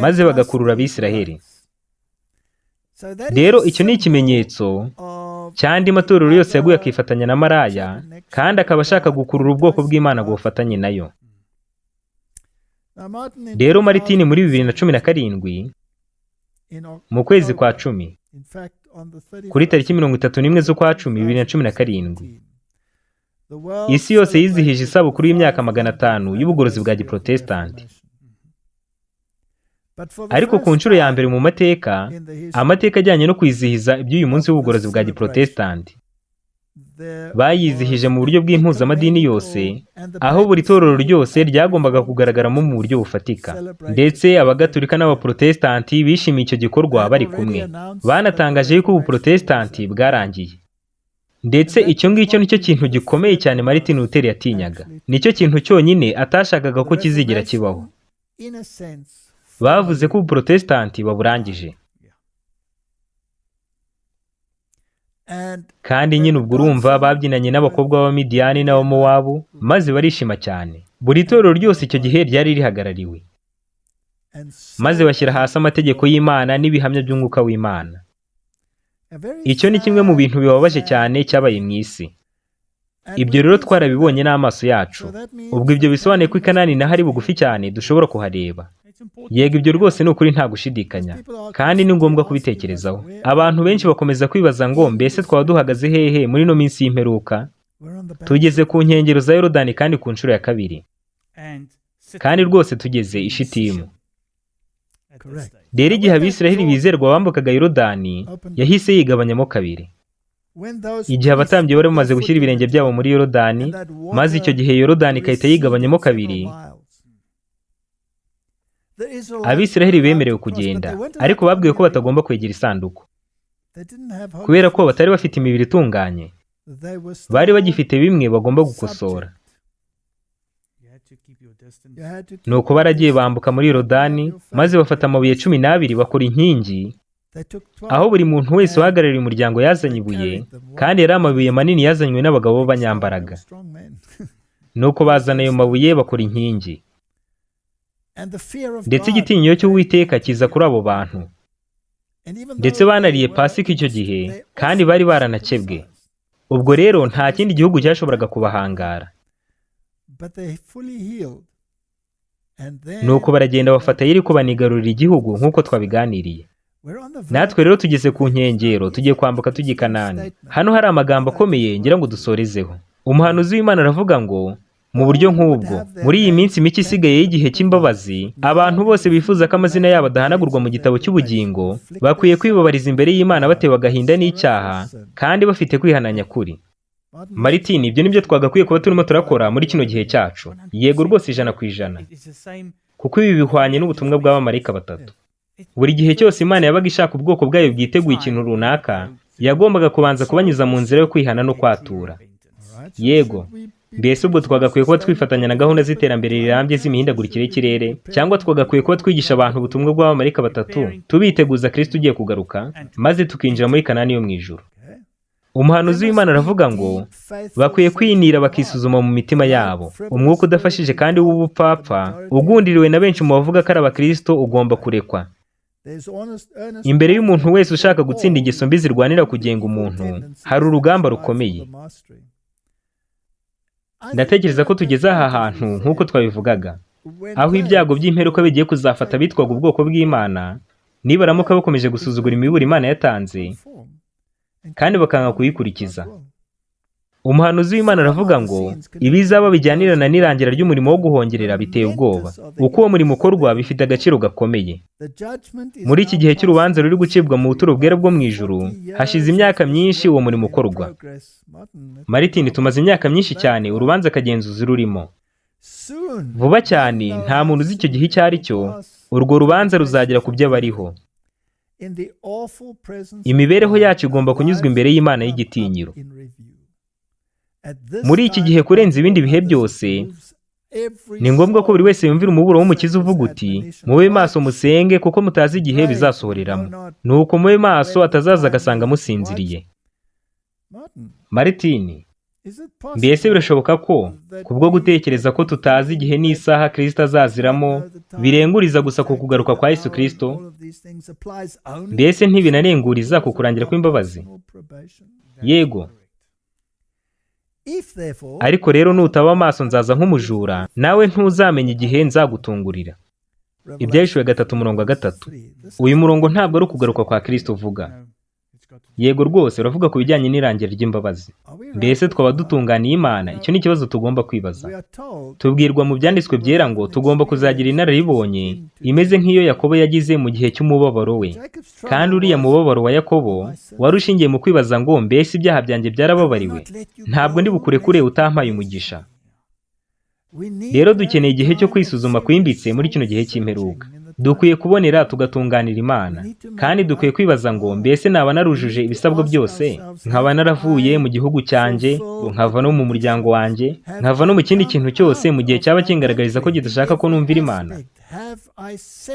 maze bagakurura Abisiraheli. Rero icyo ni ikimenyetso cyandi matorero yose yaguye akifatanya na maraya, kandi akaba ashaka gukurura ubwoko bw'Imana gufatanye nayo. Rero Martin muri 2017 mu kwezi kwa 10 kuri tariki 31 z'ukwa 10 2017 isi yose yizihije isabukuru y'imyaka 500 y'ubugorozi bwa Giprotestanti. Ariko ku nshuro ya mbere mu mateka, amateka ajyanye no kwizihiza iby'uyu munsi w'ubugorozi bwa Giprotestanti bayizihije mu buryo bw'impuzamadini yose, aho buri torero ryose ryagombaga kugaragaramo mu buryo bufatika. Ndetse Abagatolika n'Abaprotestanti bishimiye icyo gikorwa bari kumwe. Banatangaje yuko ubuprotestanti bwarangiye. Ndetse icyo ngicyo nicyo kintu gikomeye cyane Martin Luther yatinyaga. Nicyo kintu cyonyine atashakaga ko kizigera kibaho. Bavuze ko ubuprotestanti baburangije. Kandi nyine ubwo urumva babyinanye n'abakobwa b'Abamidiyani n'Abamowabu maze barishima cyane. Buri torero ryose icyo gihe ryari rihagarariwe, maze bashyira hasi amategeko y'Imana n'ibihamya by'umwuka w'Imana. Icyo ni kimwe mu bintu bibabaje cyane cyabaye mu isi. Ibyo rero twarabibonye n'amaso yacu. Ubwo ibyo bisobanuye ko i Kanani naho ari bugufi cyane dushobora kuhareba. Yego ibyo rwose ni ukuri nta gushidikanya, kandi ni ngombwa kubitekerezaho. Abantu benshi bakomeza kwibaza ngo mbese twaba duhagaze hehe muri no minsi y'imperuka? Tugeze ku nkengero za Yorodani kandi ku nshuro ya kabiri, kandi rwose tugeze i Shitimu. rero igihe abisiraheli bizerwa bambukaga yorodani yahise yigabanyamo kabiri. Igihe abatambyi bari bamaze gushyira ibirenge byabo muri yorodani, maze icyo gihe yorodani igahita yigabanyamo kabiri, abisiraheli bemerewe kugenda, ariko babwiwe ko batagomba kwegera isanduku kubera ko batari bafite imibiri itunganye, bari bagifite bimwe bagomba gukosora. Nuko baragiye bambuka muri yorodani, maze bafata amabuye 12 bakora inkingi, aho buri muntu wese uhagarariye umuryango yazanye ibuye, kandi yari amabuye manini yazanywe n'abagabo b'abanyambaraga. Nuko bazana ayo mabuye bakora inkingi, ndetse igitinyiro cy'Uwiteka kiza kuri abo bantu, ndetse banariye Pasika icyo gihe, kandi bari baranakebwe. Ubwo rero nta kindi gihugu cyashoboraga kubahangara. Nuko baragenda bafata Yeriko banigarurira igihugu nk'uko twabiganiriye. Natwe rero tugeze ku nkengero, tugiye kwambuka tujya i Kanani. Hano hari amagambo akomeye ngira ngo dusorezeho. Umuhanuzi w'Imana aravuga ngo mu buryo nk'ubwo, muri iyi minsi mike isigaye y'igihe cy'imbabazi, abantu bose bifuza ko amazina yabo adahanagurwa mu gitabo cy'ubugingo bakwiye kwibabariza imbere y'Imana batewe agahinda n'icyaha, kandi bafite kwihananya kuri. Martin, ibyo nibyo twagakwiye kuba turimo turakora muri kino gihe cyacu. Yego rwose 100%, kuko ibi bihwanye n'ubutumwa bw'abamarayika batatu. Buri gihe cyose Imana yabaga ishaka ubwoko bwayo bwiteguye ikintu runaka, yagombaga kubanza kubanyuza mu nzira yo kwihana no kwatura. Yego, mbese ubwo twagakwiye kuba twifatanya na gahunda z'iterambere rirambye z'imihindagurikire y'ikirere, cyangwa twagakwiye kuba twigisha abantu ubutumwa bw'abamarayika batatu, tubiteguza Kristo ugiye kugaruka, maze tukinjira muri Kanani yo mu ijuru. Umuhanuzi w'Imana aravuga ngo bakwiye kwinira bakisuzuma mu mitima yabo. Umwuka udafashije kandi w'ubupfapfa ugundiriwe na benshi mu bavuga ko ari abakristo ugomba kurekwa. Imbere y'umuntu wese ushaka gutsinda ingeso mbi zirwanira kugenga umuntu, hari urugamba rukomeye. Ndatekereza ko tugeze aha hantu nk'uko twabivugaga, aho ibyago by'imperuka bigiye kuzafata bitwaga ubwoko bw'Imana, nibaramuka bakomeje gusuzugura imiburo Imana yatanze kandi bakanga kuyikurikiza. Umuhanuzi w'Imana aravuga ngo ibizaba bijyanirana n'irangira ry'umurimo wo guhongerera biteye ubwoba. Uko uwo murimo ukorwa bifite agaciro gakomeye. Muri iki gihe cy'urubanza ruri gucibwa mu buturo bwera bwo mu ijuru, hashize imyaka myinshi uwo murimo ukorwa. Martin, tumaze imyaka myinshi cyane urubanza kagenzuzi rurimo. Vuba cyane, nta muntu uzi icyo gihe icyo ari cyo, urwo rubanza ruzagera ku byo abariho. Imibereho yacu igomba kunyuzwa imbere y'Imana y'igitinyiro. Muri iki gihe kurenza ibindi bihe byose, ni ngombwa ko buri wese yumvira umuburo w'Umukiza uvuga uti, mube maso musenge kuko mutazi igihe bizasohoreramo. Nuko mube maso atazaza agasanga musinziriye. Martin, mbese birashoboka ko kubwo gutekereza ko tutazi igihe n'isaha Kristo azaziramo birenguriza gusa ku kugaruka kwa Yesu Kristo? Mbese ntibinarenguriza ku kurangira kw'imbabazi? Yego. Ariko rero nutaba amaso nzaza nk'umujura, nawe ntuzamenya igihe nzagutungurira. Ibyahishuwe 3:3. Uyu murongo ntabwo ari ukugaruka kwa Kristo uvuga. Yego rwose uravuga ku bijyanye n'irangira ry'imbabazi. Mbese twaba dutunganiye Imana? Icyo ni ikibazo tugomba kwibaza. Tubwirwa mu byanditswe byera ngo tugomba kuzagira inararibonye imeze nk'iyo Yakobo yagize mu gihe cy'umubabaro we. Kandi uriya mubabaro wa Yakobo wari ushingiye mu kwibaza ngo mbese ibyaha byanjye byarababariwe? Ntabwo ndi bukurekure utampaye umugisha. Rero dukeneye igihe cyo kwisuzuma kwimbitse muri kino gihe cy'imperuka. Dukwiye kubonera tugatunganira Imana, kandi dukwiye kwibaza ngo mbese naba narujuje ibisabwa byose, nkaba naravuye mu gihugu cyanjye, nkava no mu muryango wanjye, nkava no mu kindi kintu cyose mu gihe cyaba kingaragariza ko kidashaka ko numvira Imana.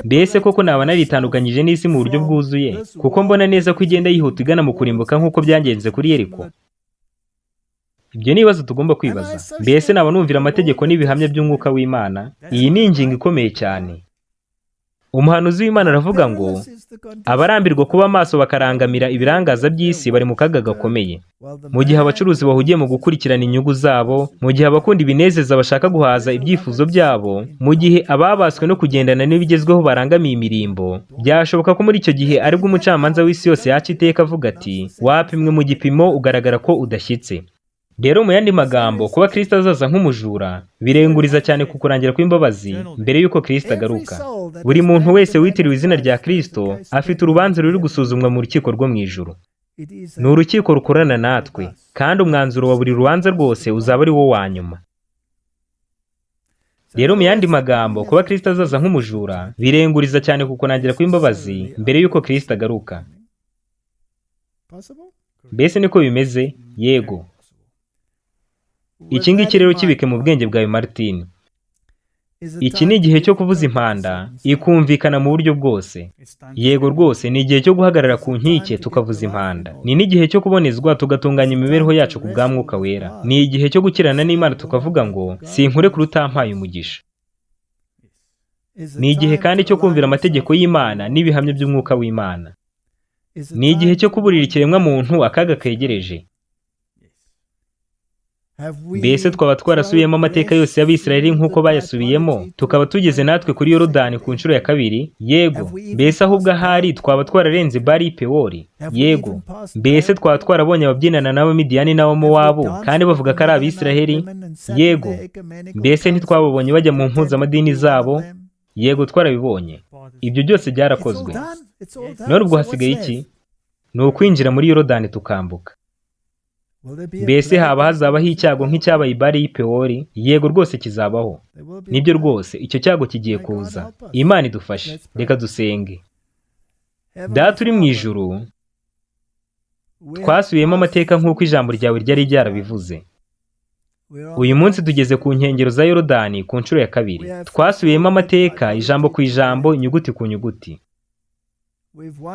Mbese koko naba naritandukanyije n'isi mu buryo bwuzuye, kuko mbona neza ko igenda yihuta igana mu kurimbuka nk'uko byangenze kuri Yeriko. Ibyo ni ibibazo tugomba kwibaza. Mbese naba numvira amategeko n'ibihamya by'umwuka w'Imana? Iyi ni ingingo ikomeye cyane. Umuhanuzi w'Imana aravuga ngo abarambirwa kuba amaso bakarangamira ibirangaza by'isi bari mu kaga gakomeye. Mu gihe abacuruzi bahugiye mu gukurikirana inyungu zabo, mu gihe abakunda ibinezeza bashaka guhaza ibyifuzo byabo, mu gihe ababaswe no kugendana n'ibigezweho barangamiye imirimbo, byashoboka ko muri icyo gihe aribwo umucamanza w'isi yose yaca iteka avuga ati, wapimwe mu gipimo ugaragara ko udashyitse. rero mu yandi magambo kuba Kristo azaza nk'umujura birenguriza cyane ku kurangira kw'imbabazi mbere y'uko Kristo agaruka. Buri muntu wese witiriwe izina rya Kristo afite urubanza ruri gusuzumwa mu rukiko rwo mu ijuru. Ni urukiko rukorana natwe, kandi umwanzuro wa buri rubanza rwose uzaba ari wo wa nyuma. Rero mu yandi magambo kuba Kristo azaza nk'umujura birenguriza cyane ku kurangira kw'imbabazi mbere y'uko Kristo agaruka. Mbese niko bimeze? Yego. Iki ngiki rero kibike mu bwenge bwawe Martin. Iki ni igihe cyo kuvuza impanda ikumvikana mu buryo bwose. Yego rwose, ni igihe cyo guhagarara ku nkike tukavuza impanda. Ni n'igihe cyo kubonezwa tugatunganya imibereho yacu ku bwa Mwuka Wera. Ni igihe cyo gukirana n'Imana tukavuga ngo sinkure kuri utampaye umugisha. Ni igihe kandi cyo kumvira amategeko y'Imana n'ibihamya by'Umwuka w'Imana. Ni igihe cyo kuburira ikiremwa muntu akaga kegereje. Mbese twaba twarasubiyemo amateka yose y'Abisirayeli nk'uko bayasubiyemo, tukaba tugeze natwe kuri Yorodani ku nshuro ya kabiri? Yego. Mbese ahubwo ahari twaba twararenze Bali Pewori? Yego. Mbese twaba twarabonye ababyinana n'Abamidiyani n'Abamowabu kandi bavuga ko ari Abisirayeli? Yego. Mbese ntitwababonye bajya mu mpuzamadini zabo? Yego, twarabibonye. Ibyo byose byarakozwe. None ubwo hasigaye iki? Ni ukwinjira muri Yorodani tukambuka. Mbese haba hazabaho icyago nk'icyabaye i Bali Pewori? Yego rwose kizabaho. Nibyo rwose, icyo cyago kigiye kuza. Imana idufashe. Reka dusenge. Data uri mu ijuru, twasubiyemo amateka nk'uko ijambo ryawe ryari ryarabivuze. Uyu munsi tugeze ku nkengero za Yorodani ku nshuro ya kabiri. Twasubiyemo amateka ijambo ku ijambo, inyuguti ku nyuguti.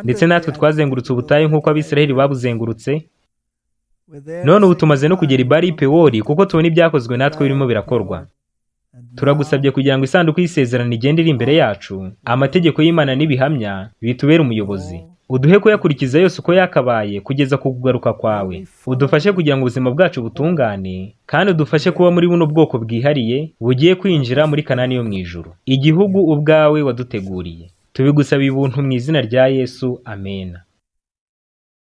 Ndetse natwe twazengurutse ubutayu nk'uko Abisirayeli babuzengurutse. None ubu tumaze no kugera i Bali Pewori kuko tubona ibyakozwe natwe birimo birakorwa. Turagusabye kugira ngo isanduku y'isezerano igende iri imbere yacu, amategeko y'Imana n'ibihamya bitubere umuyobozi. Uduhe kuyakurikiza yose uko yakabaye kugeza ku kugaruka kwawe. Udufashe kugira ngo ubuzima bwacu butungane, kandi udufashe kuba muri buno bwoko bwihariye bugiye kwinjira muri Kanani yo mu ijuru, igihugu ubwawe waduteguriye. Tubigusaba ubuntu mu izina rya Yesu. Amen.